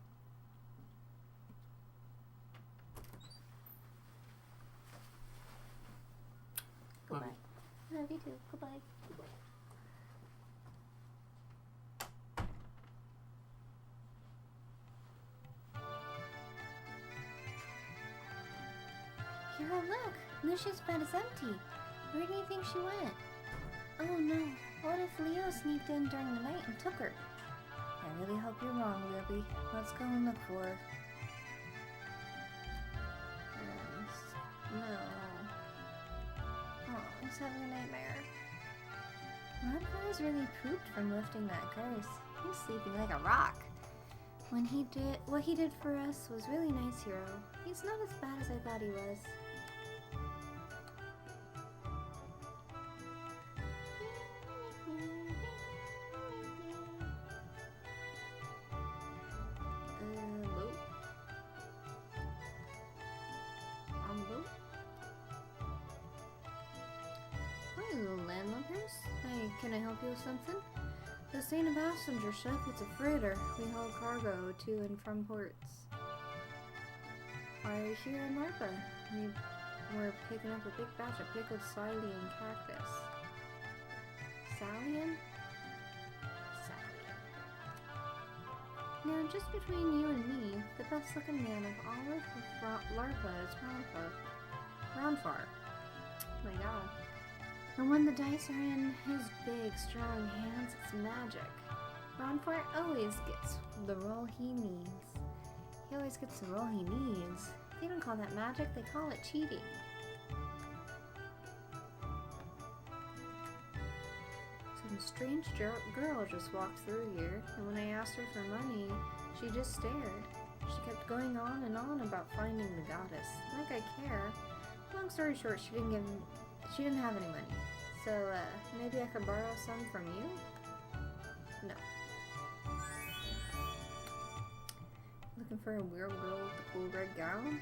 Goodbye. Love you too. Goodbye. Hiro, look! Lucia's bed is empty. Where do you think she went? Oh no, what if Leo sneaked in during the night and took her? I really hope you're wrong, Libby. Let's go and look for her. No. Oh, he's having a nightmare. Rodboy's really pooped from lifting that curse. He's sleeping like a rock. What he did for us was really nice, Hiro. He's not as bad as I thought he was. Can I help you with something? This ain't a passenger ship, it's a freighter. We haul cargo to and from ports. Are here in Larpa. We're picking up a big batch of pickled Salian cactus. Salian? Salian. Now, just between you and me, the best looking man of all of Larpa is Ronfar. Oh my god. And when the dice are in his big, strong hands, it's magic. Ronfar always gets the roll he needs. He always gets the roll he needs. They don't call that magic, they call it cheating. Some strange girl just walked through here, and when I asked her for money, she just stared. She kept going on and on about finding the goddess. Like I care. Long story short, she didn't have any money. So, maybe I could borrow some from you? No. Looking for a weird girl with a cool red gown?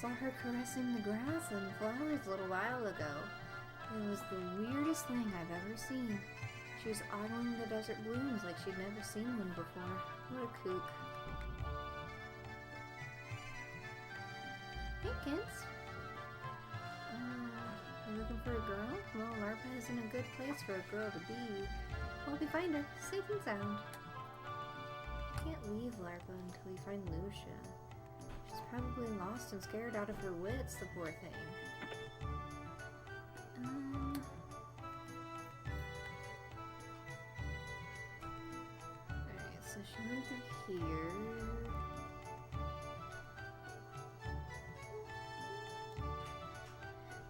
Saw her caressing the grass and flowers a little while ago. It was the weirdest thing I've ever seen. She was ogling the desert blooms like she'd never seen one before. What a kook. Hey, kids. You're looking for a girl? Well, Larpa isn't a good place for a girl to be. Hope you find her, safe and sound. Can't leave Larpa until we find Lucia. She's probably lost and scared out of her wits, the poor thing. Alright, so she went through here.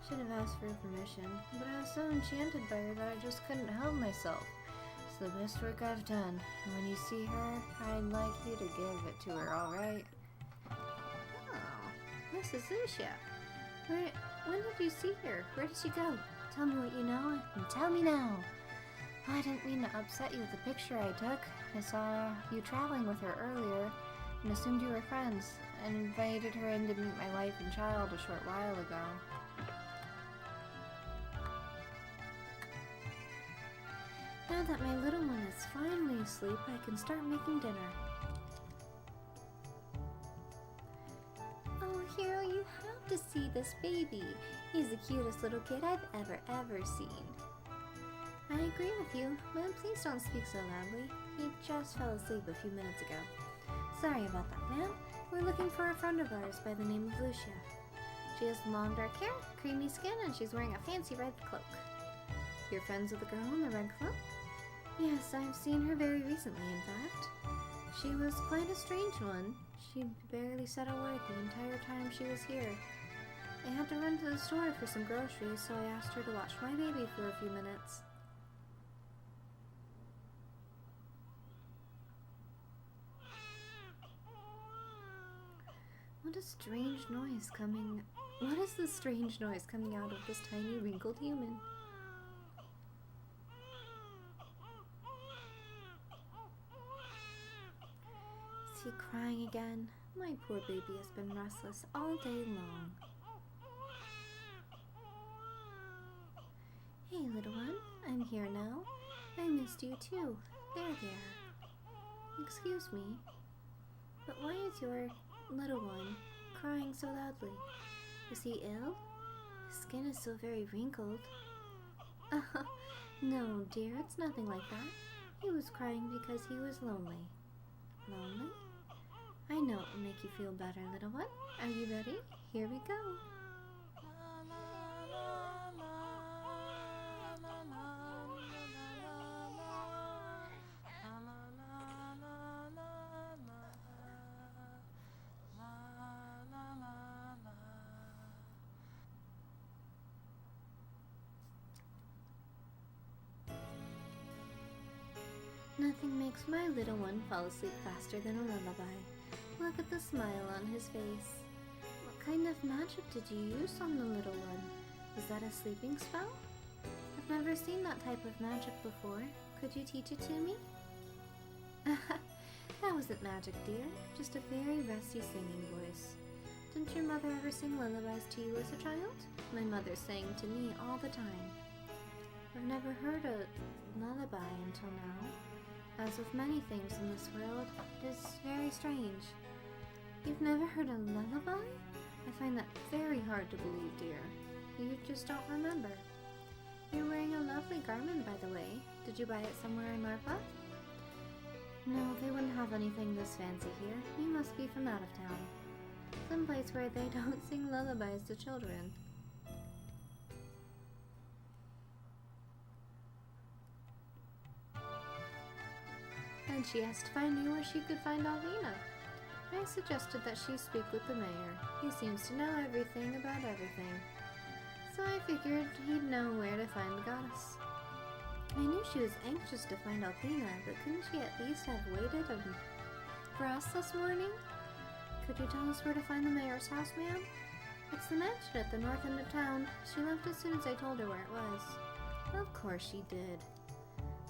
Should have asked for permission, but I was so enchanted by her that I just couldn't help myself. It's the best work I've done, and when you see her, I'd like you to give it to her, alright? Oh, this is Lucia. When did you see her? Where did she go? Tell me what you know, and tell me now. Oh, I didn't mean to upset you with the picture I took. I saw you traveling with her earlier, and assumed you were friends, and invited her in to meet my wife and child a short while ago. Now that my little one is finally asleep, I can start making dinner. Oh, Hiro, you have to see this baby. He's the cutest little kid I've ever seen. I agree with you, but please don't speak so loudly. He just fell asleep a few minutes ago. Sorry about that, ma'am. We're looking for a friend of ours by the name of Lucia. She has long dark hair, creamy skin, and she's wearing a fancy red cloak. You're friends with the girl in the red cloak? Yes, I've seen her very recently, in fact. She was quite a strange one. She barely said a word the entire time she was here. I had to run to the store for some groceries, so I asked her to watch my baby for a few minutes. What is the strange noise coming out of this tiny wrinkled human? Is he crying again? My poor baby has been restless all day long. little one. I'm here now. I missed you too. There. Excuse me, but why is your little one crying so loudly? Is he ill? His skin is so very wrinkled. No, dear, it's nothing like that. He was crying because he was lonely. Lonely? I know it will make you feel better, little one. Are you ready? Here we go. Nothing makes my little one fall asleep faster than a lullaby. Look at the smile on his face. What kind of magic did you use on the little one? Was that a sleeping spell? I've never seen that type of magic before. Could you teach it to me? That wasn't magic, dear. Just a very rusty singing voice. Didn't your mother ever sing lullabies to you as a child? My mother sang to me all the time. I've never heard a lullaby until now. As with many things in this world, it is very strange. You've never heard a lullaby? I find that very hard to believe, dear. You just don't remember. You're wearing a lovely garment, by the way. Did you buy it somewhere in Larpa? No, they wouldn't have anything this fancy here. You must be from out of town. Someplace where they don't sing lullabies to children. And she asked if I knew where she could find Alvina. I suggested that she speak with the mayor. He seems to know everything about everything. So I figured he'd know where to find the goddess. I knew she was anxious to find Alvina, but couldn't she at least have waited for us this morning? Could you tell us where to find the mayor's house, ma'am? It's the mansion at the north end of town. She left as soon as I told her where it was. Of course she did.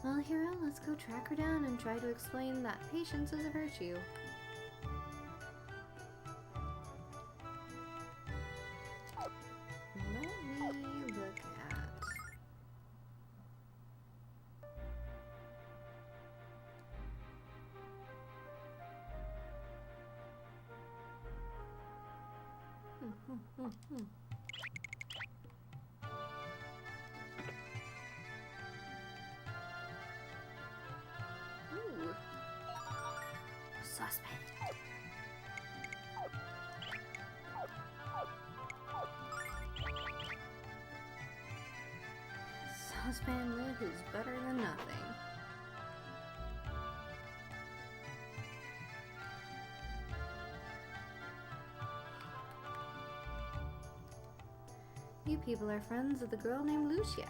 Well, Hiro, let's go track her down and try to explain that patience is a virtue. Let me look at... Ooh. Suspect. Saucepan lid is better than nothing. You people are friends of the girl named Lucia.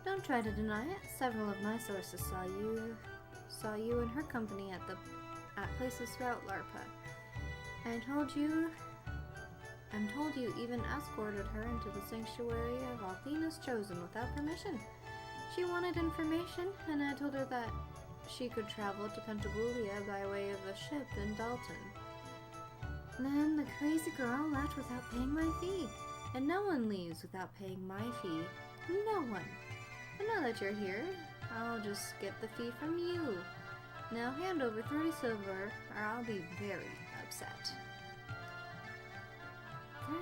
Don't try to deny it. Several of my sources saw you and her company at places throughout Larpa. I'm told you even escorted her into the sanctuary of Althena's Chosen without permission. She wanted information, and I told her that she could travel to Pentagulia by way of a ship in Dalton. Then the crazy girl left without paying my fee. And no one leaves without paying my fee. No one. And now that you're here, I'll just get the fee from you. Now hand over 30 silver, or I'll be very upset.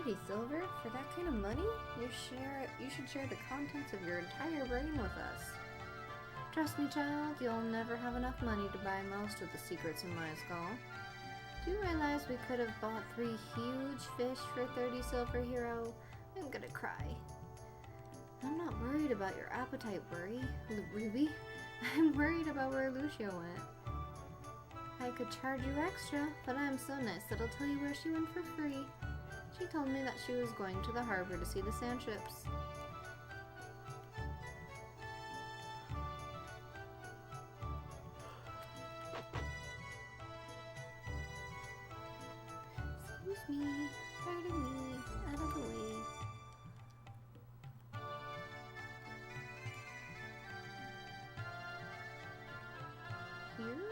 30 silver? For that kind of money? You should share the contents of your entire brain with us. Trust me, child, you'll never have enough money to buy most of the secrets in my skull. Do you realize we could have bought 3 huge fish for 30 silver, Hiro? I'm gonna cry. I'm not worried about your appetite, Ruby. I'm worried about where Lucia went. I could charge you extra, but I'm so nice that I'll tell you where she went for free. She told me that she was going to the harbor to see the sand ships. Excuse me, pardon me, out of the way. Here?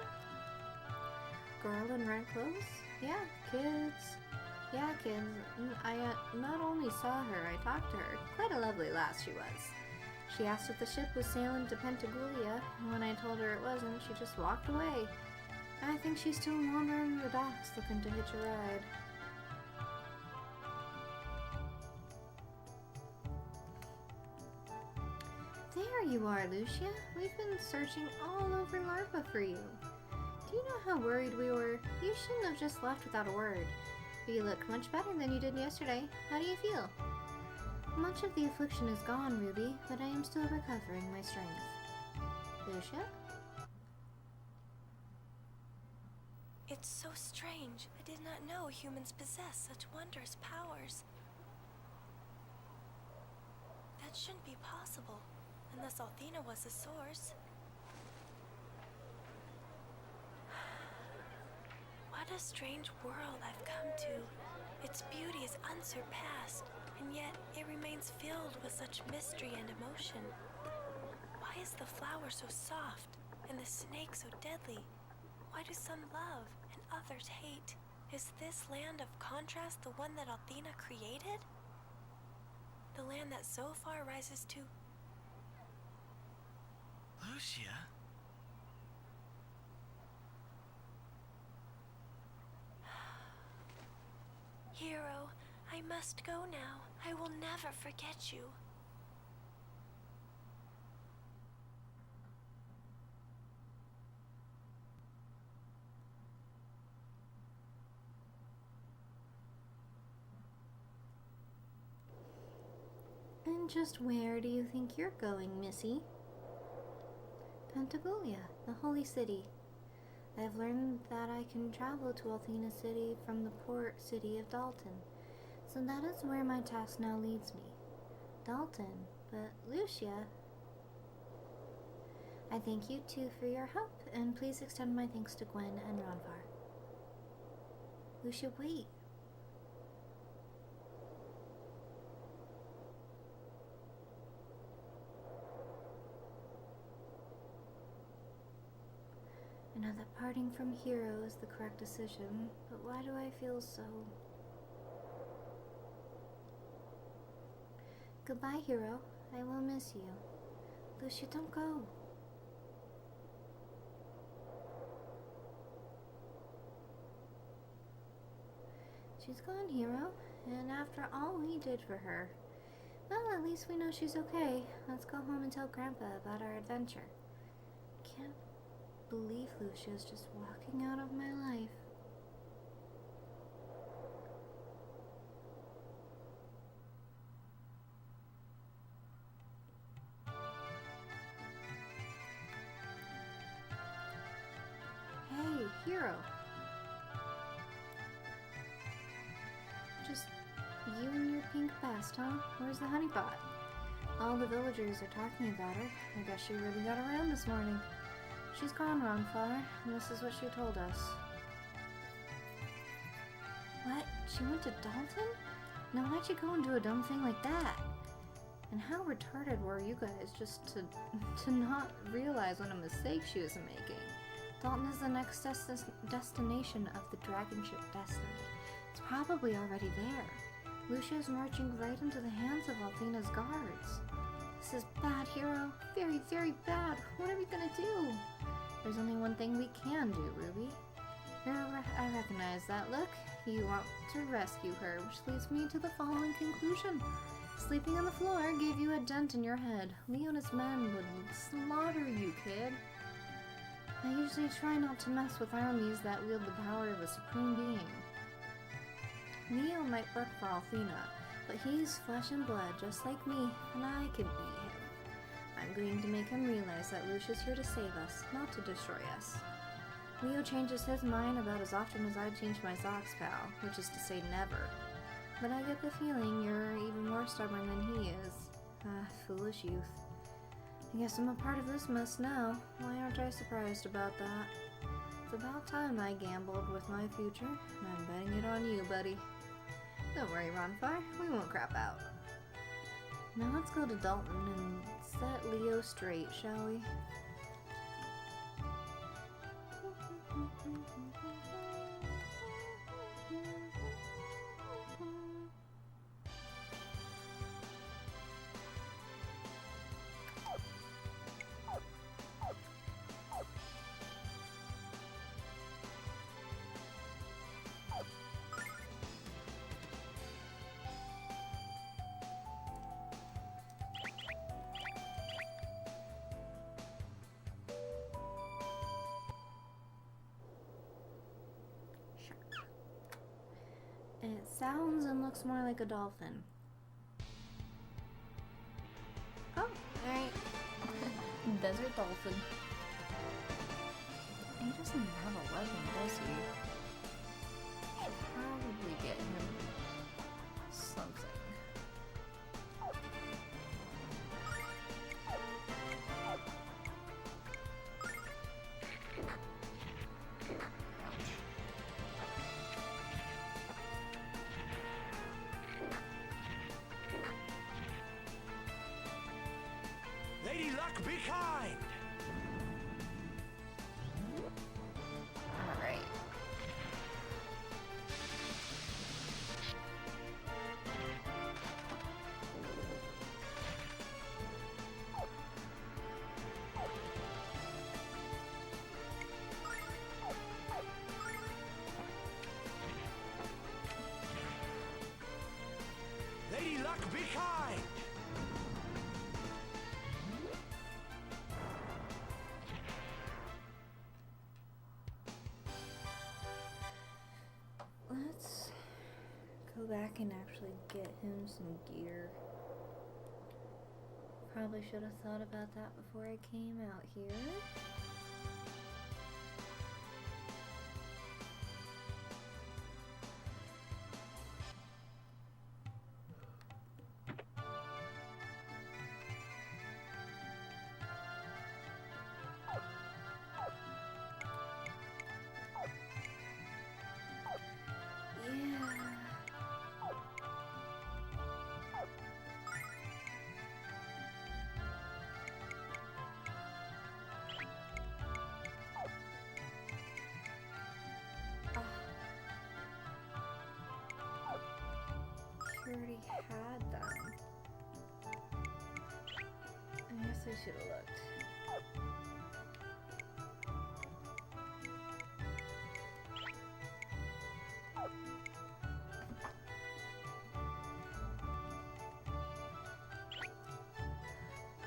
Girl in red clothes? Yeah, kids. Yeah, kids. I not only saw her, I talked to her. Quite a lovely lass she was. She asked if the ship was sailing to Pentagoulia, and when I told her it wasn't, she just walked away. I think she's still wandering the docks looking to hitch a ride. There you are, Lucia. We've been searching all over Larva for you. Do you know how worried we were? You shouldn't have just left without a word. But you look much better than you did yesterday. How do you feel? Much of the affliction is gone, Ruby, but I am still recovering my strength. Lucia? It's so strange. I did not know humans possess such wondrous powers. That shouldn't be possible, unless Althena was the source. What a strange world I've come to. Its beauty is unsurpassed, and yet it remains filled with such mystery and emotion. Why is the flower so soft, and the snake so deadly? Why do some love and others hate? Is this land of contrast the one that Althena created? The land that so far rises to... Lucia? Hiro, I must go now. I will never forget you. And just where do you think you're going, Missy? Pentagoulia, the holy city. I've learned that I can travel to Althena City from the port city of Dalton, so that is where my task now leads me. Dalton, but Lucia... I thank you too for your help, and please extend my thanks to Gwen and Ronvar. Lucia, wait. I know that parting from Hiro is the correct decision, but why do I feel so... Goodbye, Hiro. I will miss you. Lucia, don't go. She's gone, Hiro, and after all we did for her, well, at least we know she's okay. Let's go home and tell Grandpa about our adventure. Can't believe Lucia's just walking out of my life. Hey, Hiro. Just you and your pink past, huh? Where's the honeypot? All the villagers are talking about her. I guess she really got around this morning. She's gone, Ronfar, and this is what she told us. What? She went to Dalton? Now why'd she go and do a dumb thing like that? And how retarded were you guys just to not realize what a mistake she was making? Dalton is the next destination of the dragon ship Destiny. It's probably already there. Lucia is marching right into the hands of Althena's guards. This is bad, Hiro. Very, very bad. What are we gonna do? There's only one thing we can do, Ruby. I recognize that look. You want to rescue her, which leads me to the following conclusion. Sleeping on the floor gave you a dent in your head. Leo and his men would slaughter you, kid. I usually try not to mess with armies that wield the power of a supreme being. Leo might work for Althena, but he's flesh and blood just like me, and I can be him. I'm going to make him realize that Lucia's here to save us, not to destroy us. Leo changes his mind about as often as I change my socks, pal, which is to say never. But I get the feeling you're even more stubborn than he is. Ah, foolish youth. I guess I'm a part of this mess now. Why aren't I surprised about that? It's about time I gambled with my future, and I'm betting it on you, buddy. Don't worry, Ronfar, we won't crap out. Now let's go to Dalton and set Leo straight, shall we? It sounds and looks more like a dolphin. Oh, alright. Desert dolphin. He doesn't have a weapon, does he? Should probably get him something. Lady Luck, be kind! Alright. Lady Luck, be kind! Let's go back and actually get him some gear. Probably should have thought about that before I came out here. Already had them. I guess I should have looked.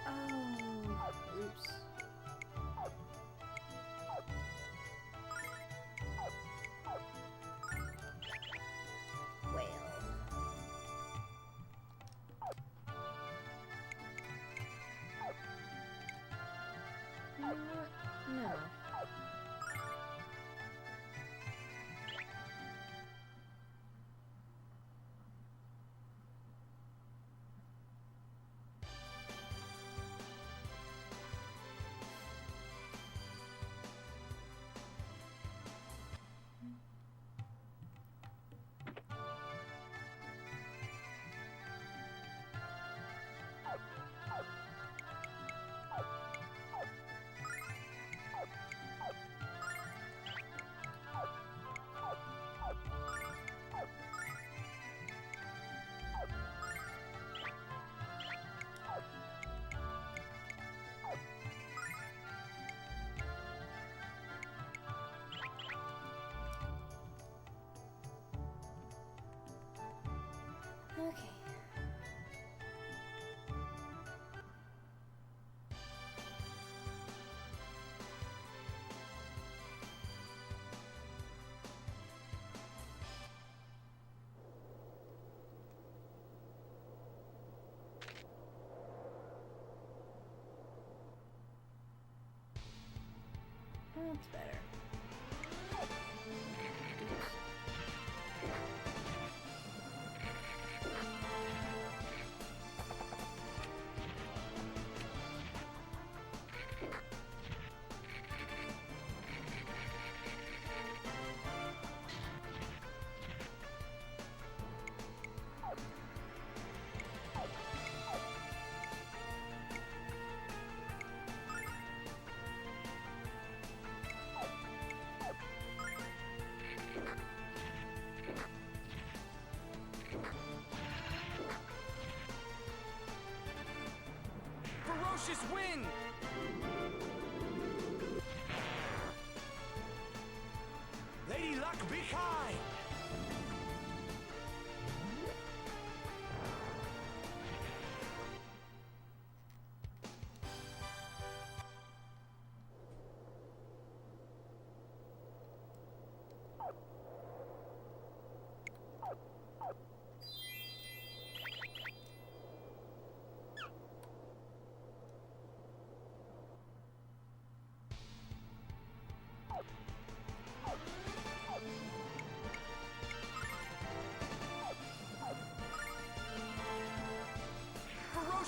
Oh, oops. Whale. You know what? No. Okay. That's better. Ferocious wind! Lady Luck, be kind!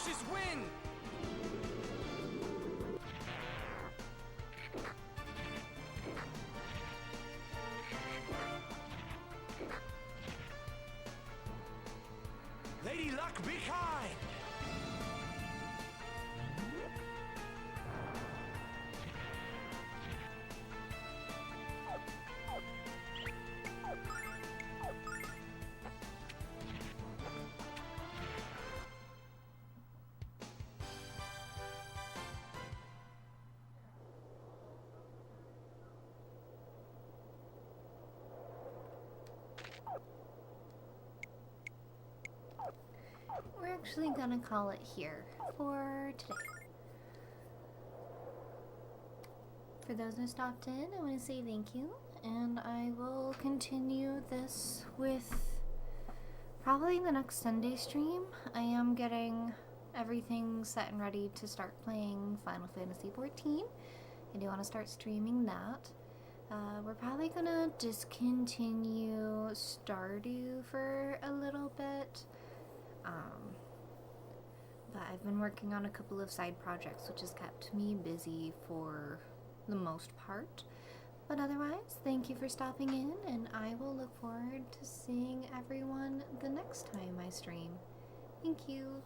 Ferocious wind! Lady Luck, be kind! We're actually gonna call it here for today. For those who stopped in, I want to say thank you, and I will continue this with probably the next Sunday stream. I am getting everything set and ready to start playing Final Fantasy XIV. I do want to start streaming that. We're probably gonna discontinue Stardew for a little bit. But I've been working on a couple of side projects, which has kept me busy for the most part. But otherwise, thank you for stopping in, and I will look forward to seeing everyone the next time I stream. Thank you.